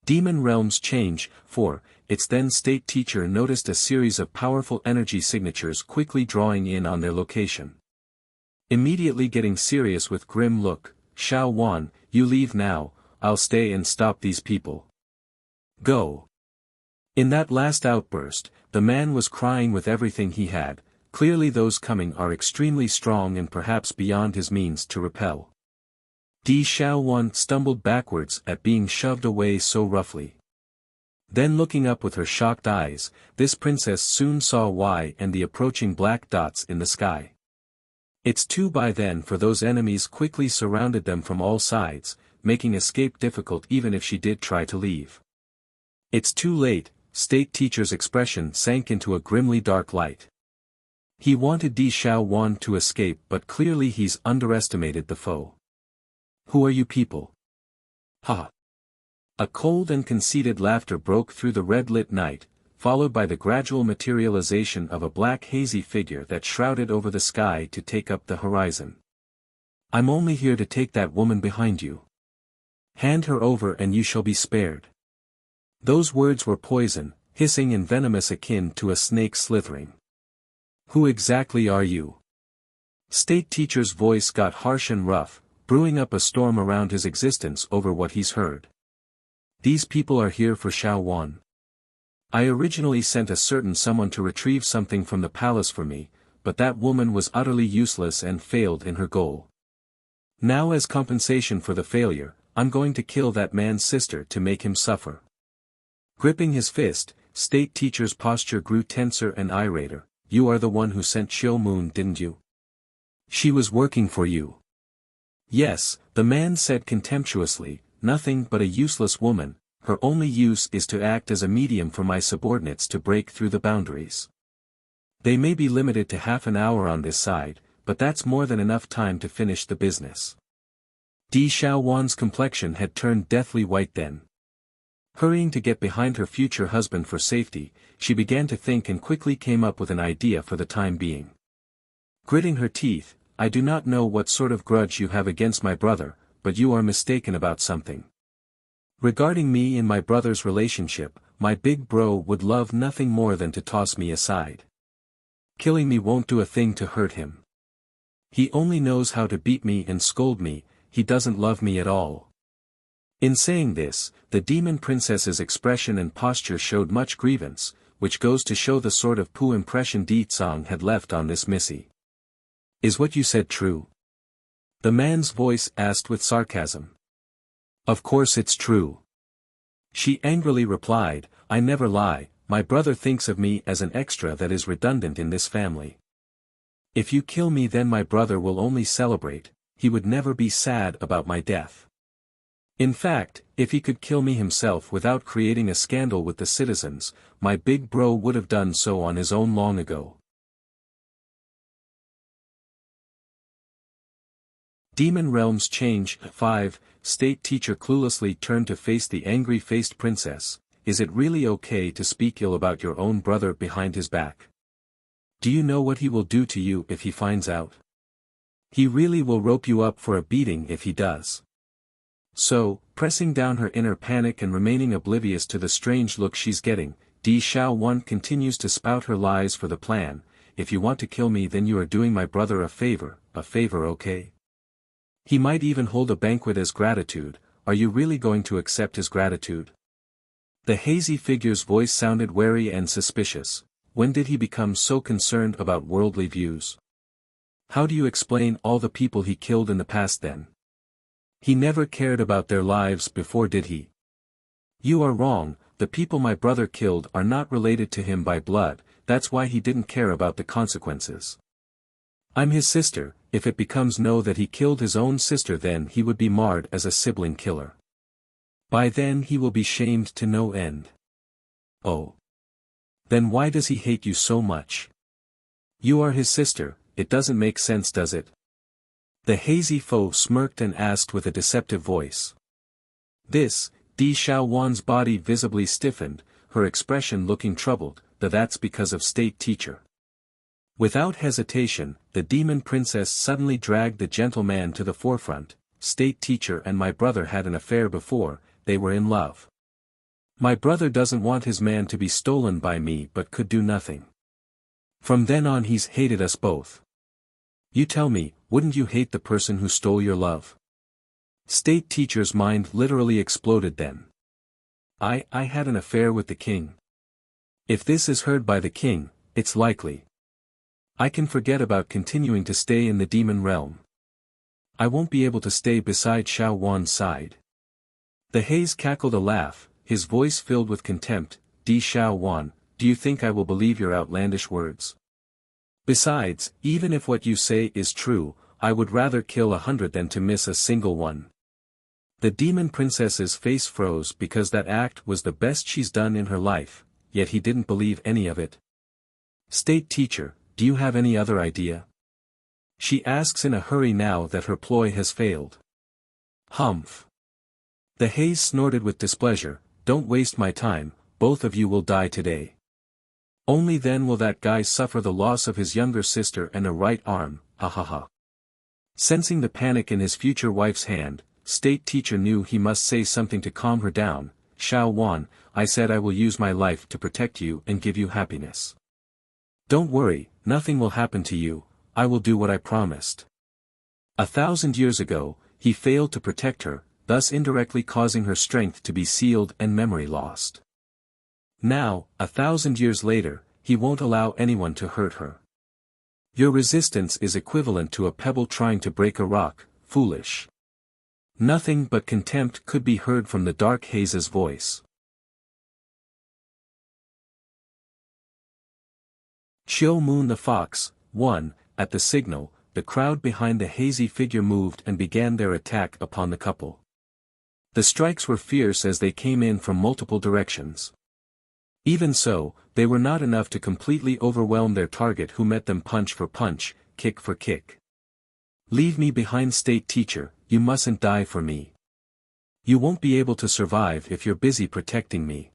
Demon realms change. 4. It's then state teacher noticed a series of powerful energy signatures quickly drawing in on their location. Immediately getting serious with grim look, "Xiao Wan, you leave now, I'll stay and stop these people. Go." In that last outburst, the man was crying with everything he had. Clearly those coming are extremely strong and perhaps beyond his means to repel. Di Xiaowan stumbled backwards at being shoved away so roughly. Then looking up with her shocked eyes, this princess soon saw why and the approaching black dots in the sky. It's too by then, for those enemies quickly surrounded them from all sides, making escape difficult even if she did try to leave. It's too late, state teacher's expression sank into a grimly dark light. He wanted Di Xiaowan to escape, but clearly he's underestimated the foe. "Who are you people?" "Ha!" A cold and conceited laughter broke through the red-lit night, followed by the gradual materialization of a black hazy figure that shrouded over the sky to take up the horizon. "I'm only here to take that woman behind you. Hand her over and you shall be spared." Those words were poison, hissing and venomous, akin to a snake slithering. "Who exactly are you?" State teacher's voice got harsh and rough, brewing up a storm around his existence over what he's heard. "These people are here for Xiao Wan. I originally sent a certain someone to retrieve something from the palace for me, but that woman was utterly useless and failed in her goal. Now as compensation for the failure, I'm going to kill that man's sister to make him suffer." Gripping his fist, state teacher's posture grew tenser and irater. "You are the one who sent Chill Moon, didn't you? She was working for you." "Yes," the man said contemptuously, "nothing but a useless woman. Her only use is to act as a medium for my subordinates to break through the boundaries. They may be limited to half an hour on this side, but that's more than enough time to finish the business." Di Xiaowan's complexion had turned deathly white then. Hurrying to get behind her future husband for safety, she began to think and quickly came up with an idea for the time being. Gritting her teeth, "I do not know what sort of grudge you have against my brother, but you are mistaken about something. Regarding me and my brother's relationship, my big bro would love nothing more than to toss me aside. Killing me won't do a thing to hurt him. He only knows how to beat me and scold me, he doesn't love me at all." In saying this, the demon princess's expression and posture showed much grievance, which goes to show the sort of poo impression Di Tsang had left on this missy. "Is what you said true?" the man's voice asked with sarcasm. "Of course it's true," she angrily replied. "I never lie, my brother thinks of me as an extra that is redundant in this family. If you kill me then my brother will only celebrate, he would never be sad about my death. In fact, if he could kill me himself without creating a scandal with the citizens, my big bro would have done so on his own long ago. Demon Realms Change 5. State teacher cluelessly turned to face the angry-faced princess. Is it really okay to speak ill about your own brother behind his back? Do you know what he will do to you if he finds out? He really will rope you up for a beating if he does. So, pressing down her inner panic and remaining oblivious to the strange look she's getting, Di Xiaowan continues to spout her lies for the plan. If you want to kill me, then you are doing my brother a favor, okay? He might even hold a banquet as gratitude. Are you really going to accept his gratitude? The hazy figure's voice sounded wary and suspicious. When did he become so concerned about worldly views? How do you explain all the people he killed in the past then? He never cared about their lives before, did he? You are wrong, the people my brother killed are not related to him by blood, that's why he didn't care about the consequences. I'm his sister. If it becomes known that he killed his own sister, then he would be marred as a sibling killer. By then he will be shamed to no end. Oh. Then why does he hate you so much? You are his sister, it doesn't make sense, does it? The hazy foe smirked and asked with a deceptive voice. This, Di Xiaowan's body visibly stiffened, her expression looking troubled. That's because of state teacher. Without hesitation, the demon princess suddenly dragged the gentleman to the forefront. State teacher and my brother had an affair before, they were in love. My brother doesn't want his man to be stolen by me but could do nothing. From then on he's hated us both. You tell me, wouldn't you hate the person who stole your love? State teacher's mind literally exploded then. I had an affair with the king. If this is heard by the king, it's likely. I can forget about continuing to stay in the demon realm. I won't be able to stay beside Xiaowan's side. The haze cackled a laugh, his voice filled with contempt. Di Xiaowan, do you think I will believe your outlandish words? Besides, even if what you say is true, I would rather kill 100 than to miss a single one. The demon princess's face froze because that act was the best she's done in her life, yet he didn't believe any of it. State teacher, do you have any other idea? She asks in a hurry now that her ploy has failed. Humph. The haze snorted with displeasure. Don't waste my time, both of you will die today. Only then will that guy suffer the loss of his younger sister and a right arm, ha ha ha. Sensing the panic in his future wife's hand, state teacher knew he must say something to calm her down. Xiaowan, I said I will use my life to protect you and give you happiness. Don't worry, nothing will happen to you, I will do what I promised. 1,000 years ago, he failed to protect her, thus indirectly causing her strength to be sealed and memory lost. Now, 1,000 years later, he won't allow anyone to hurt her. Your resistance is equivalent to a pebble trying to break a rock, foolish. Nothing but contempt could be heard from the dark haze's voice. Chiu Moon the Fox, 1. At the signal, the crowd behind the hazy figure moved and began their attack upon the couple. The strikes were fierce as they came in from multiple directions. Even so, they were not enough to completely overwhelm their target, who met them punch for punch, kick for kick. Leave me behind, state teacher, you mustn't die for me. You won't be able to survive if you're busy protecting me.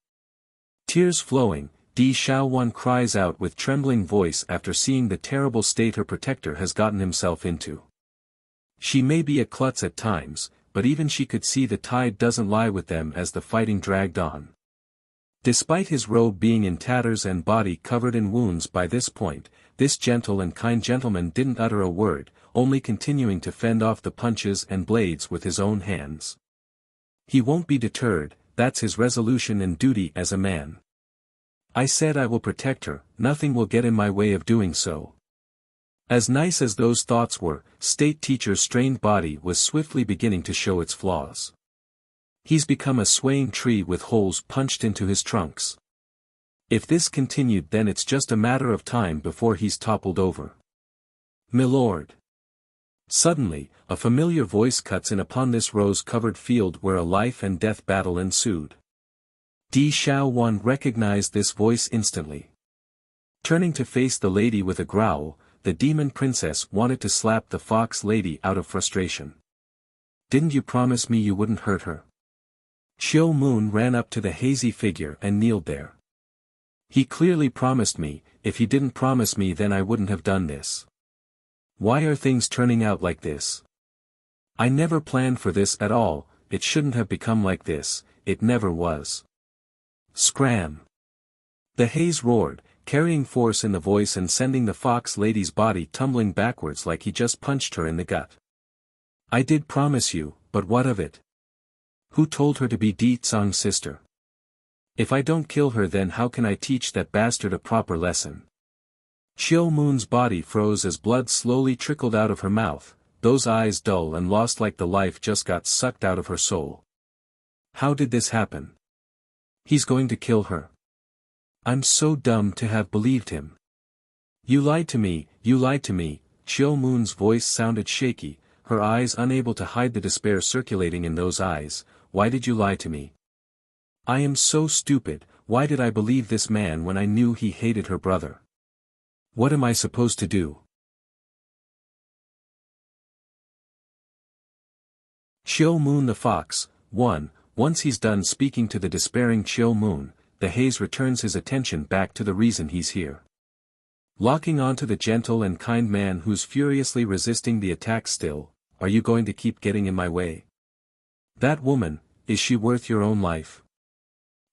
Tears flowing, Di Xiaowan cries out with trembling voice after seeing the terrible state her protector has gotten himself into. She may be a klutz at times, but even she could see the tide doesn't lie with them as the fighting dragged on. Despite his robe being in tatters and body covered in wounds by this point, this gentle and kind gentleman didn't utter a word, only continuing to fend off the punches and blades with his own hands. He won't be deterred, that's his resolution and duty as a man. I said I will protect her, nothing will get in my way of doing so. As nice as those thoughts were, state teacher's strained body was swiftly beginning to show its flaws. He's become a swaying tree with holes punched into his trunks. If this continued, then it's just a matter of time before he's toppled over. Milord. Suddenly, a familiar voice cuts in upon this rose-covered field where a life-and-death battle ensued. Di Xiaowan recognized this voice instantly. Turning to face the lady with a growl, the demon princess wanted to slap the fox lady out of frustration. "Didn't you promise me you wouldn't hurt her?" Chiu Moon ran up to the hazy figure and kneeled there. "He clearly promised me. If he didn't promise me then I wouldn't have done this. Why are things turning out like this? I never planned for this at all. It shouldn't have become like this, it never was." Scram! The haze roared, carrying force in the voice and sending the fox lady's body tumbling backwards like he just punched her in the gut. "I did promise you, but what of it? Who told her to be Di Tsang's sister? If I don't kill her then how can I teach that bastard a proper lesson?" Chiu Moon's body froze as blood slowly trickled out of her mouth, those eyes dull and lost like the life just got sucked out of her soul. How did this happen? He's going to kill her. I'm so dumb to have believed him. You lied to me, you lied to me. Chiu Moon's voice sounded shaky, her eyes unable to hide the despair circulating in those eyes. Why did you lie to me? I am so stupid. Why did I believe this man when I knew he hated her brother? What am I supposed to do? Chiu Moon the Fox. 1. Once he's done speaking to the despairing Chiu Moon, the haze returns his attention back to the reason he's here. Locking onto the gentle and kind man who's furiously resisting the attack still. Are you going to keep getting in my way? That woman, is she worth your own life?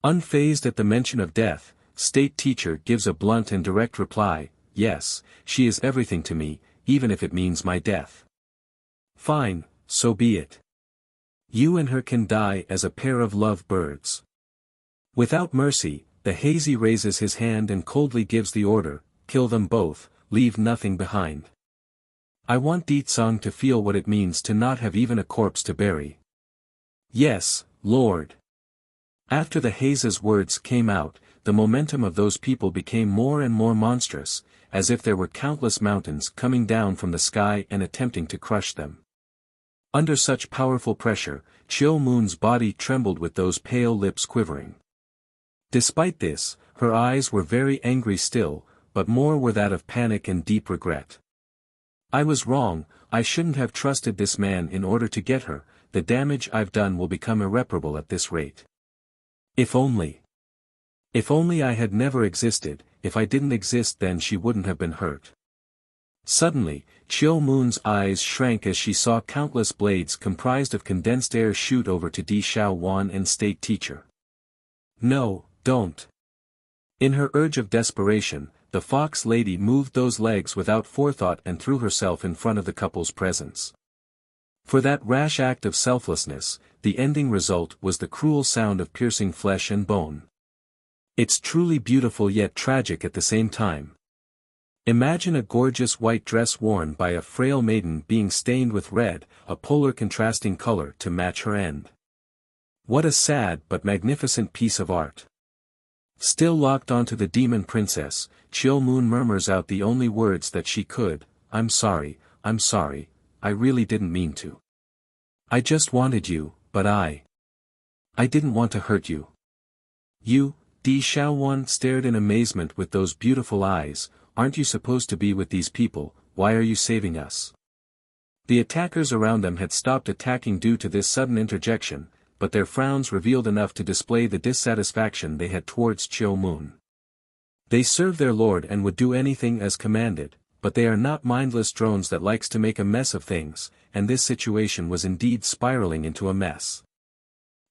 Unfazed at the mention of death, state teacher gives a blunt and direct reply. Yes, she is everything to me, even if it means my death. Fine, so be it. You and her can die as a pair of love birds. Without mercy, the hazy raises his hand and coldly gives the order, kill them both, leave nothing behind. I want Di Tsang to feel what it means to not have even a corpse to bury. Yes, Lord. After the haze's words came out, the momentum of those people became more and more monstrous, as if there were countless mountains coming down from the sky and attempting to crush them. Under such powerful pressure, Chiu Moon's body trembled with those pale lips quivering. Despite this, her eyes were very angry still, but more were that of panic and deep regret. I was wrong, I shouldn't have trusted this man in order to get her, the damage I've done will become irreparable at this rate. If only. If only I had never existed, if I didn't exist then she wouldn't have been hurt. Suddenly, Chiu Moon's eyes shrank as she saw countless blades comprised of condensed air shoot over to Di Xiaowan and state teacher. No, don't. In her urge of desperation, the fox lady moved those legs without forethought and threw herself in front of the couple's presence. For that rash act of selflessness, the ending result was the cruel sound of piercing flesh and bone. It's truly beautiful yet tragic at the same time. Imagine a gorgeous white dress worn by a frail maiden being stained with red, a polar contrasting color to match her end. What a sad but magnificent piece of art. Still locked onto the demon princess, Chiu Moon murmurs out the only words that she could, I'm sorry, I really didn't mean to. I just wanted you, but I didn't want to hurt you. You, Di Xiaowan stared in amazement with those beautiful eyes, aren't you supposed to be with these people, why are you saving us? The attackers around them had stopped attacking due to this sudden interjection, but their frowns revealed enough to display the dissatisfaction they had towards Chiu Moon. They serve their lord and would do anything as commanded, but they are not mindless drones that likes to make a mess of things, and this situation was indeed spiraling into a mess.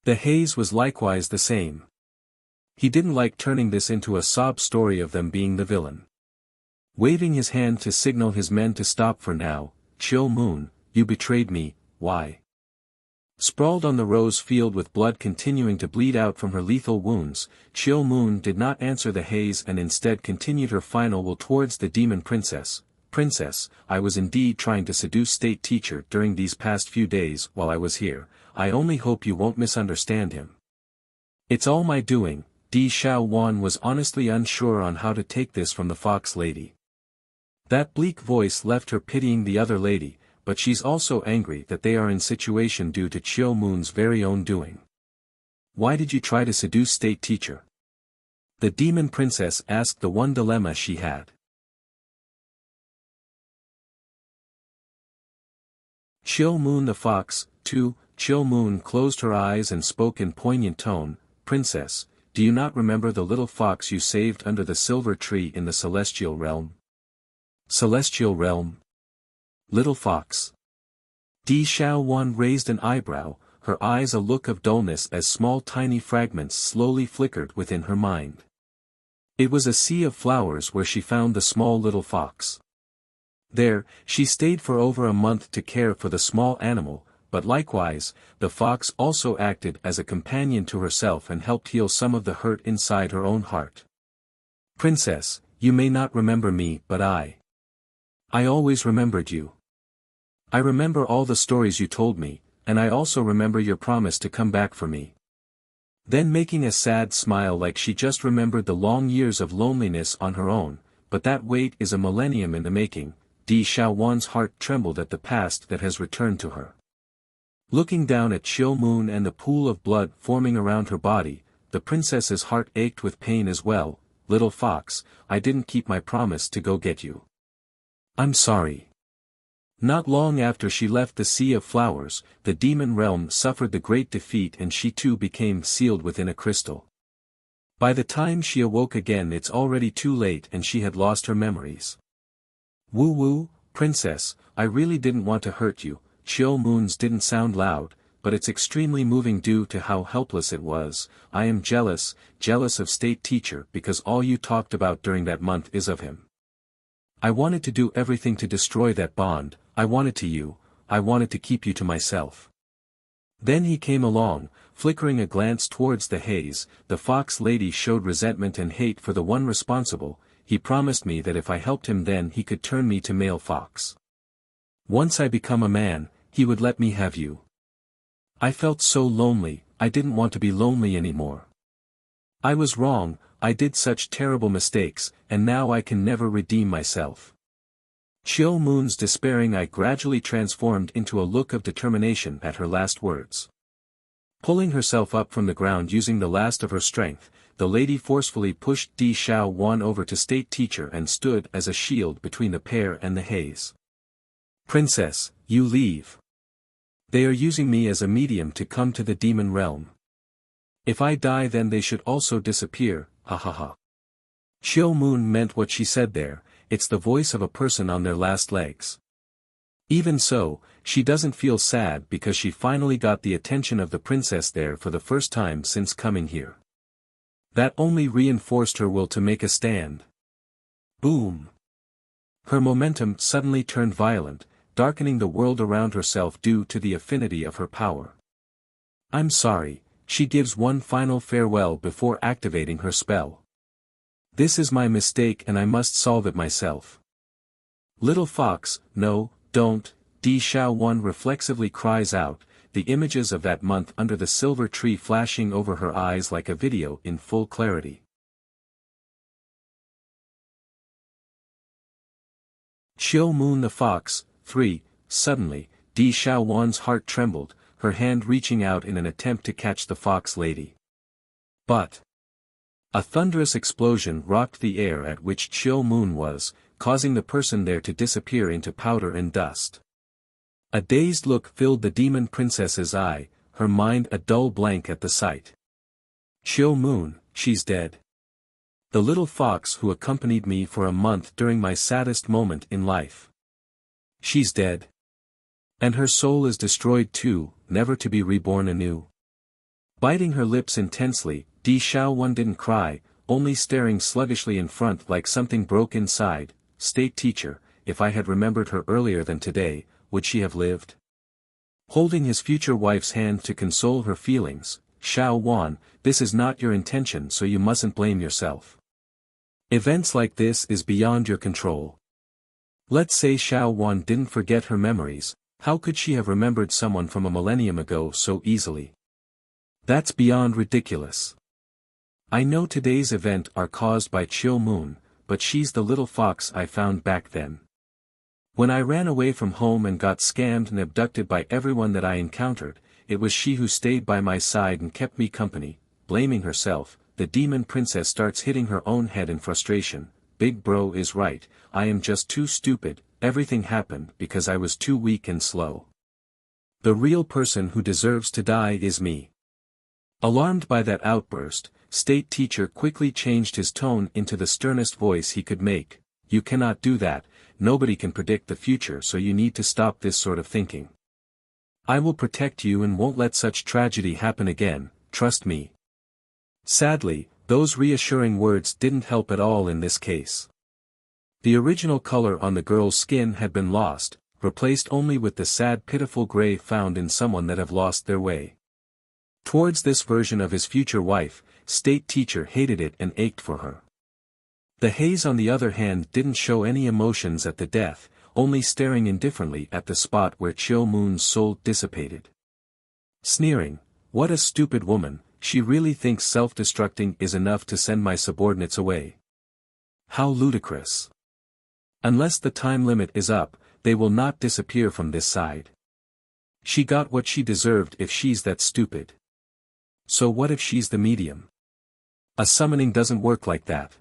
The haze was likewise the same. He didn't like turning this into a sob story of them being the villain. Waving his hand to signal his men to stop for now, Chiu Moon, you betrayed me, why? Sprawled on the rose field with blood continuing to bleed out from her lethal wounds, Chiu Moon did not answer the haze and instead continued her final will towards the demon princess. Princess, I was indeed trying to seduce state teacher during these past few days while I was here, I only hope you won't misunderstand him. It's all my doing. Di Xiaowan was honestly unsure on how to take this from the fox lady. That bleak voice left her pitying the other lady, but she's also angry that they are in situation due to Chiu Moon's very own doing. Why did you try to seduce State Teacher? The demon princess asked the one dilemma she had. Chiu Moon the fox, too. Chiu Moon closed her eyes and spoke in poignant tone, Princess, do you not remember the little fox you saved under the silver tree in the celestial realm? Celestial realm? Little fox. Di Xiaowan raised an eyebrow, her eyes a look of dullness as small tiny fragments slowly flickered within her mind. It was a sea of flowers where she found the small little fox. There, she stayed for over a month to care for the small animal, but likewise, the fox also acted as a companion to herself and helped heal some of the hurt inside her own heart. Princess, you may not remember me but I always remembered you. I remember all the stories you told me, and I also remember your promise to come back for me. Then making a sad smile like she just remembered the long years of loneliness on her own, but that wait is a millennium in the making, Di Xiaowan's heart trembled at the past that has returned to her. Looking down at Chiu Moon and the pool of blood forming around her body, the princess's heart ached with pain as well. Little fox, I didn't keep my promise to go get you. I'm sorry. Not long after she left the Sea of Flowers, the demon realm suffered the great defeat and she too became sealed within a crystal. By the time she awoke again it's already too late and she had lost her memories. Woo, princess, I really didn't want to hurt you. Chiu Moon's didn't sound loud, but it's extremely moving due to how helpless it was. I am jealous of State Teacher because all you talked about during that month is of him. I wanted to do everything to destroy that bond, I wanted to keep you to myself. Then he came along, flickering a glance towards the haze, the fox lady showed resentment and hate for the one responsible. He promised me that if I helped him then he could turn me to male fox. Once I become a man, he would let me have you. I felt so lonely, I didn't want to be lonely anymore. I was wrong, I did such terrible mistakes, and now I can never redeem myself. Chiu Moon's despairing eye gradually transformed into a look of determination at her last words. Pulling herself up from the ground using the last of her strength, the lady forcefully pushed Di Xiaowan over to State Teacher and stood as a shield between the pair and the haze. Princess, you leave. They are using me as a medium to come to the demon realm. If I die then they should also disappear, ha ha ha. Chiu Moon meant what she said there, it's the voice of a person on their last legs. Even so, she doesn't feel sad because she finally got the attention of the princess there for the first time since coming here. That only reinforced her will to make a stand. Boom! Her momentum suddenly turned violent, darkening the world around herself due to the affinity of her power. I'm sorry, she gives one final farewell before activating her spell. This is my mistake and I must solve it myself. Little fox, no, don't, Di Xiaowan reflexively cries out, the images of that month under the silver tree flashing over her eyes like a video in full clarity. Chiu Moon the fox, 3, suddenly, Di Xiaowan's heart trembled, her hand reaching out in an attempt to catch the fox lady. But a thunderous explosion rocked the air at which Chiu Moon was, causing the person there to disappear into powder and dust. A dazed look filled the demon princess's eye, her mind a dull blank at the sight. Chiu Moon, she's dead. The little fox who accompanied me for a month during my saddest moment in life. She's dead. And her soul is destroyed too, never to be reborn anew. Biting her lips intensely, Di Xiaowan didn't cry, only staring sluggishly in front like something broke inside. State Teacher, if I had remembered her earlier than today, would she have lived? Holding his future wife's hand to console her feelings, Xiaowan, this is not your intention so you mustn't blame yourself. Events like this is beyond your control. Let's say Xiaowan didn't forget her memories, how could she have remembered someone from a millennium ago so easily? That's beyond ridiculous. I know today's event are caused by Chiu Moon, but she's the little fox I found back then. When I ran away from home and got scammed and abducted by everyone that I encountered, it was she who stayed by my side and kept me company. Blaming herself, the demon princess starts hitting her own head in frustration. Big bro is right, I am just too stupid, everything happened because I was too weak and slow. The real person who deserves to die is me. Alarmed by that outburst, state teacher quickly changed his tone into the sternest voice he could make. You cannot do that, nobody can predict the future, so you need to stop this sort of thinking. I will protect you and won't let such tragedy happen again, trust me. Sadly, those reassuring words didn't help at all in this case. The original color on the girl's skin had been lost, replaced only with the sad pitiful gray found in someone that have lost their way. Towards this version of his future wife, state teacher hated it and ached for her. The haze on the other hand didn't show any emotions at the death, only staring indifferently at the spot where Chill Moon's soul dissipated. Sneering, what a stupid woman, she really thinks self-destructing is enough to send my subordinates away. How ludicrous. Unless the time limit is up, they will not disappear from this side. She got what she deserved if she's that stupid. So what if she's the medium? A summoning doesn't work like that.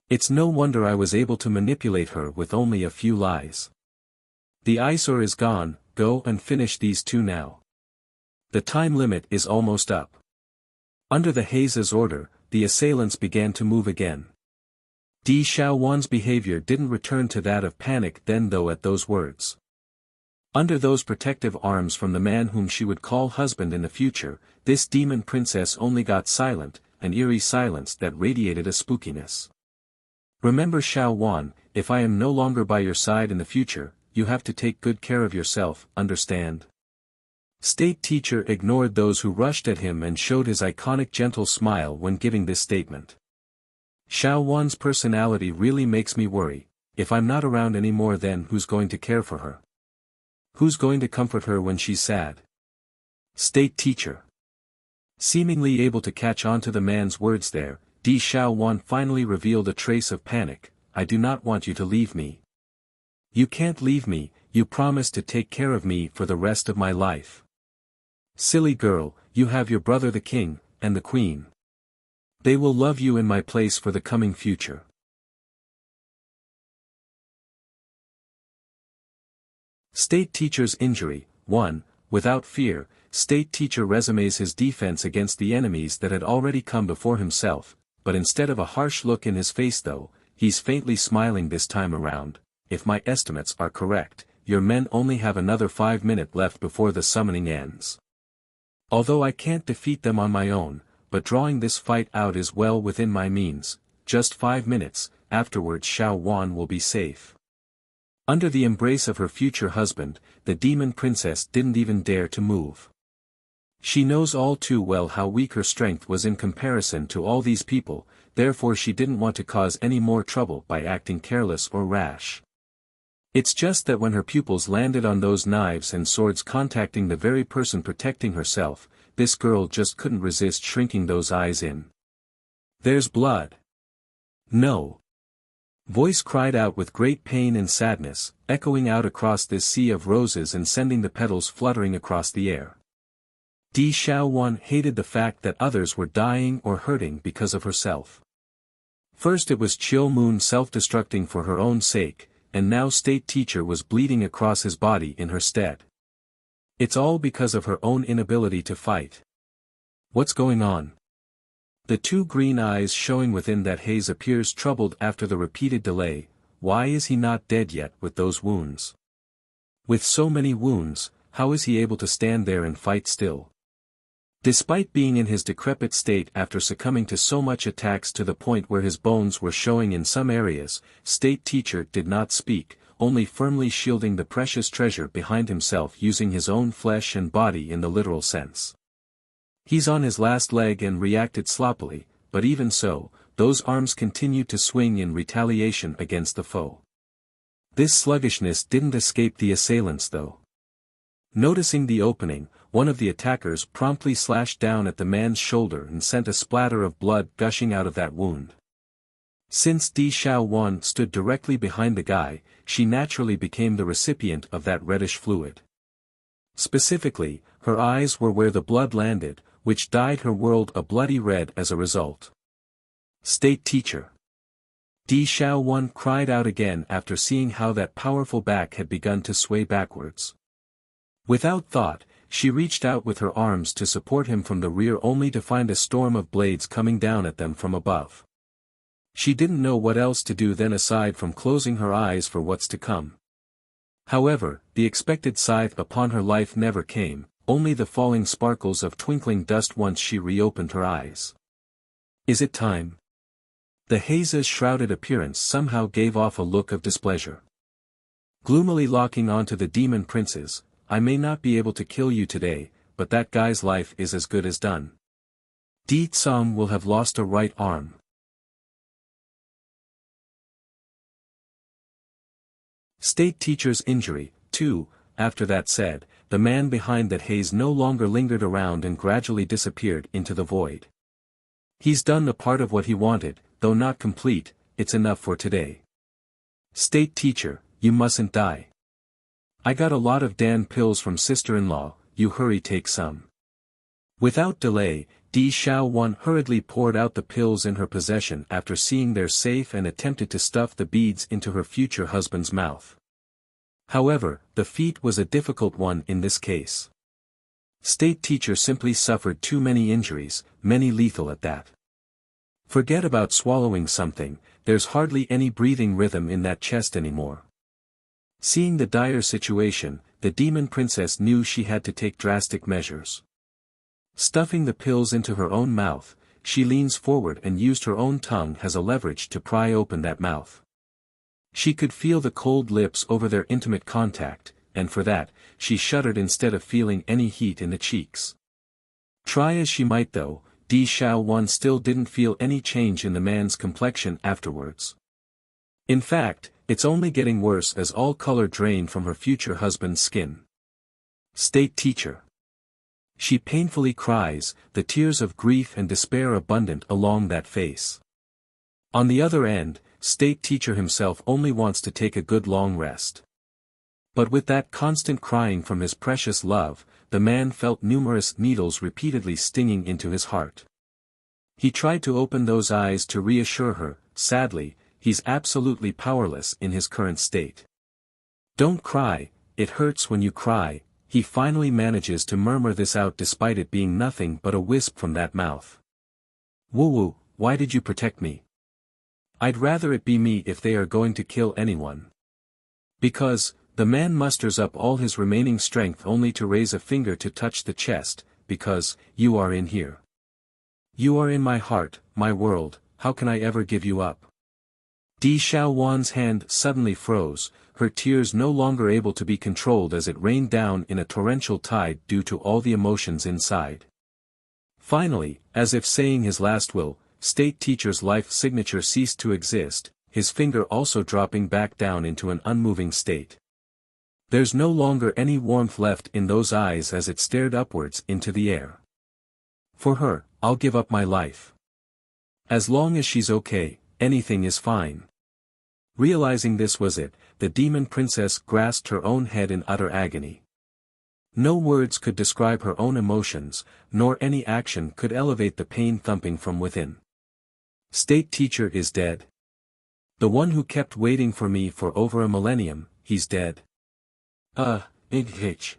It's no wonder I was able to manipulate her with only a few lies. The eyesore is gone, go and finish these two now. The time limit is almost up. Under the Haze's order, the assailants began to move again. Di Xiaowan's behavior didn't return to that of panic then though at those words. Under those protective arms from the man whom she would call husband in the future, this demon princess only got silent, an eerie silence that radiated a spookiness. Remember Xiaowan, if I am no longer by your side in the future, you have to take good care of yourself, understand? State teacher ignored those who rushed at him and showed his iconic gentle smile when giving this statement. Xiaowan's personality really makes me worry. If I'm not around anymore, then who's going to care for her? Who's going to comfort her when she's sad? State teacher. Seemingly able to catch on to the man's words there, Di Xiaowan finally revealed a trace of panic. I do not want you to leave me. You can't leave me, you promised to take care of me for the rest of my life. Silly girl, you have your brother the king, and the queen. They will love you in my place for the coming future. State teacher's injury. 1. Without fear, state teacher resumes his defense against the enemies that had already come before himself, but instead of a harsh look in his face though, he's faintly smiling this time around. If my estimates are correct, your men only have another 5 minutes left before the summoning ends. Although I can't defeat them on my own, but drawing this fight out is well within my means. Just 5 minutes, afterwards Xiaowan will be safe. Under the embrace of her future husband, the demon princess didn't even dare to move. She knows all too well how weak her strength was in comparison to all these people, therefore she didn't want to cause any more trouble by acting careless or rash. It's just that when her pupils landed on those knives and swords contacting the very person protecting herself, this girl just couldn't resist shrinking those eyes in. There's blood. No. Voice cried out with great pain and sadness, echoing out across this sea of roses and sending the petals fluttering across the air. Di Xiaowan hated the fact that others were dying or hurting because of herself. First it was Chill Moon self-destructing for her own sake, and now state teacher was bleeding across his body in her stead. It's all because of her own inability to fight. What's going on? The two green eyes showing within that haze appears troubled after the repeated delay. Why is he not dead yet with those wounds? With so many wounds, how is he able to stand there and fight still? Despite being in his decrepit state after succumbing to so much attacks to the point where his bones were showing in some areas, state teacher did not speak, only firmly shielding the precious treasure behind himself using his own flesh and body in the literal sense. He's on his last leg and reacted sloppily, but even so, those arms continued to swing in retaliation against the foe. This sluggishness didn't escape the assailants though. Noticing the opening, one of the attackers promptly slashed down at the man's shoulder and sent a splatter of blood gushing out of that wound. Since Di Xiaowan stood directly behind the guy, she naturally became the recipient of that reddish fluid. Specifically, her eyes were where the blood landed, which dyed her world a bloody red as a result. State teacher. Di Xiaowan cried out again after seeing how that powerful back had begun to sway backwards. Without thought, she reached out with her arms to support him from the rear only to find a storm of blades coming down at them from above. She didn't know what else to do then aside from closing her eyes for what's to come. However, the expected scythe upon her life never came, only the falling sparkles of twinkling dust once she reopened her eyes. Is it time? The Heisa's shrouded appearance somehow gave off a look of displeasure. Gloomily locking onto the demon princes, I may not be able to kill you today, but that guy's life is as good as done. Di Tsum will have lost a right arm. State teacher's injury, too. After that said, the man behind that haze no longer lingered around and gradually disappeared into the void. He's done a part of what he wanted, though not complete, it's enough for today. State teacher, you mustn't die. I got a lot of Dan pills from sister-in-law, you hurry take some. Without delay, Di Xiaowan hurriedly poured out the pills in her possession after seeing their safe and attempted to stuff the beads into her future husband's mouth. However, the feat was a difficult one in this case. State teacher simply suffered too many injuries, many lethal at that. Forget about swallowing something, there's hardly any breathing rhythm in that chest anymore. Seeing the dire situation, the demon princess knew she had to take drastic measures. Stuffing the pills into her own mouth, she leans forward and used her own tongue as a leverage to pry open that mouth. She could feel the cold lips over their intimate contact, and for that, she shuddered instead of feeling any heat in the cheeks. Try as she might though, Di Xiaowan still didn't feel any change in the man's complexion afterwards. In fact, it's only getting worse as all color drained from her future husband's skin. State teacher. She painfully cries, the tears of grief and despair abundant along that face. On the other end, state teacher himself only wants to take a good long rest. But with that constant crying from his precious love, the man felt numerous needles repeatedly stinging into his heart. He tried to open those eyes to reassure her, sadly, he's absolutely powerless in his current state. Don't cry, it hurts when you cry. He finally manages to murmur this out despite it being nothing but a wisp from that mouth. Woo, why did you protect me? I'd rather it be me if they are going to kill anyone. Because, the man musters up all his remaining strength only to raise a finger to touch the chest, because, you are in here. You are in my heart, my world, how can I ever give you up? Di Xiaowan's hand suddenly froze, her tears no longer able to be controlled as it rained down in a torrential tide due to all the emotions inside. Finally, as if saying his last will, state teacher's life signature ceased to exist, his finger also dropping back down into an unmoving state. There's no longer any warmth left in those eyes as it stared upwards into the air. For her, I'll give up my life. As long as she's okay, anything is fine. Realizing this was it, the demon princess grasped her own head in utter agony. No words could describe her own emotions, nor any action could elevate the pain thumping from within. State teacher is dead. The one who kept waiting for me for over a millennium, he's dead. Hitch.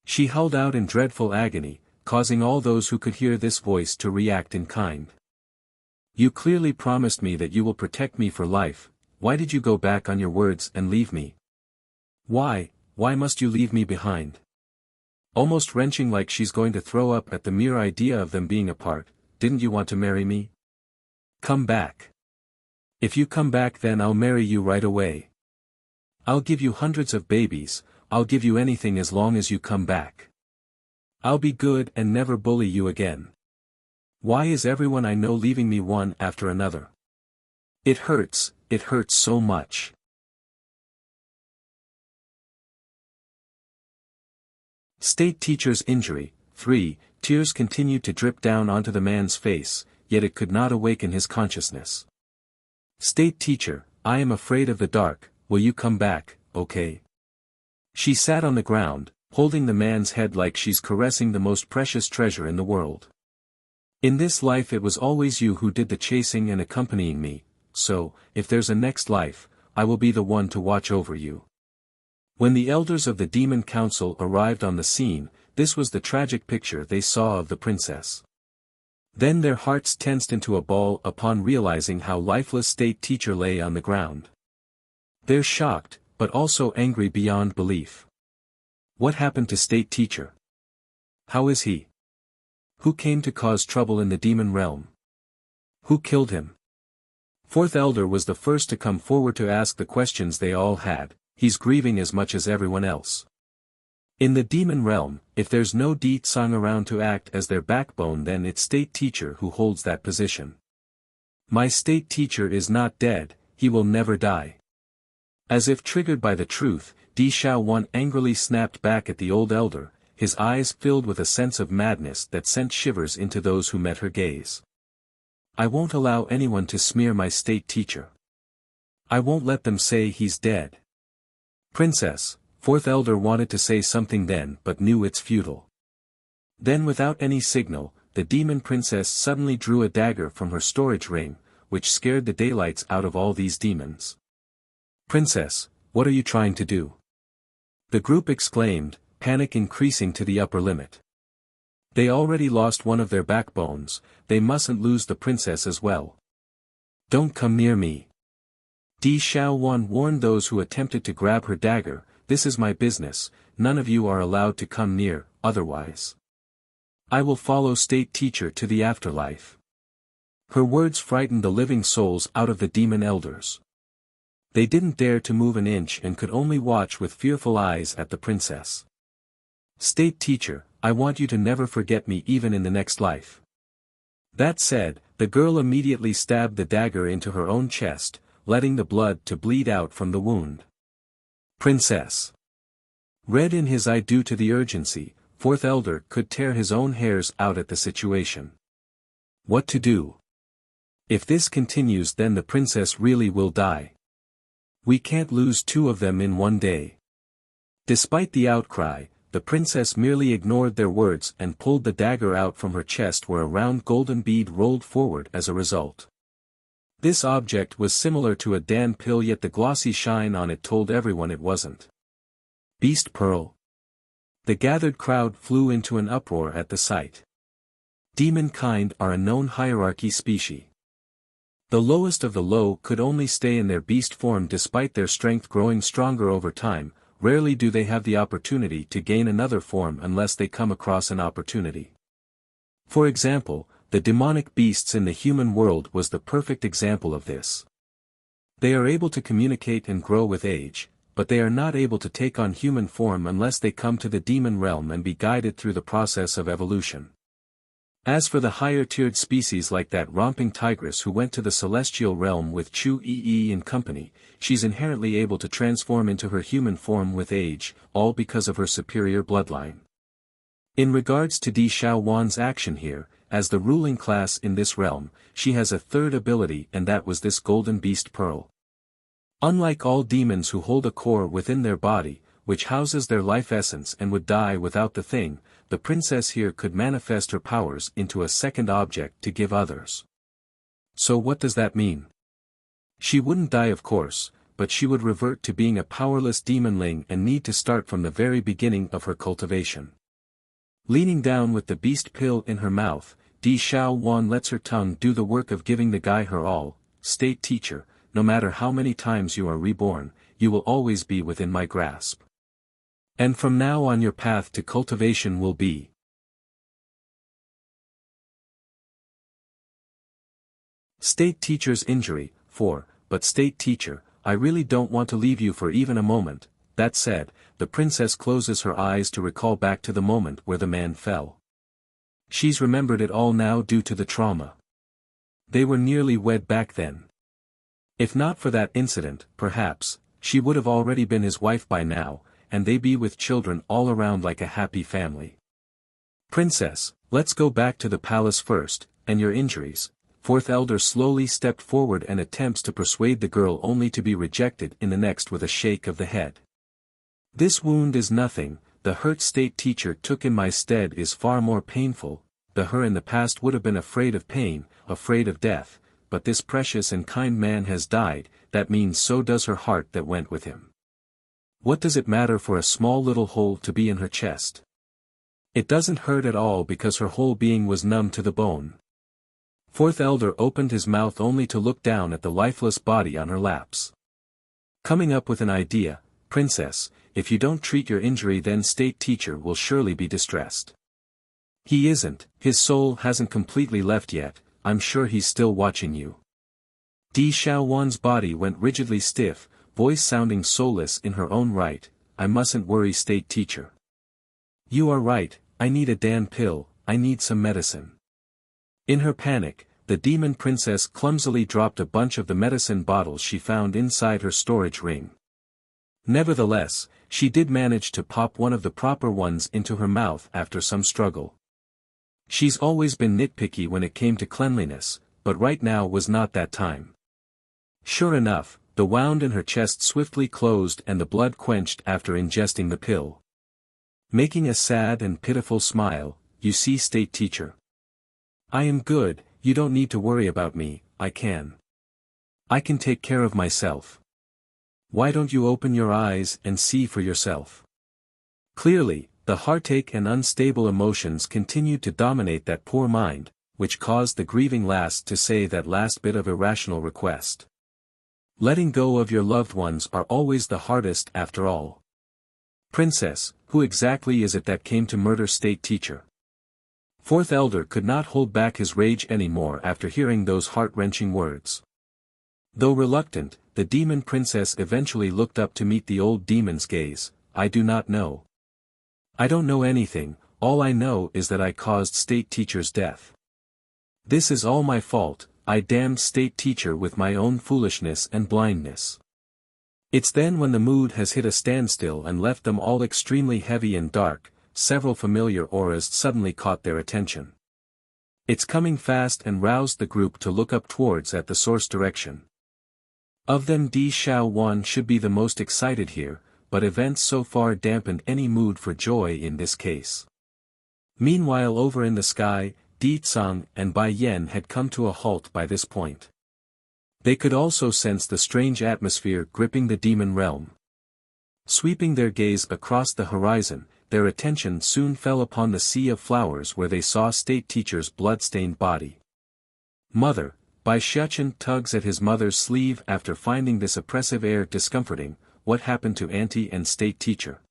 She howled out in dreadful agony, causing all those who could hear this voice to react in kind. You clearly promised me that you will protect me for life, why did you go back on your words and leave me? Why must you leave me behind? Almost wrenching like she's going to throw up at the mere idea of them being apart, didn't you want to marry me? Come back. If you come back then I'll marry you right away. I'll give you hundreds of babies, I'll give you anything as long as you come back. I'll be good and never bully you again. Why is everyone I know leaving me one after another? It hurts so much. State teacher's injury. 3. Tears continued to drip down onto the man's face, yet it could not awaken his consciousness. State teacher, I am afraid of the dark, will you come back, okay? She sat on the ground, holding the man's head like she's caressing the most precious treasure in the world. In this life it was always you who did the chasing and accompanying me, so, if there's a next life, I will be the one to watch over you. When the elders of the Demon Council arrived on the scene, this was the tragic picture they saw of the princess. Then their hearts tensed into a ball upon realizing how lifeless State Teacher lay on the ground. They're shocked, but also angry beyond belief. What happened to State Teacher? How is he? Who came to cause trouble in the demon realm? Who killed him? Fourth Elder was the first to come forward to ask the questions they all had. He's grieving as much as everyone else. In the demon realm, if there's no Deet Song around to act as their backbone, then it's State Teacher who holds that position. My State Teacher is not dead, he will never die. As if triggered by the truth, Di Xiaowan angrily snapped back at the old elder, his eyes filled with a sense of madness that sent shivers into those who met her gaze. I won't allow anyone to smear my State Teacher. I won't let them say he's dead. Princess, Fourth Elder wanted to say something then but knew it's futile. Then without any signal, the demon princess suddenly drew a dagger from her storage ring, which scared the daylights out of all these demons. Princess, what are you trying to do? The group exclaimed, panic increasing to the upper limit. They already lost one of their backbones, they mustn't lose the princess as well. Don't come near me. Di Xiaowan warned those who attempted to grab her dagger, this is my business, none of you are allowed to come near, otherwise I will follow State Teacher to the afterlife. Her words frightened the living souls out of the demon elders. They didn't dare to move an inch and could only watch with fearful eyes at the princess. State Teacher, I want you to never forget me even in the next life. That said, the girl immediately stabbed the dagger into her own chest, letting the blood to bleed out from the wound. Princess. Red in his eye due to the urgency, Fourth Elder could tear his own hairs out at the situation. What to do? If this continues, then the princess really will die. We can't lose two of them in one day. Despite the outcry, the princess merely ignored their words and pulled the dagger out from her chest, where a round golden bead rolled forward as a result. This object was similar to a Dan pill, yet the glossy shine on it told everyone it wasn't. Beast Pearl. The gathered crowd flew into an uproar at the sight. Demon kind are a known hierarchy species. The lowest of the low could only stay in their beast form despite their strength growing stronger over time. Rarely do they have the opportunity to gain another form unless they come across an opportunity. For example, the demonic beasts in the human world was the perfect example of this. They are able to communicate and grow with age, but they are not able to take on human form unless they come to the demon realm and be guided through the process of evolution. As for the higher-tiered species like that romping tigress who went to the celestial realm with Chu Yi and company, she's inherently able to transform into her human form with age, all because of her superior bloodline. In regards to Di Xiaowan's action here, as the ruling class in this realm, she has a third ability, and that was this golden beast pearl. Unlike all demons who hold a core within their body, which houses their life essence and would die without the thing, the princess here could manifest her powers into a second object to give others. So what does that mean? She wouldn't die, of course, but she would revert to being a powerless demonling and need to start from the very beginning of her cultivation. Leaning down with the beast pill in her mouth, Di Xiaowan lets her tongue do the work of giving the guy her all. State Teacher, no matter how many times you are reborn, you will always be within my grasp. And from now on your path to cultivation will be State Teacher's injury. 4. But State Teacher, I really don't want to leave you for even a moment. That said, the princess closes her eyes to recall back to the moment where the man fell. She's remembered it all now due to the trauma. They were nearly wed back then. If not for that incident, perhaps, she would have already been his wife by now, and they be with children all around like a happy family. Princess, let's go back to the palace first, and your injuries. fourth elder slowly stepped forward and attempts to persuade the girl only to be rejected in the next with a shake of the head. This wound is nothing, the hurt state teacher took in my stead is far more painful, the her in the past would have been afraid of pain, afraid of death, but this precious and kind man has died, that means so does her heart that went with him. What does it matter for a small little hole to be in her chest? It doesn't hurt at all because her whole being was numb to the bone. Fourth elder opened his mouth only to look down at the lifeless body on her laps. Coming up with an idea, princess, if you don't treat your injury then state teacher will surely be distressed. He isn't, his soul hasn't completely left yet, I'm sure he's still watching you. Di Xiaowan's body went rigidly stiff, voice sounding soulless in her own right, I mustn't worry state teacher. You are right, I need a Dan pill, I need some medicine. In her panic, the demon princess clumsily dropped a bunch of the medicine bottles she found inside her storage ring. Nevertheless, she did manage to pop one of the proper ones into her mouth after some struggle. She's always been nitpicky when it came to cleanliness, but right now was not that time. Sure enough, the wound in her chest swiftly closed and the blood quenched after ingesting the pill. Making a sad and pitiful smile, you see state teacher. I am good, you don't need to worry about me, I can. I can take care of myself. Why don't you open your eyes and see for yourself? Clearly, the heartache and unstable emotions continued to dominate that poor mind, which caused the grieving lass to say that last bit of irrational request. Letting go of your loved ones are always the hardest after all. Princess, who exactly is it that came to murder state teacher? Fourth elder could not hold back his rage anymore after hearing those heart-wrenching words. Though reluctant, the demon princess eventually looked up to meet the old demon's gaze. I do not know. I don't know anything, all I know is that I caused state teacher's death. This is all my fault, I damned state teacher with my own foolishness and blindness. It's then when the mood has hit a standstill and left them all extremely heavy and dark, several familiar auras suddenly caught their attention. It's coming fast and roused the group to look up towards at the source direction. Of them Di Xiaowan should be the most excited here, but events so far dampened any mood for joy in this case. Meanwhile over in the sky, Di Tsang and Bai Yan had come to a halt by this point. They could also sense the strange atmosphere gripping the demon realm. Sweeping their gaze across the horizon, their attention soon fell upon the sea of flowers where they saw state teacher's blood-stained body. Mother, Bai Xiachen tugs at his mother's sleeve after finding this oppressive air discomforting. What happened to auntie and state teacher?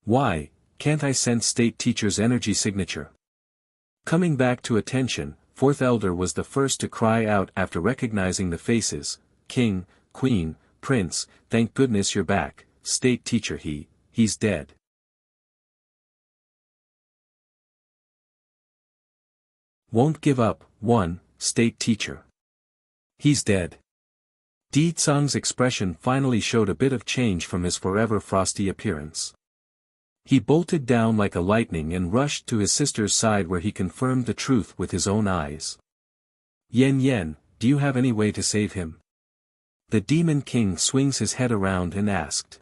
Why, can't I sense state teacher's energy signature? Coming back to attention, fourth elder was the first to cry out after recognizing the faces. King, Queen, Prince, thank goodness you're back, state teacher he's dead. Won't give up, state teacher. He's dead. Di Tsang's expression finally showed a bit of change from his forever frosty appearance. He bolted down like a lightning and rushed to his sister's side where he confirmed the truth with his own eyes. Yen, do you have any way to save him? The demon king swings his head around and asked.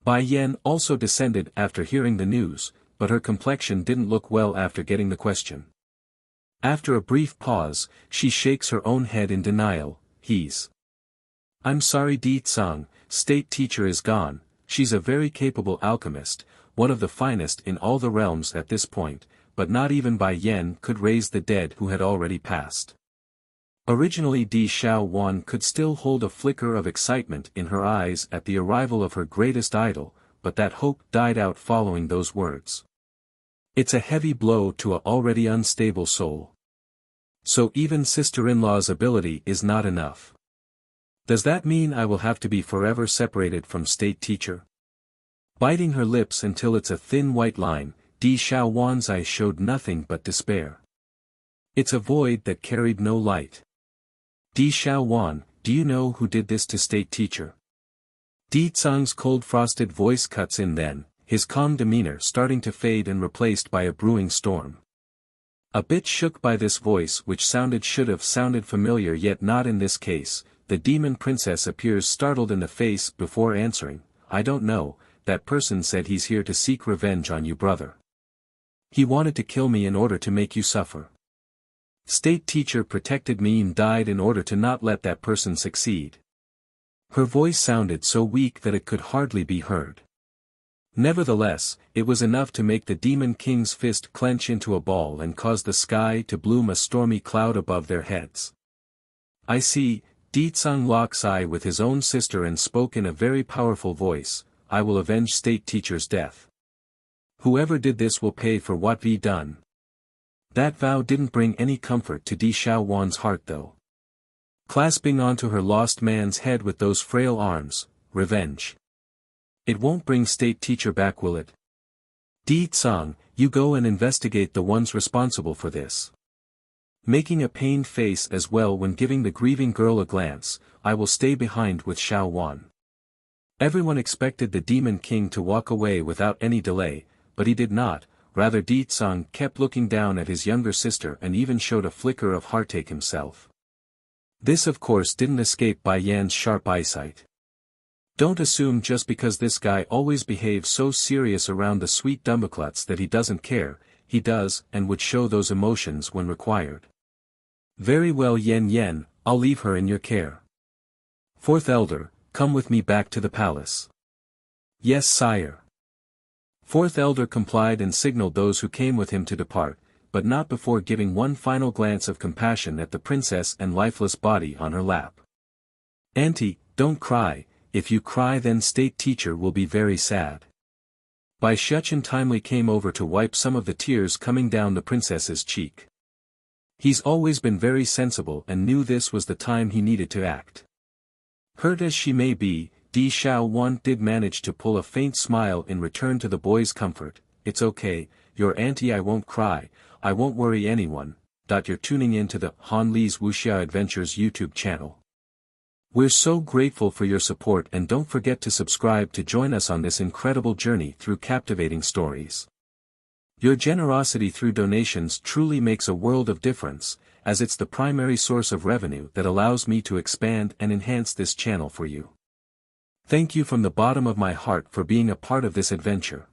Bai Yan also descended after hearing the news, but her complexion didn't look well after getting the question. After a brief pause, she shakes her own head in denial. I'm sorry Di Tsang, state teacher is gone, she's a very capable alchemist, one of the finest in all the realms at this point, but not even Bai Yan could raise the dead who had already passed. Originally Di Xiaowan could still hold a flicker of excitement in her eyes at the arrival of her greatest idol, but that hope died out following those words. It's a heavy blow to an already unstable soul. So even sister-in-law's ability is not enough. Does that mean I will have to be forever separated from state teacher? Biting her lips until it's a thin white line, Di Xiaowan's eyes showed nothing but despair. It's a void that carried no light. Di Xiaowan, do you know who did this to state teacher? Di Tsang's cold frosted voice cuts in then, his calm demeanor starting to fade and replaced by a brewing storm. A bit shook by this voice which should have sounded familiar yet not in this case, the demon princess appears startled in the face before answering, I don't know, that person said he's here to seek revenge on you brother. He wanted to kill me in order to make you suffer. State teacher protected me and died in order to not let that person succeed. Her voice sounded so weak that it could hardly be heard. Nevertheless, it was enough to make the demon king's fist clench into a ball and cause the sky to bloom a stormy cloud above their heads. I see, Ditsang locked eye with his own sister and spoke in a very powerful voice, I will avenge state teacher's death. Whoever did this will pay for what we done. That vow didn't bring any comfort to Di Xiaowan's heart though. Clasping onto her lost man's head with those frail arms, revenge. It won't bring state teacher back, will it? Di Tsang, you go and investigate the ones responsible for this. Making a pained face as well when giving the grieving girl a glance, I will stay behind with Xiao Wan. Everyone expected the demon king to walk away without any delay, but he did not, rather Di Tsang kept looking down at his younger sister and even showed a flicker of heartache himself. This of course didn't escape Bai Yan's sharp eyesight. Don't assume just because this guy always behaves so serious around the sweet Dumblecluts that he doesn't care, he does and would show those emotions when required. Very well Yen Yen, I'll leave her in your care. Fourth elder, come with me back to the palace. Yes sire. Fourth elder complied and signaled those who came with him to depart, but not before giving one final glance of compassion at the princess and lifeless body on her lap. Auntie, don't cry. If you cry then state teacher will be very sad. Bai Shuchen timely came over to wipe some of the tears coming down the princess's cheek. He's always been very sensible and knew this was the time he needed to act. Hurt as she may be, Di Xiaowan did manage to pull a faint smile in return to the boy's comfort. It's okay, your auntie I won't cry, I won't worry anyone. You're tuning in to the Han Li's Wuxia Adventures YouTube channel. We're so grateful for your support and don't forget to subscribe to join us on this incredible journey through captivating stories. Your generosity through donations truly makes a world of difference, as it's the primary source of revenue that allows me to expand and enhance this channel for you. Thank you from the bottom of my heart for being a part of this adventure.